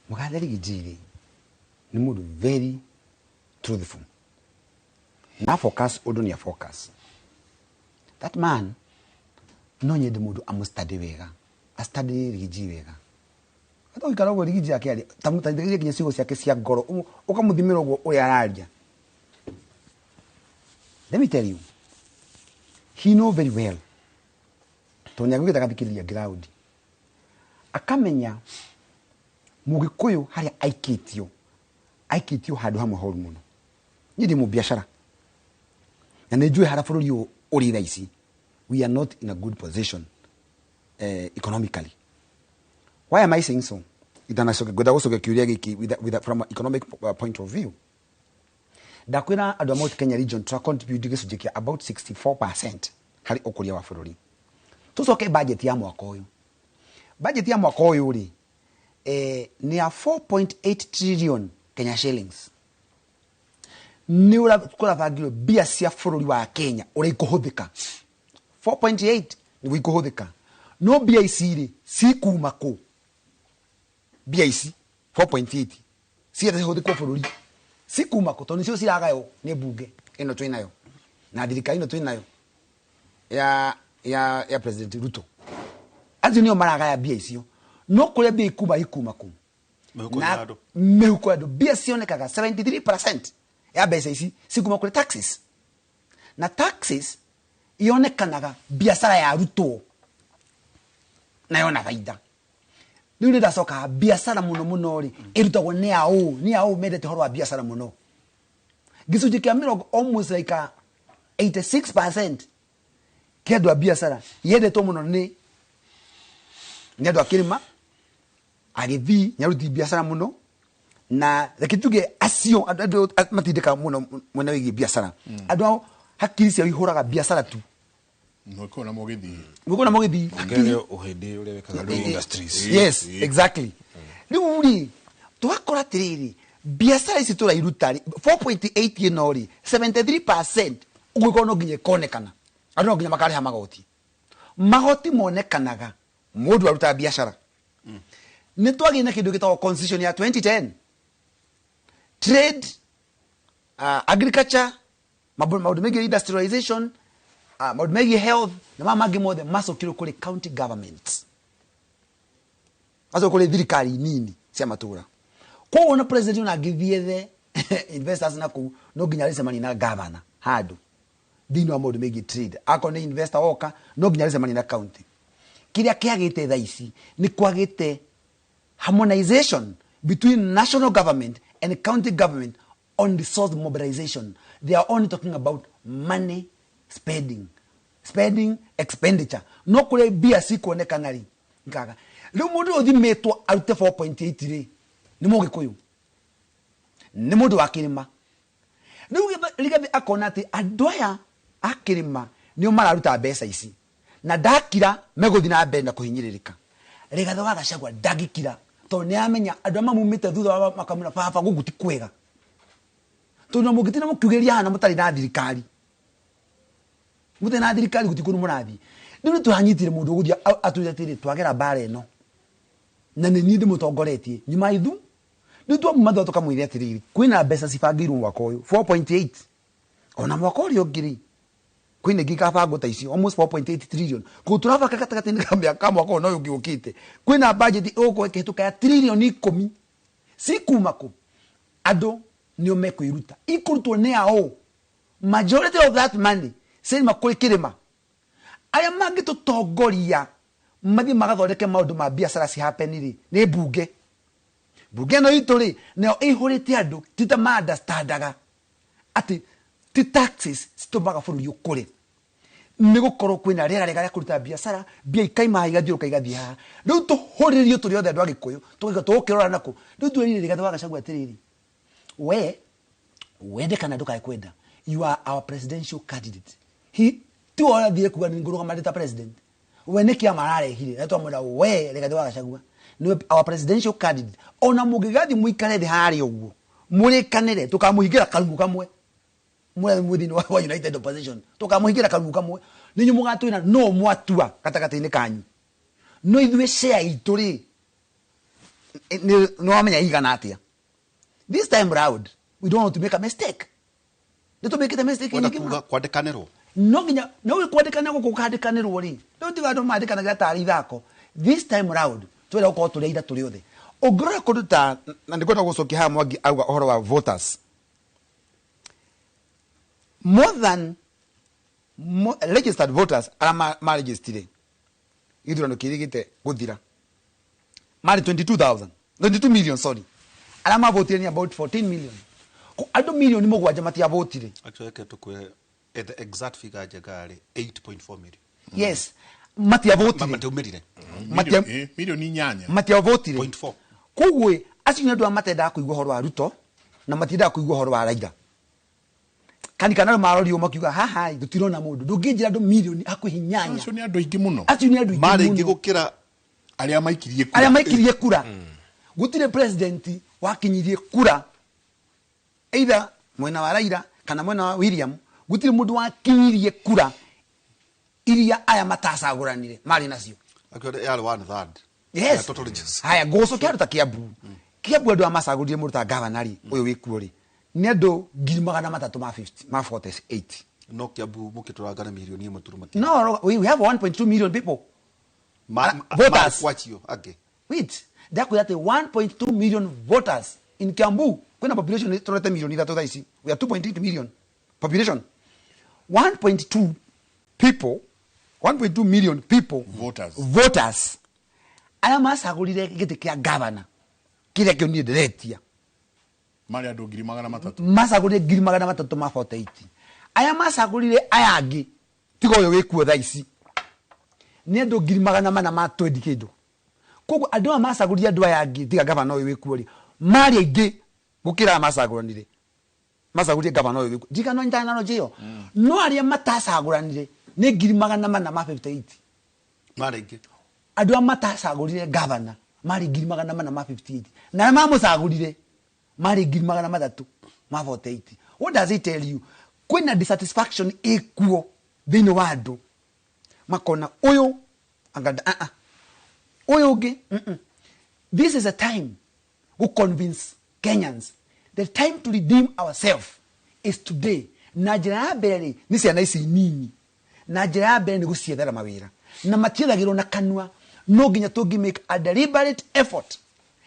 S5: mugatheri gijiri ni mundu very truthful na focus odunia focus that man no nyende mundu amustudy wega a study rigiji wega ato ikara go rigiji yake ali tamutandire kinye sigo ciake cia ngoro ukamuthimira go uria araria. Let me tell you, he know very well tonya gugita gathikiriria ground akamenya mugikuyu haria aikitio handu hamwe horu muno nyindi mu biashara na nejue hara bururi uri raisi we are not in a good position economically. Why am I saying so? Itanasoke goda gosoke kiuria giki from an economic point of view. Dakwira Adamot Kenya region to contribute gicunjiki about 64% hari okuria wa bururi. Tusoke budget ya mwaka uyu. Budget ya mwaka uyu ri ni ya 4.8 trillion Kenya shillings. Ni ura kula fagiro bia cia bururi wa Kenya uri kuhuthika 4.8 ni wikuhuthika no bia ici ri cikuma ku bia ici 4.8 ciete huthikwo bururi cikuma ku toni cio ciragayo ni bunge ino twinayo na thirikari ino twinayo ya president Ruto azu ni maragaya bia icio no kule bia ikuma ku na mehuko ado bia cionekaga 73% ya besa ici cikuma kule taxes na taxes ionekanaga biashara ya Ruto na yona faida riu ni dacoka biashara muno ri irutagwo ni ao mendete horo wa biashara muno gicunji kia mirongo almost like 86% kiandu a biashara yendetwo muno ni andu akirima agithi nyaruti biashara muno na rekituge acio andu matindika muno mwena wigi biashara andu hakiri cia ihuraga biashara tu
S3: mwekona mogithi
S1: ngere uhindi ule wekaga industries.
S5: Yes, exactly. Riuri twakora tiriri biashara ici turairuta 4.8 yenori 73% ugikono nginye konekana andu nginya makariha magoti monekanaga mundu aruta biashara ni twagina kindu gitagwo constitution ya 2010 trade agriculture maundu megi industrialization maundu megi health na magi mothe macokire kuri county governments kuri thirikari nini cia matura kwa na president una githiethe investors na ku no nginya ricemani na governor handu thini wa maundu megi trade akone investor oka no nginya ricemani na county kiria kiagite tha ici ni kwagite harmonization between national government and county government on resource mobilization. They are only talking about money spending expenditure no kule bia siku onekana ri nkaga riu mundu othimetwo arute 4.8 ri ni mugikuyu ni mundu akirima riu ligathi akona ati andu aya akirima ni mararuta mbeca ici na ndakira meguthi na mbere na kuhinyiririka ligathi wa Gachagua ndagikira to ni amenya andu amamumite thutha wa makamuna baba guguti kwega to no mugitina mukiugeria hana mutari na thirikari mutena thirikari gutikuru murathi ndu tuhanyitire mundu guthia aturetire twagera bare eno na ni ndi mutongoretie nyuma ithu ndu twa matho tukamwire atiriri kwina mbeca cibangirwo mwaka uyu 4.8 ona mwaka uri ongiri kwine gikaba ngota icio almost 4.8 trillion ko turabaka katakatini kambia kama wako no yugiukite kwina budget oko ekehituka ya trillion 10 sikumako ado ni omekwiruta ikurutwo ne ao majority of that money send makuri kirima aya mangi tutongoria mathi magathondeke maundu ma biashara si happeniri ni bunge no ituri no ihurite andu tita ma understandaga ati ti taxes sitobaga bũrũri ũkũre nĩ gũkorwo kwĩna rĩera rĩega rĩa kũruta biashara mbia ikaima igathiũrũka igathiĩ haha rĩu tũhũrĩrio tũrĩ othe andũ a Gĩkũyũ tũgĩkĩrora nako rĩu twĩrire Rigathĩ wa Gachagua atĩrĩrĩ wende kana ndũkae kwenda you are our presidential candidate ti wona thiĩ kuga nĩ ngũrũgamanĩte president we nĩ kĩama ararehire na twamwĩra we Rigathĩ wa Gachagua nĩ our presidential candidate ona mũngĩgathiĩ mũikare thĩ harĩa ũguo mũrĩkanĩre tũkamũhingĩra karungu kamwe mwethini wa United Opposition tukamuhigira karungu kamwe ninyu mugatwina no mwatua katakati-ini kanyu no ithuĩ share itu ri no amenya igana atia this time round we don't want to make a mistake to make a mistake
S4: ni kuga kwandikanirwo
S5: no nginya no kwandikanirwo kukandikanirwo ri no tiga ndo mandikanagira tari thako this time round twira uko turi ida turi othe ongora kuruta na ndikwenda gucokia ha Mwangi auga uhoro wa voters more than registered voters are registered. Idurano kirigite guthira. Mari 22 million, sorry. Alama voted about 14 million. Ko ado million ni mogwaja matia votire.
S4: Actually ketukwe the exact figure jagari 8.4 million.
S5: Yes. Matia votire.
S4: Matia umerire.
S3: Matia million ni nyanya.
S5: Matia votire.
S4: 0.4.
S5: Kogwe asinye ndo amatenda kuigwa horo wa Ruto na matida kuigwa horo wa Raila. Kana marori omakiuga haha gutirona mundu ndunginjira ndo million akuhinyanya
S3: acio ni andu aingi muno
S5: acio ni andu aingi
S4: mari ingi gukira
S3: aria maikirie
S5: kura gutire president wakinyirie kura either mwena wa Raila kana mwena wa William gutire mundu wakinyirie kura iria aya matacaguranire mari nacio
S4: akore yale 1/3
S5: yes haya goso kiaru ta Kiambu andu amacagurire muruta gavanari uyu wikuori ni andu 348
S4: no Kiambu mukiturangana milioni imwe turuma
S5: no we have 1.2 million people voters
S4: kwachio age
S5: wait that we have 1.2 million voters in Kiambu kuna population 30 million ida toda isi we are 2.8 million population 1.2 million people voters ala masagurire gite kia governor kile kio ni directia
S3: mari andu 300
S5: masagurire 348 aya masagurire aya angi tigo yo wikuo tha ici ni andu 400 ma 20 kindu kogo andu masagurire andu aya angi tiga governor yo wikuo ri mari aingi gukira masaguranire masagurire governor yo wikuo diga no ndana no jio no aria matasaguranire ni 458
S4: mari aingi
S5: andu matasagurire governor mari 458 na mamusagurire mari 348 what does it tell you kwina dissatisfaction ekuo thini wa andu makona uyu anganda uyu ge this is a time to convince Kenyans the time to redeem ourselves is today na njira ya mbere ni ciana ici nini na njira ya mbere ni guciethera mawira na matiethagirwo na kanua no nginya tungi make a deliberate effort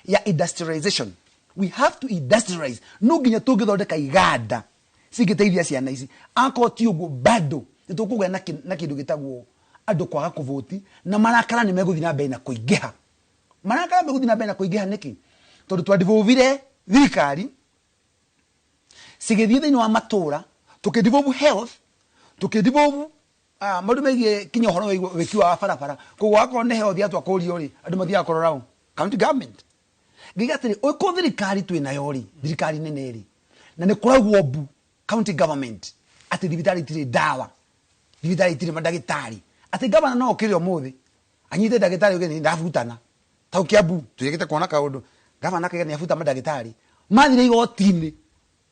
S5: ya industrialization we have to industrialize no nginya tungithondeka iganda cingiteithia ciana ici ako ti uguo bado nitukugea na kindu gitagwo andu kwaga kuvoti na marakara ni meguthi na mbere na kuingiha marakara meguthi na mbere na kuingiha niki tondu twandivovire thirikari cigithie thiini wa matura tukidivovu health tukidivovu maundu megie kinya horo wikiwa wa barabara koguo akorwo ni health atwa kurio ri andu mathiaga kurora county government gigatiri uko thirikari twinayo ri thirikari nene ri na ni kuragwo bu county government ati thibitari tiri dawa thibitari tiri madagitari ati governor no kirio muthi anyite dagitari ugeni ndafutana tau Kiambu tuyekete kuona kaundu governor kageni afuta madagitari mathire igoti-ini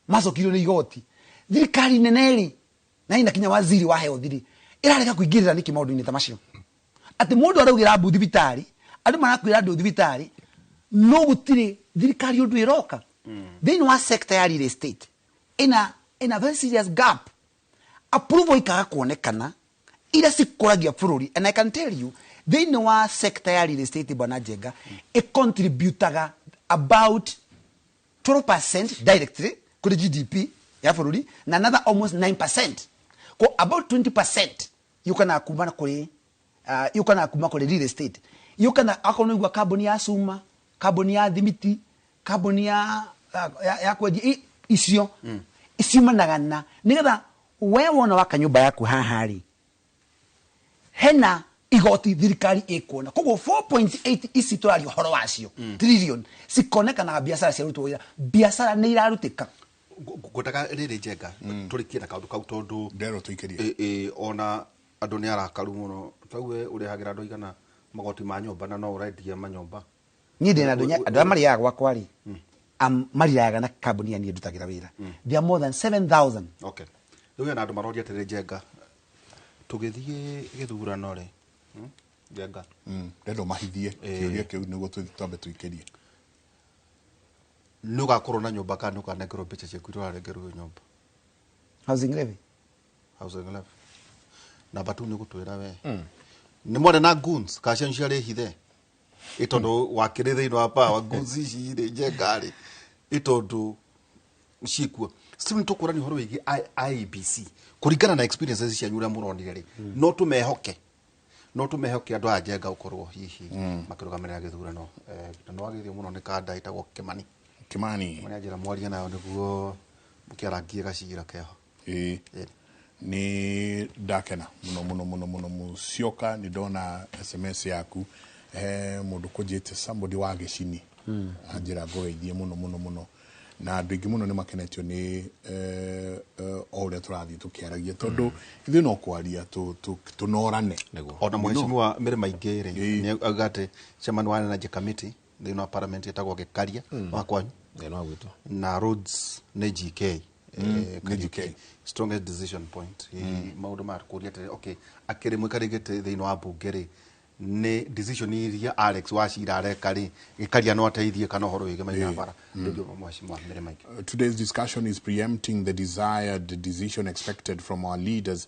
S5: macokirwo ni igoti thirikari nene ri na ina kinya waziri wa health ri irareka kuingirira niki maundu-ini ta macio ati mundu araugira bu thibitari andu marakwira andu thibitari no gutire thirikari undu iroka thini wa sector ya real estate in a very serious gap approval ikaga kuonekana ila sikuragia bururi. And I can tell you, thĩinĩ wa sector ya real estate bwana Njenga, contributaga about 12% directly kuri GDP ya bururi na another almost 9%. Ko about 20% yukana kumana kuri real estate. Yukana akonugwa carbon ya suma, carbon ya thimiti, carbon ya kwedia icio. Isiumanagana nigetha we wona waka nyumba yaku hahari hena igoti thirikari ikuona koguo 4.8 isi twari horo wacio trillion sikonekana na biashara cia ruto wira biashara ni irarutika
S4: ngutaka riri Njenga turikie na kaundu kau tondu ndero tuikirie ona andu ni arakaru muno tauwe urehagira andu igana magoti ma nyumba na no urendia manyumba
S5: ni ndina andu amari ya gwakwa ri mariraga na kambuni ya ni ndutagira wira they are more than 7,000.
S4: Okay, riu na andu maroria tere Njenga tugithie githurano ri Njenga
S3: ndendo mahithie kiuria kiu niguo twambe tuikirie
S4: nugakorwo na nyumba kana ukanengerwo mbeca ciaku irarengerwo nyumba
S5: housing levy
S4: na batu ni gutwira we ni mwone na goons kasha nciare hithe itondo wakire thiini wa power goons ici ri Njenga ri itondo cikua still tukurani horo wigi IEBC kuringana na experiences cia nyura muronire ri no tumehoke andu a Njenga ukorwo hihi makirugamirira githurano no wagithio muno ni kada itagwo Kimani mwana njira mwaria nayo niguo mukiarangie gacira keho
S3: ni ndakena muno mucioka ni ndona SMS yaku mundu kujite somebody wa gicini anjira ngogeithie muno na andu ingi muno ni makenetio ni ore turathi tukiaragia tondu ithu no kwaria tunorane
S4: ona mheshimiwa Mirima Ingere ni agate chairman wa energy committee thĩinĩ wa parliament yetagwo gikaria wakwanyu na roads ni GK strongest decision point maundu ma kuria tere okay akiri mwikarigite thĩinĩ wa bunge ri ni decision iria Alex Wachira areka ri gikaria no ateithie kana horo wige maina bara ndio mheshimiwa Mirima Ingere.
S3: Today's discussion is preempting the desired decision expected from our leaders.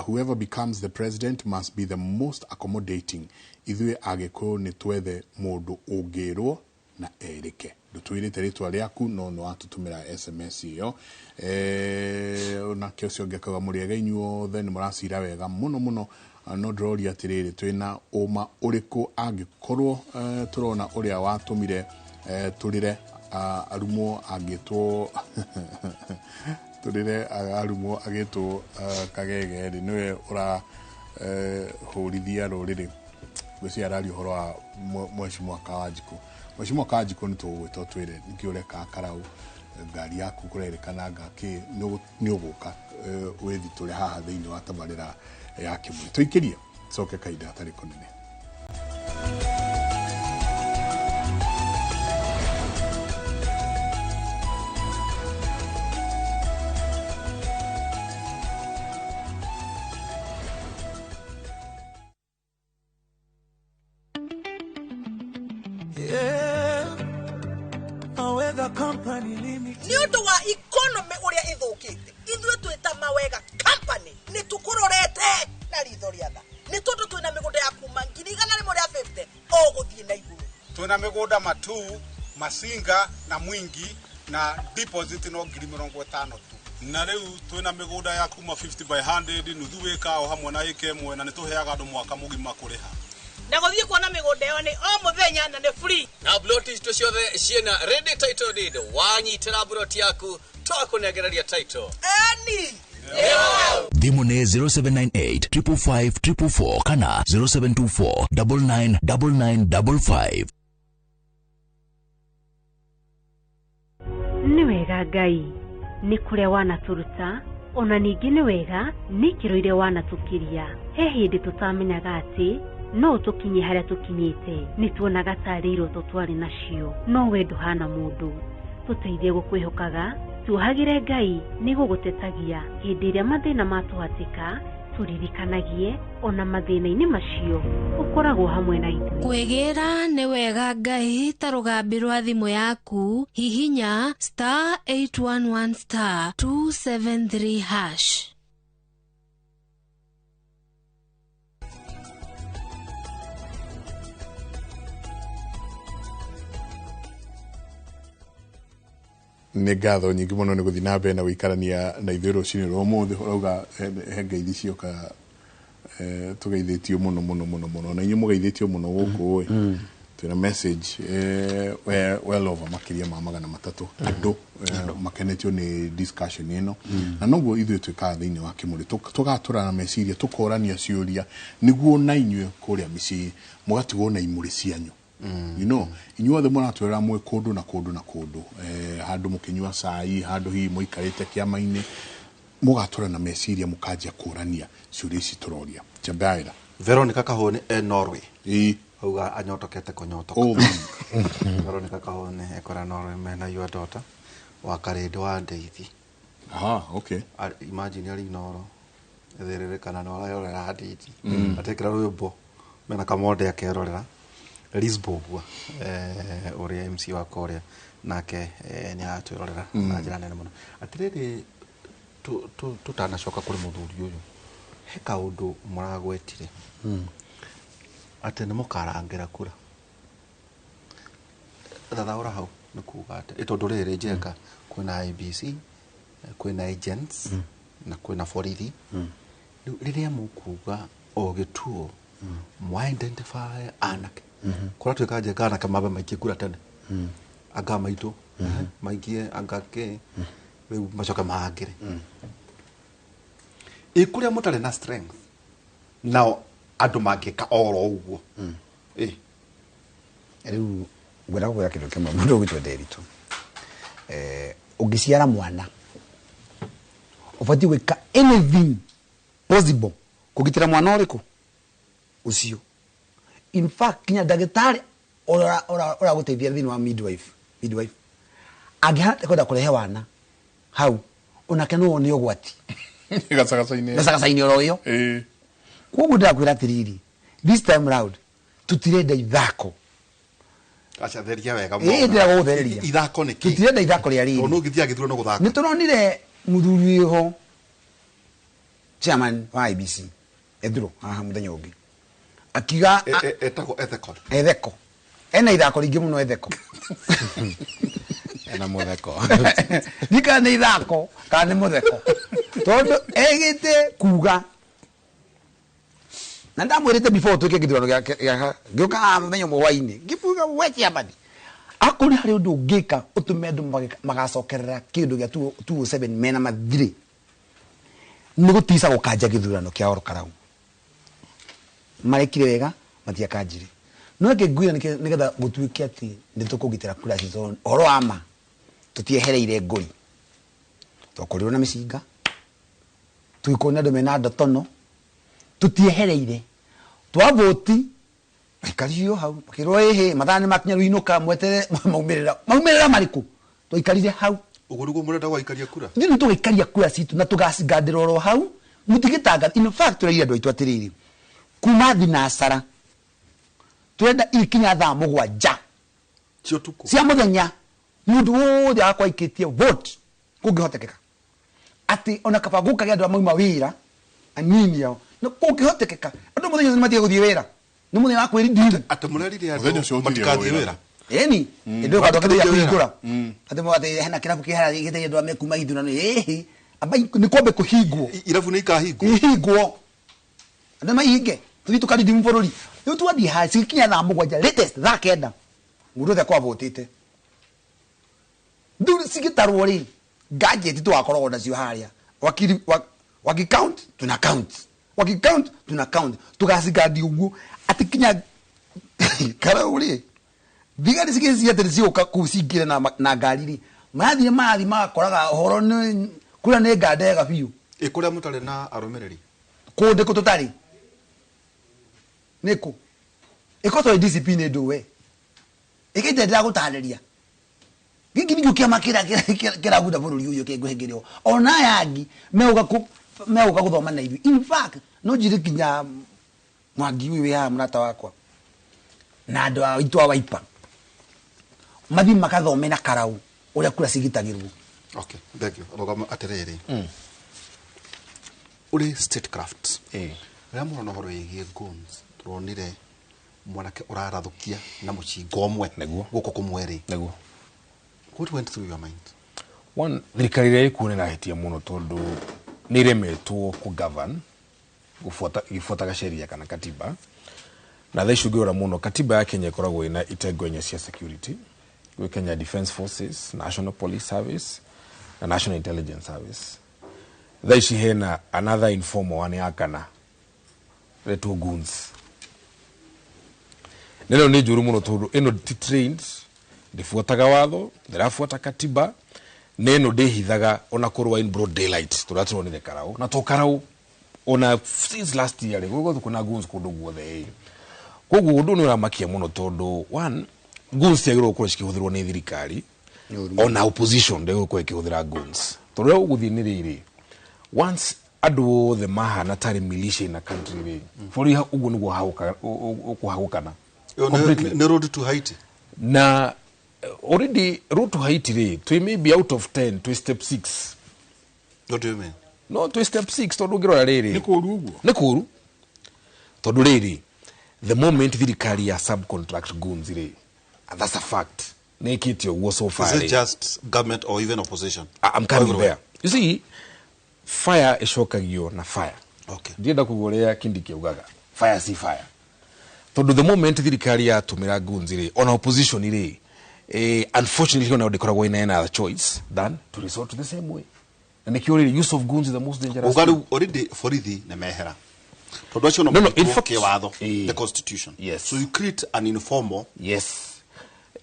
S3: Whoever becomes the president must be the most accommodating. Ithuĩ agĩkorwo nĩ twethe mũndũ ũngĩrwo na erĩke ndutwirite ritwa riaku no watutumira SMS iyo na kĩo cio ngekaga mũrĩega inyuothe nĩ mũracira wega muno no ndĩroria atĩrĩrĩ twĩna ũma ũrĩkũ angĩkorwo tũrona ũrĩa watũmire tũrĩre arumo agĩtwo tũrĩre arumo agĩtwo Kagege rĩ nĩwe ũrahũrithia rũrĩrĩ gwĩcia arario horo wa mheshimiwa Kawajiko nĩ tũgwĩtwo twĩre nĩkĩ ũreka karau ngari yaku kũrerĩkana ngaki nĩ ũgũka wĩthitũre haha thĩinĩ wa tabarĩra ya Kĩmũrĩ tũikĩrie coke kahinda hatarĩ kũnene.
S6: Ni undu wa economy uria ithukite ithuĩ twĩta Mawega company ni tukurorete na ritho ria tha ni tondu twina migunda ya kuma 150 guthie na iguru
S13: twina migunda matu Masinga na Mwingi na deposit no 50,000 tu na riu twina migunda ya kuma 50 by 100 nuthu wika o hamwe na ike mwe na ni tuheaga andu mwaka mugima kuriha
S6: na guthie kuona migunda yo ni o muthenya na ni free
S14: na bloti sto ciothe ciena ready title deed wanyitira bloti yaku twakunegereria title
S6: ani
S2: thimu ni 0798 555 444 kana 0724 999955.
S15: Ni wega Ngai ni kuria wanaturuta ona ningi ni wega ni kiroire wanatukiria he hindi tutamenyaga ati no tukinye haria tukinyite ni tuonaga tari iroto twari nacio no we nduhana mundu tuteithie gukwihokaga tuohagire Ngai ni gugutetagia hindi iria mathina matuhatika turirikanagie ona mathina-ini macio ukoragwo hamwe na ithuĩ
S11: kwegera ni wega Ngai ta rugambi rwa thimu yaku hihinya *811*273#.
S3: nä ngatho nyingä må no nä gå thiä na mbere na gå ikarania na ithuä rå cinä rwa må thä rauga he ngeithi cioka tå geithä tio må no na inyuä må geithä tio må no gå kå twä na message well over makä ria ma 300 andå makenetio nä discussion ä no na noguo ithuä twä kaga thä inä wa kä må rä tå gatå rana meciria tå korania ciå ria nä guo na inyuä kå rä a mä ciä må gatigwo na imå rä cianyu you know inyuothe muratwira mwe kundu na kundu handu mukinyua cai handu hi muikarite kiama-ini mugatura na meciria mukanjia kurania ciuria ici turoria Jambaira
S4: Veronica Kahone Norway auga anyotokete kunyotoka Veronica Kahone ekora Norway mena your daughter wa karede wa ndeithi
S3: okay
S4: imagine ali noro etherere kana no arayora hadithi atekera rwimbo mena kamode akerorera Lisbogwa ore MC wa Korea nake ni atwirorera na njira nene muno atiriri tutanacoka kuri muthuri uyu he kaundu muragwetire ate ni mukarangira kura thathaura hau ni kuga ate itondu riri njenga kwina IBC kwina agents na kwina borithi riria mukuga o gituo mu identify anake kora twika njenga anake mabe maiki kura tene anga maitu maikie anga ke riu macoka mahangire ikuria mutare na strength now andu mangika oro uguo
S5: riu gwera gwera kindu kimwe mundu gwitwa Nderitu ungiciara mwana ubati gwika anything possible kugitira mwana uriku ucio in fact kinya dagitari ora guteithia thini wa midwife agihate koda kurehe wana hau onake no ni ogwati gasagacaini oro yo kuguo ndakwira tiriri this time round tutirenda ithako
S4: acha theria wega mo
S5: ndira gutheria
S4: ithako niki
S5: tutirenda ithako ria riri
S4: no ngithia githuro no guthaka
S5: nituronire muthuri ho chairman wa IBC Edro aha muthenya ungi akiga
S4: etako
S5: etheko ena ithako ringi muno etheko
S1: ena mutheko
S5: dika ni ithako kana mutheko tondu egite kuga na ndamwirite before twike githurano gioka menyo mwaini gifuga wechi abadi akuri hari undu ngika utume andu magacokerera kindu gia 207 mena mathiri ni gutisa gukanja githurano kia oro karau marekire wega matia kanjire no ngigwira nigetha gutuike ati nitukugitira kura cizo oro ama tutiehereire nguri tukurirwo na micinga tuikona andu mena ndotono tutiehereire twavoti ikario hau kirwo ehe mathani makinya ruinuka mwetere maumirira mariku tuikarire hau
S4: ugurugo murenda gwaikaria kura
S5: ndino tugaikaria kura citu na tugasigandira oro hau mutigitanga in fact turaira andu aitu atiriri kuma thinasara twenda ikinya thaa mugwanja
S4: cio tuku
S5: cia muthenya mundu wothe akwaikitie vote kungihotekeka ati ona kabangu kagĩa andu amauma wira anini yao no kungihotekeka andu muthenya matie guthie wira ni muthenya wa kwirindira
S4: ati murerire andu matikathie wira
S5: eni ndio kwa tokeria kuhingura ati mo ati hena kirabu kihara githeye andu amekuma ithurano abai ni kombe kuhingwo
S4: irabu ni ikahingwo
S5: ihingwo andu maihinge tuthi tukarindi mbururi riu twathie ha cikinya thaa mugwanja latest thaa kenda mundu othe kwavotite ndu cigitarwo ri gadget twakoragwo nacio haria wakicount tuna count tugasigandi uguo ati kinya karauri thigari cigiciia ati cioka kucingire na ngari ri mathi magakoraga horo ni kura ni ngandega biu
S4: ikuria mutare na arumiriri
S5: kunde kututari niku ikoto discipline nduwe ikitendera gutariria giki nigio kia makira kira guda bururi uyo kiguhingirwo ona yangi meuga guthoma na ithu in fact no njire kinya mwangi uyu ya mrata wakwa na andu aitu awaipa mathi makathome na karau uria kura cigitagirwo
S4: okay thank you rogama atiriri uri statecraft ria murona horo yigie guns turonire mwanake urarathukia na mucingo omwe guko kumweri
S1: neguo
S4: what went through your mind
S1: one thirikari ria ikunena hitia muno tondu ni remetwo ku govern gufuata sheria kana katiba na they should go muno katiba ya Kenya ikoragwo ina itengo nya cia security we Kenya Defence Forces, National Police Service na National Intelligence Service. They should hena another informal one yakana retu goons. Neno ni juru muno tondu eno trained ndifuataga watho ndirafuata katiba neno ndihithaga ona korwa in broad daylight turatronire karau na tokarau ona since last year gugo kuna goons kundu guothe koguo undu ni uramakia muno tondu one goons yagirwo ko cikihũthĩrwo ni thirikari ona opposition ndego ko ikihũthĩra goons tondu uguthi ni riri once adu the mahana tari militia in a country ri for ugu ni guhagukana
S4: ne road to Haiti
S1: na already road to Haiti ri to maybe out of 10 to step 6.
S4: What do you mean?
S1: No, to step 6 tondu ngirora riri ni kuru tondu riri the moment thirikari ya subcontract goons ri and that's a fact nekitio wo so far.
S4: Is it just government or even opposition?
S1: I'm coming there. You see, fire ishokagio na fire.
S4: Okay.
S1: Ndienda kugorea kindiki ugaga fire si fire tondu the moment thirikari ya tumira goons ri on opposition ri unfortunately ona udikoragwo ina another choice than to resort to the same way. And the use of goons is the most dangerous.
S4: Ugaru already forithi na mehera. Production of
S1: in fact,
S4: the constitution.
S1: Yes.
S4: So you create an informal.
S1: Yes.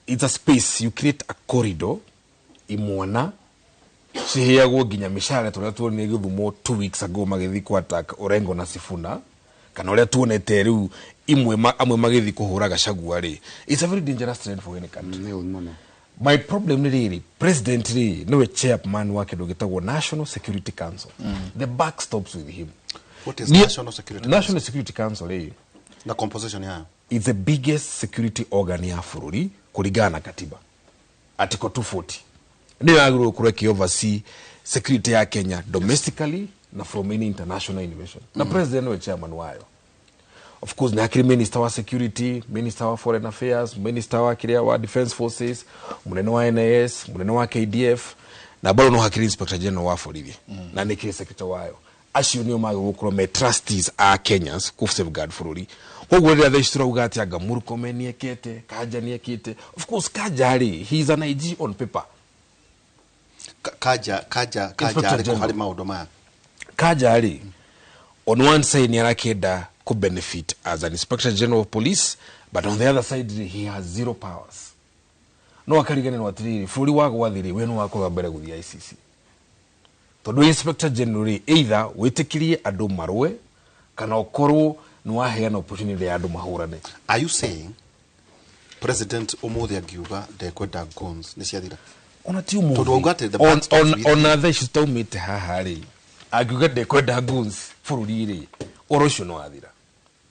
S1: It's a space. You create a corridor. Imwana. Ciheagwo nginya mishare turia tuonire githumo 2 weeks ago magithi ku attack Orengo na Sifuna. Kana uria tuonete riu amwe magithi kuhura Gachagua ri. It's a very dangerous trend for any country. My problem ni riri president ri no chairman wake dogitagwo National Security Council. The buck stops with him.
S4: What is National Security Council?
S1: National Security Council ri
S4: na composition ya
S1: is the biggest security organ ya fururi kulingana na katiba article 240 ndio agro kureki oversee security ya Kenya domestically na from any international invasion. Na president no chairman wayo. Of course, na akiri minister wa security, minister wa foreign affairs, minister wa kiria wa defense forces, munene wa NIS, munene wa KDF, na bado no hakiri inspector general wa forivye. Na nekire secretary wayo. Acio nio magukro me trustees a Kenyans ku safeguard foruri. Koguo ria the istura ugati aga Murkomen niekete, Kaja niekete. Of course Kaja he is an IG on paper.
S4: Kaja ari hari maundu maya.
S1: Kaja on one side ni arakenda could benefit as an inspector general of police, but on the other side he has zero powers. No akarigane no atiri furi wako wathiri wenu wako gambere guthia ICC. Tondu inspector general either witikirie andu marwe kana okorwo no waheana opportunity ya andu mahurane.
S4: Are you saying president umuthi agiuga ndekwenda guns ni ciathira?
S1: Ona ti umuthi on other she told me to hahari agiuga ndekwenda guns fururi ri orosho no athira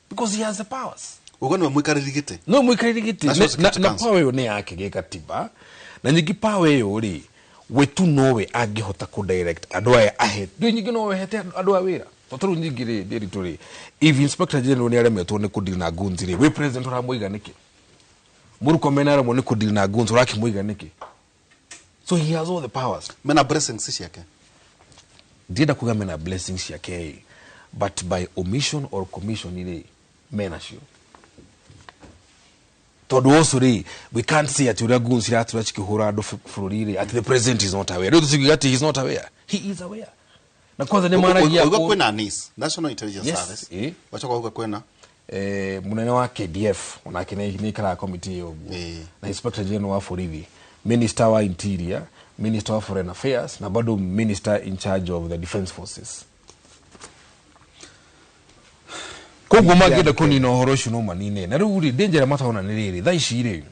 S1: because he has the powers.
S4: Ugano mwikaririgite
S1: no mwikaririgite na power yo ne yake gikatiba na nyingi power yo ri wetu nowe angihota ku direct andu aya ahead ndio nyingi nowe hete andu a wira toturu nyingi ri ndiri turi if inspector general ni aremetwo ni kudil na guns ri we president ora muiga niki Murkomen ara mo ni kudil na guns ora ki muiga niki so he has all the powers.
S4: Mena blessings yake
S1: ndienda kuga mena blessings yake but by omission or commission ile menasio todo osuri we can't say at ura guns ira turachikihura ado fururire at the president is not aware. Don't think that he is not aware. He is aware. Na kwanza ni maana ya
S4: uga kwena NIS National Intelligence Service wacha kwa uga kwena
S1: munene wa KDF onakine ni kala committee yo na inspector general wa forivi minister wa interior, minister wa foreign affairs na bado minister in charge of the defense forces. Kogu mageda kuni no horoshu no manine na ruri danger mataona niriri thaicire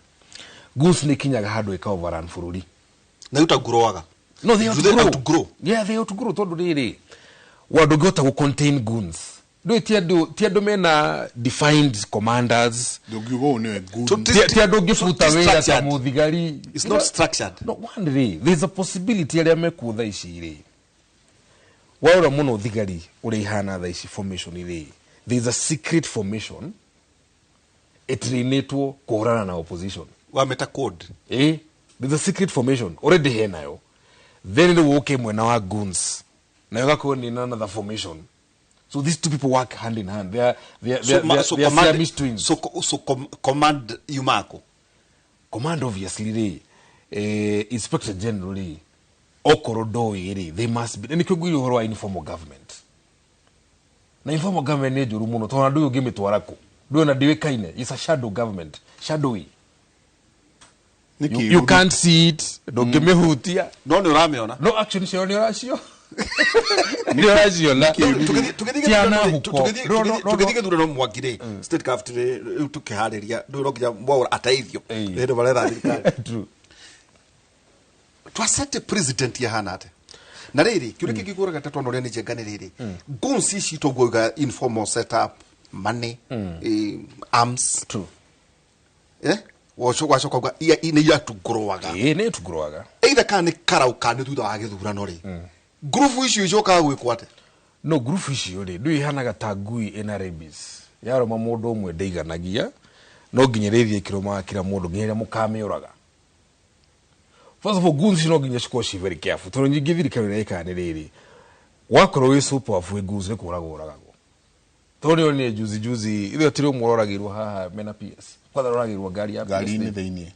S1: goose ni kinyaga hado ika overrun fururi
S4: na utagrowaga
S1: no they have to grow. Yeah, they have to grow tondu riri wadogota ku contain goons do tiado mena defined commanders
S3: dogigo ne goons
S1: tiado gifuta wera ta muthigari.
S4: It's not structured.
S1: No one day there's a possibility ya meku thaicire waura muno thigari uri hana thaici formation ile. There's a secret formation etrinetwo kuhurana na opposition
S4: wa meta code
S1: there's a secret formation already here nayo then they walk mwena wa goons na yako ni another formation. So these two people work hand in hand. They are Siamese twins.
S4: So command Yumako.
S1: Command obviously Inspector General Okorodo they must be. And you go informal government. Na informal government ne juru muno. Tona do you give me to warako. Do na diwe kaine. It's a shadow government. Shadowy. You can't see it. Don't give me hutia.
S4: No ni rame ona.
S1: No action sio ni ratio. Ni ratio la.
S4: Tugethike thurano mwakire state capital tukihariria ndu rokinya mwa ataithio. Ndio barera thirikari. True. Twasete president ya hanate. Na riri kiure kigikura gatatu no rene jengane riri. Gunsi shito goga informal setup money arms. True. Washo kwa ine ya tugrowaga.
S1: Ne tugrowaga.
S4: Either kan karau kan thutha wa githurano ri. Group issue icoka gwikwate.
S1: No group issue ri ndu ihanaga tagui ena rabies. Yaro mamundu umwe ndeiganagia no nginyerithie kiroma kira mundu nginya mukamiuraga. First of all, goons no nginya shikoshi very careful. Tono nyigithiri kana ikane riri. Wakoro we super afu goons ne kuraguraga. Tono ni juzi ile tiro muroragirwa haha mena PS. Kwa roragirwa gari ya
S3: gari ni thini.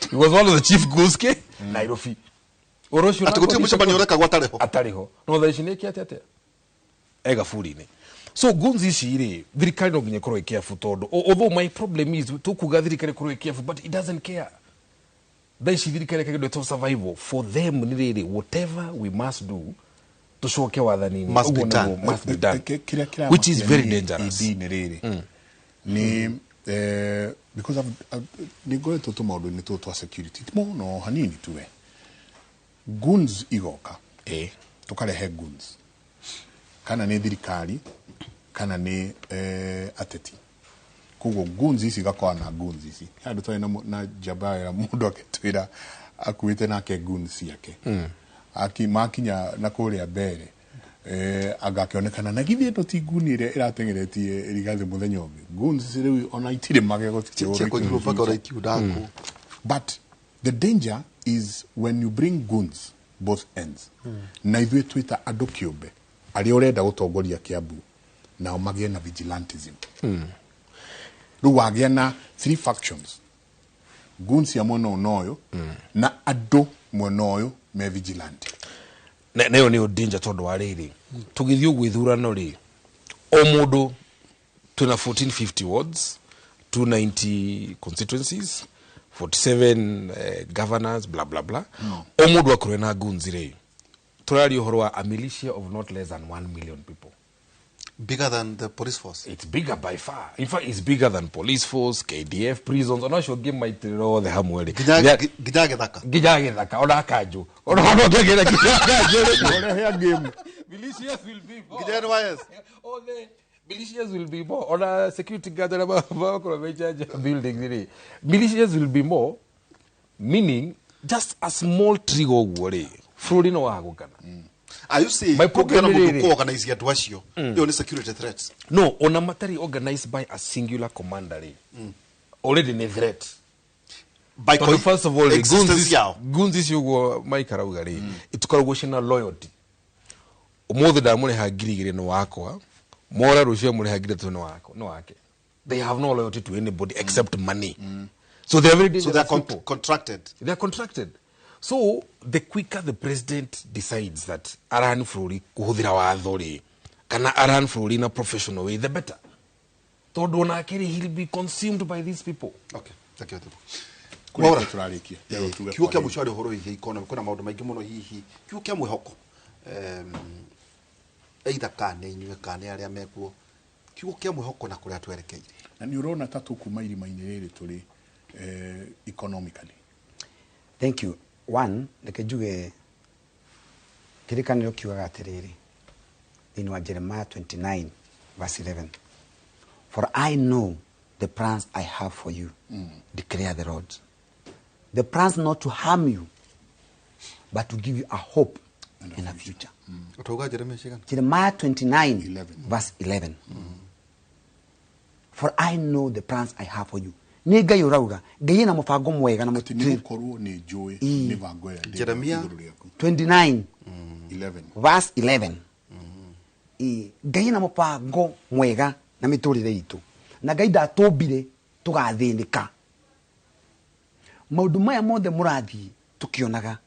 S1: He was one of the chief goons ke Nairobi. Orosho
S4: atukuti mushabani oreka gwatareho.
S1: Atariho. No thaici kiatete. Ega furi ni. So goons ici ri thirikari no nginya korwo ikiafu tondu although my problem is tukuga thirikari korwo ikiafu but it doesn't care. They should really to survival for them. Whatever we must do to show
S4: must be done,
S1: which is very dangerous.
S3: Because I've neglected to model in total security. No, hanini tuwe. Goons igoka. Tukale he goons. Kana ne dirikari, kana ne ateti. Kugo goons isi gakwa na goons isi. Hadu toa na jabaya ya mundu aketwira akuite na ke goons yake. Aki makinya na kore ya bere. Agakionekana na githi eto ti gooni ire iratengeretie Rigathi muthenya umwe. Goons isi riu ona itire magego But the danger is when you bring goons both ends. Na ithuĩ twita andũ kĩũmbe arĩa ũrenda gũtongoria Kiambu na magĩe na vigilantism. Rĩu wagĩa na three factions. Goons ya mwena ũyũ na andũ mwena ũyũ me vigilante.
S1: Nayo nĩ danger tondũ wa rĩrĩ. Tũgĩthiĩ ũguo ithurano rĩ o mũndũ twĩna 1450 wards, 290 constituencies, 47 governors, blah blah blah. O mũndũ akorwo na goons rĩ. Turari uhoro a militia of not less than 1 million people.
S4: Bigger than the police force?
S1: It's bigger by far. In fact, it's bigger than police force, KDF, prisons. I'm not sure give my the Hamweli. Gijagethaka. Oda kaju. Oda gijagethaka. Militias will be more. Oh, the militias will be more. Oda security guard building. Militias will be more, meaning just a small trigger worry. Frodi no wagukana.
S4: Are you saying my program will organize your tuashio? Only security threats?
S1: No, on a matter organized by a singular commander. Already a threat.
S4: By
S1: first of all, goons is you go my Karaugari. It took loyalty. More than money hagiri no wako. More Russia money hagiri to no wako. No ake. They have no loyalty to anybody except money. So they're very dangerous.
S4: So they're contracted.
S1: They're contracted. So the quicker the president decides that aran fruri kuhudhira wathori kana aran fruri in a professional way, the better. Todo na kiri he'll be consumed by these people.
S4: Okay, thank you. Kwa turarikia. Kiuo kia mushari horo hii ikona kuna maundu maingi muno hihi. Kiuo kia mwihoko. Either kane inywe kane aria mekuo. Kiuo kia mwihoko na kuria twerekeire.
S3: Na ni urona tatu kuma irima-ini riri turi economically.
S5: Thank you. One, nikejuge kirikaniro kiugaga atiriri in wa Jeremiah 29 verse 11. For I know the plans I have for you, declare the Lord. The plans not to harm you, but to give you a hope and a future. Jeremiah 29 verse 11. For I know the plans I have for you, nĩ Ngai ũrauga Ngai ena mũbango mwega na
S3: mũtini korwo nĩ njũĩ mĩbango ya
S4: Jeremia
S5: 29 verse 11 Ngai ena mũbango mwega na mĩtũrĩre itũ na Ngai ndatũmbire tũgathĩnĩka maũndũ maya mothe mũrathiĩ tukionaga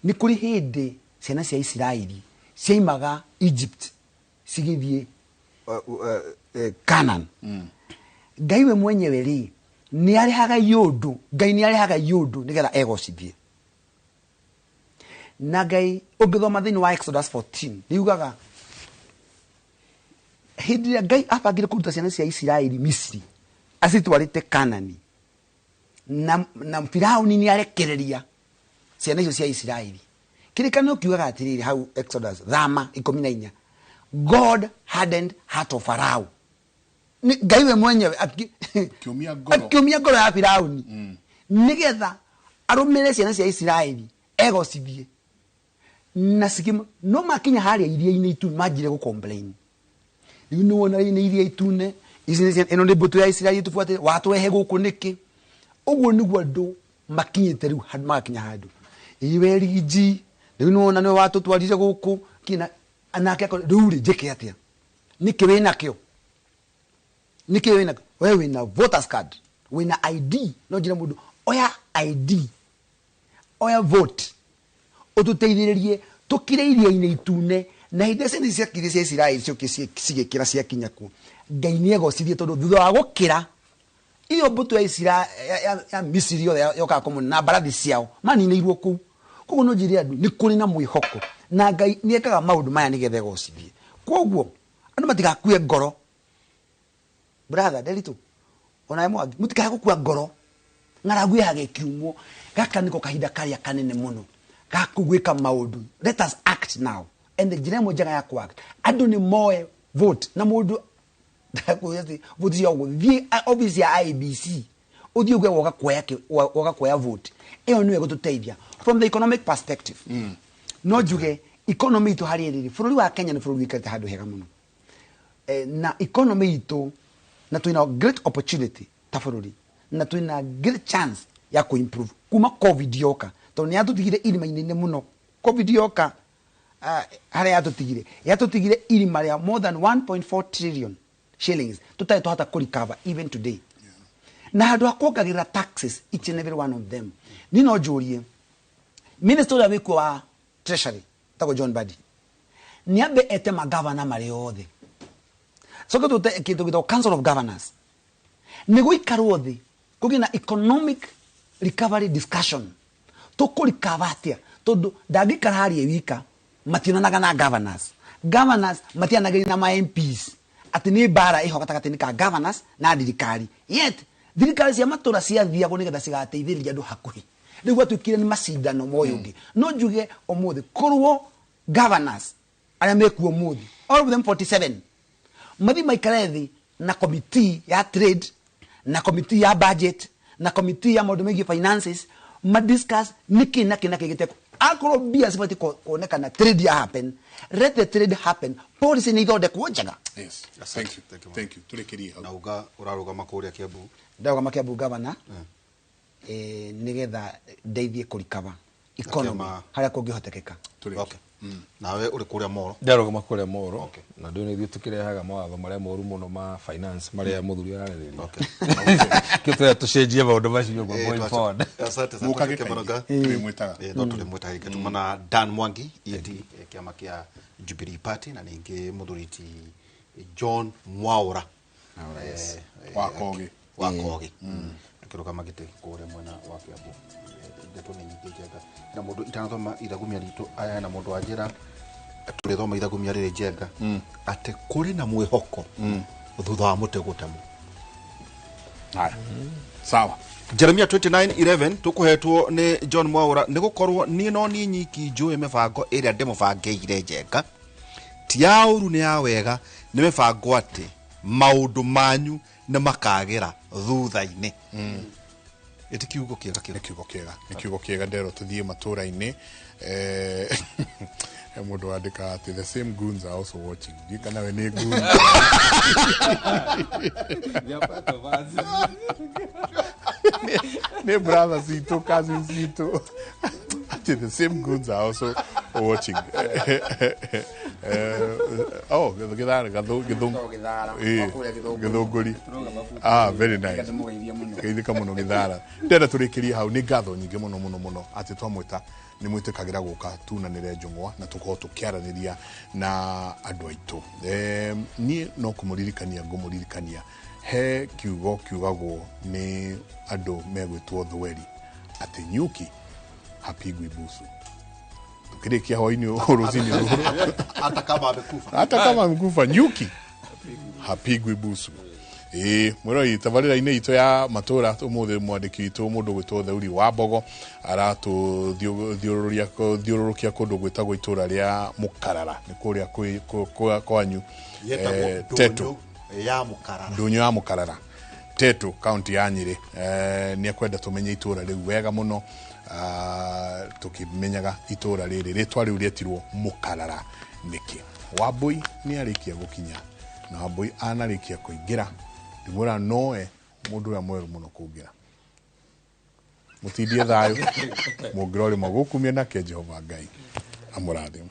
S5: nĩ kũrĩ hĩndĩ ciana cia Isiraeli ciaimaga Egypt cigĩthiĩ Canaan Ngai we mwenyewe rĩ nĩ arehaga yũndũ Ngai nĩ arehaga yũndũ nĩgetha egocithie na Ngai ũngĩthoma thĩinĩ wa Exodus 14 niugaga hĩndĩ ĩrĩa Ngai abangire kũruta ciana cia Isiraeli Misiri acitwarĩte Canaan na Firaũni nĩ arekereria ciana icio cia Isiraeli kĩrĩkanĩro kiugaga atĩrĩrĩ hau Exodus 14 God hardened heart of Pharaoh Ngai we mwenyewe akiumia ngoro ya Firaũni nĩgetha arũmĩrĩre ciana cia Isiraeli egocithie na sigima no makinya harĩa iria-inĩ itu manjire gũ complain rĩu nĩ wona nĩ iria itune ĩno nĩ mbũtũ ya Isiraeli tubuate watwehe gũkũ nĩkĩ ũguo nĩguo andũ makinyĩte rĩu magakinya handũ iwe rigi rĩu nĩ wona nĩ watũtwarire gũkũ kina anake rĩu rĩ njĩke atĩa nĩkĩ wĩna kĩo nĩkĩ wĩna we wĩna voters card wĩna ID no njĩra mũndũ oya ID oya vote ũtũteithĩrĩrie tũkire iria-inĩ itune na hĩndĩ ciana ciakire cia Isiraeli cigĩkĩra ciakinya ku Ngai nĩ egocithie tondũ thutha wa gũkĩra iyo mbũtũ ya Isiraeli ya Misiri yothe yoka kũmũna na mbarathi ciao maninĩirwo kũu koguo no njĩre andũ nĩ kũrĩ na mwĩhoko na Ngai nĩ ekaga maũndũ maya nĩgetha egocithie koguo andũ matigakue ngoro brother Derito ona Mwangi mũtikae gũkua ngoro ng'aragu yage kiumo gaka nĩko kahinda karĩa kanene mũno gakũgwĩka maũndũ let us act now and the njĩra ĩmwe njega ya kũact andũ nĩ moe vote na mũndũ vote cia gũthiĩ office ya IBC ũthiĩ ũgwe woga kuoya vote ĩyo nĩyo ĩgũtũteithia from the economic perspective no njuge economy itũ harĩ rĩrĩ bũrũri wa Kenya nĩ bũrũri wĩkarĩte handũ hega mũno na economy itũ na twĩna great opportunity ta bũrũri na twĩna great chance ya kuimprove kuma COVID yoka tondũ nĩ yatũtigire irima-inĩ mũno COVID yoka harĩa yatũtigire irima rĩa more than 1.4 trillion shillings tũtarĩ twahota kũrecover even today na handũ ha kuongagĩrĩra taxes each and every one of them niĩ no njũrie minister ũrĩa wĩkuo wa treasury tagwo John Badi nĩ ambe ete magavana marĩ othe soke tũte kĩndũ gĩtagwo council of governors nĩ gũikarwo thĩ kũgĩe na economic recovery discussion tũkũrikava atĩa tondũ ndangĩikara harĩa wika mationanaga na governors matianagĩria na ma MPs atĩ nĩ mbara ĩho gatagatĩ-inĩ ka governors na thirikari yet thirikari cia matũra ciathiagwo nĩgetha cigateithĩrĩria andũ hakuhĩ rĩu gwatuĩkire nĩ macindano moyo ũngĩ no njuge ũmũthĩ korwo governors arĩa mekuo ũmũthĩ all of them 47 mathi maikare thĩ na committee ya trade na committee ya budget na committee ya maũndũ megiĩ finances madiscuss nĩkĩ na kĩgĩteko akorwo bia cibati kuonekana trade ya happen let the trade happen policy nĩ ithondekwo njega
S3: yes thank you turekerie hau
S4: na uga ũrarũgama kũrĩa Kiambu
S5: ndarũgama Kiambu governor nĩgetha ndeithie kũrikava economy harĩa kũngĩhotekeka
S4: okay nawe ũrĩ kũrĩa Moro
S1: ndarũgama kũrĩa Moro na ndĩ nĩ tũkĩrehaga mawatho marĩa moru mũno ma finance marĩa mũthuri ararĩrĩria okay kĩtwe tũcenjie maũndũ macio going forward
S4: asante sana kĩmanoga tũrĩmwĩtaga gĩtumana Dan Mwangi ED kĩama kĩa Jubilee Party na ningĩ mũthuriti John Mwaura wakogi akĩrũgama gĩtĩ kũrĩa mwena wa Kiambu ndeto nĩ nyingĩ njega na mũndũ itanathoma ithagumia ritũ aya na mũndũ wa njĩra tũrĩthoma ithagumia rĩrĩ njenga atĩ kũrĩ na mwĩhoko thutha wa mũtego gũtemwo
S3: haya sawa
S4: Jeremia 29:11 tukuhetwo ni John Mwaura ni gukorwo ni no ni nyiki njũĩ mĩbango ĩrĩa ndĩmũbangĩire njenga ti ya ũru ni ya wega ni mĩbango atĩ maũndũ manyu nĩ makagĩra thutha-inĩ eti kiugo kiega
S3: kiugo kiega ndero tuthie matura-ini mundu andika ati the same goons are also watching kana we ni goons ne brothers ito cousins ito the same goons are also watching githunguri very nice geithika muno githara ndenda turikirie hau ni ngatho nyingi muno ati twamwita ni mwitikagira guka tunanire njungwa na tuko tukiaraniria na andu aitu ni no kumuririkania ngumuririkania he kiugo kiugagwo ni andu megwitwo thweri ati nyuki hapigwi busu tukirikia hwaini uruzini hata kama amekufa nyuki hapigwi busu mwiroi tabarira-ini itu ya matura umuthi mwandiki witu mundu gwitwo Theuri wa Mbogo aratu thiururukia kundu gwitagwo itura ria Mukarara ni kuria kwanyu Tetu
S4: ya Mukarara
S3: ndunyo ya Mukarara Tetu county ya Nyeri ni akwenda tumenye itura riu wega muno tukimenyaga itura riri ritwa riu rietirwo Mukarara niki Wambui ni arikia gukinya na Wambui anarikia kuingira ndimura noe mundu ya mweru muno kungira mutindie thayo mungirori magukumia nake Jehova Ngai amurathime.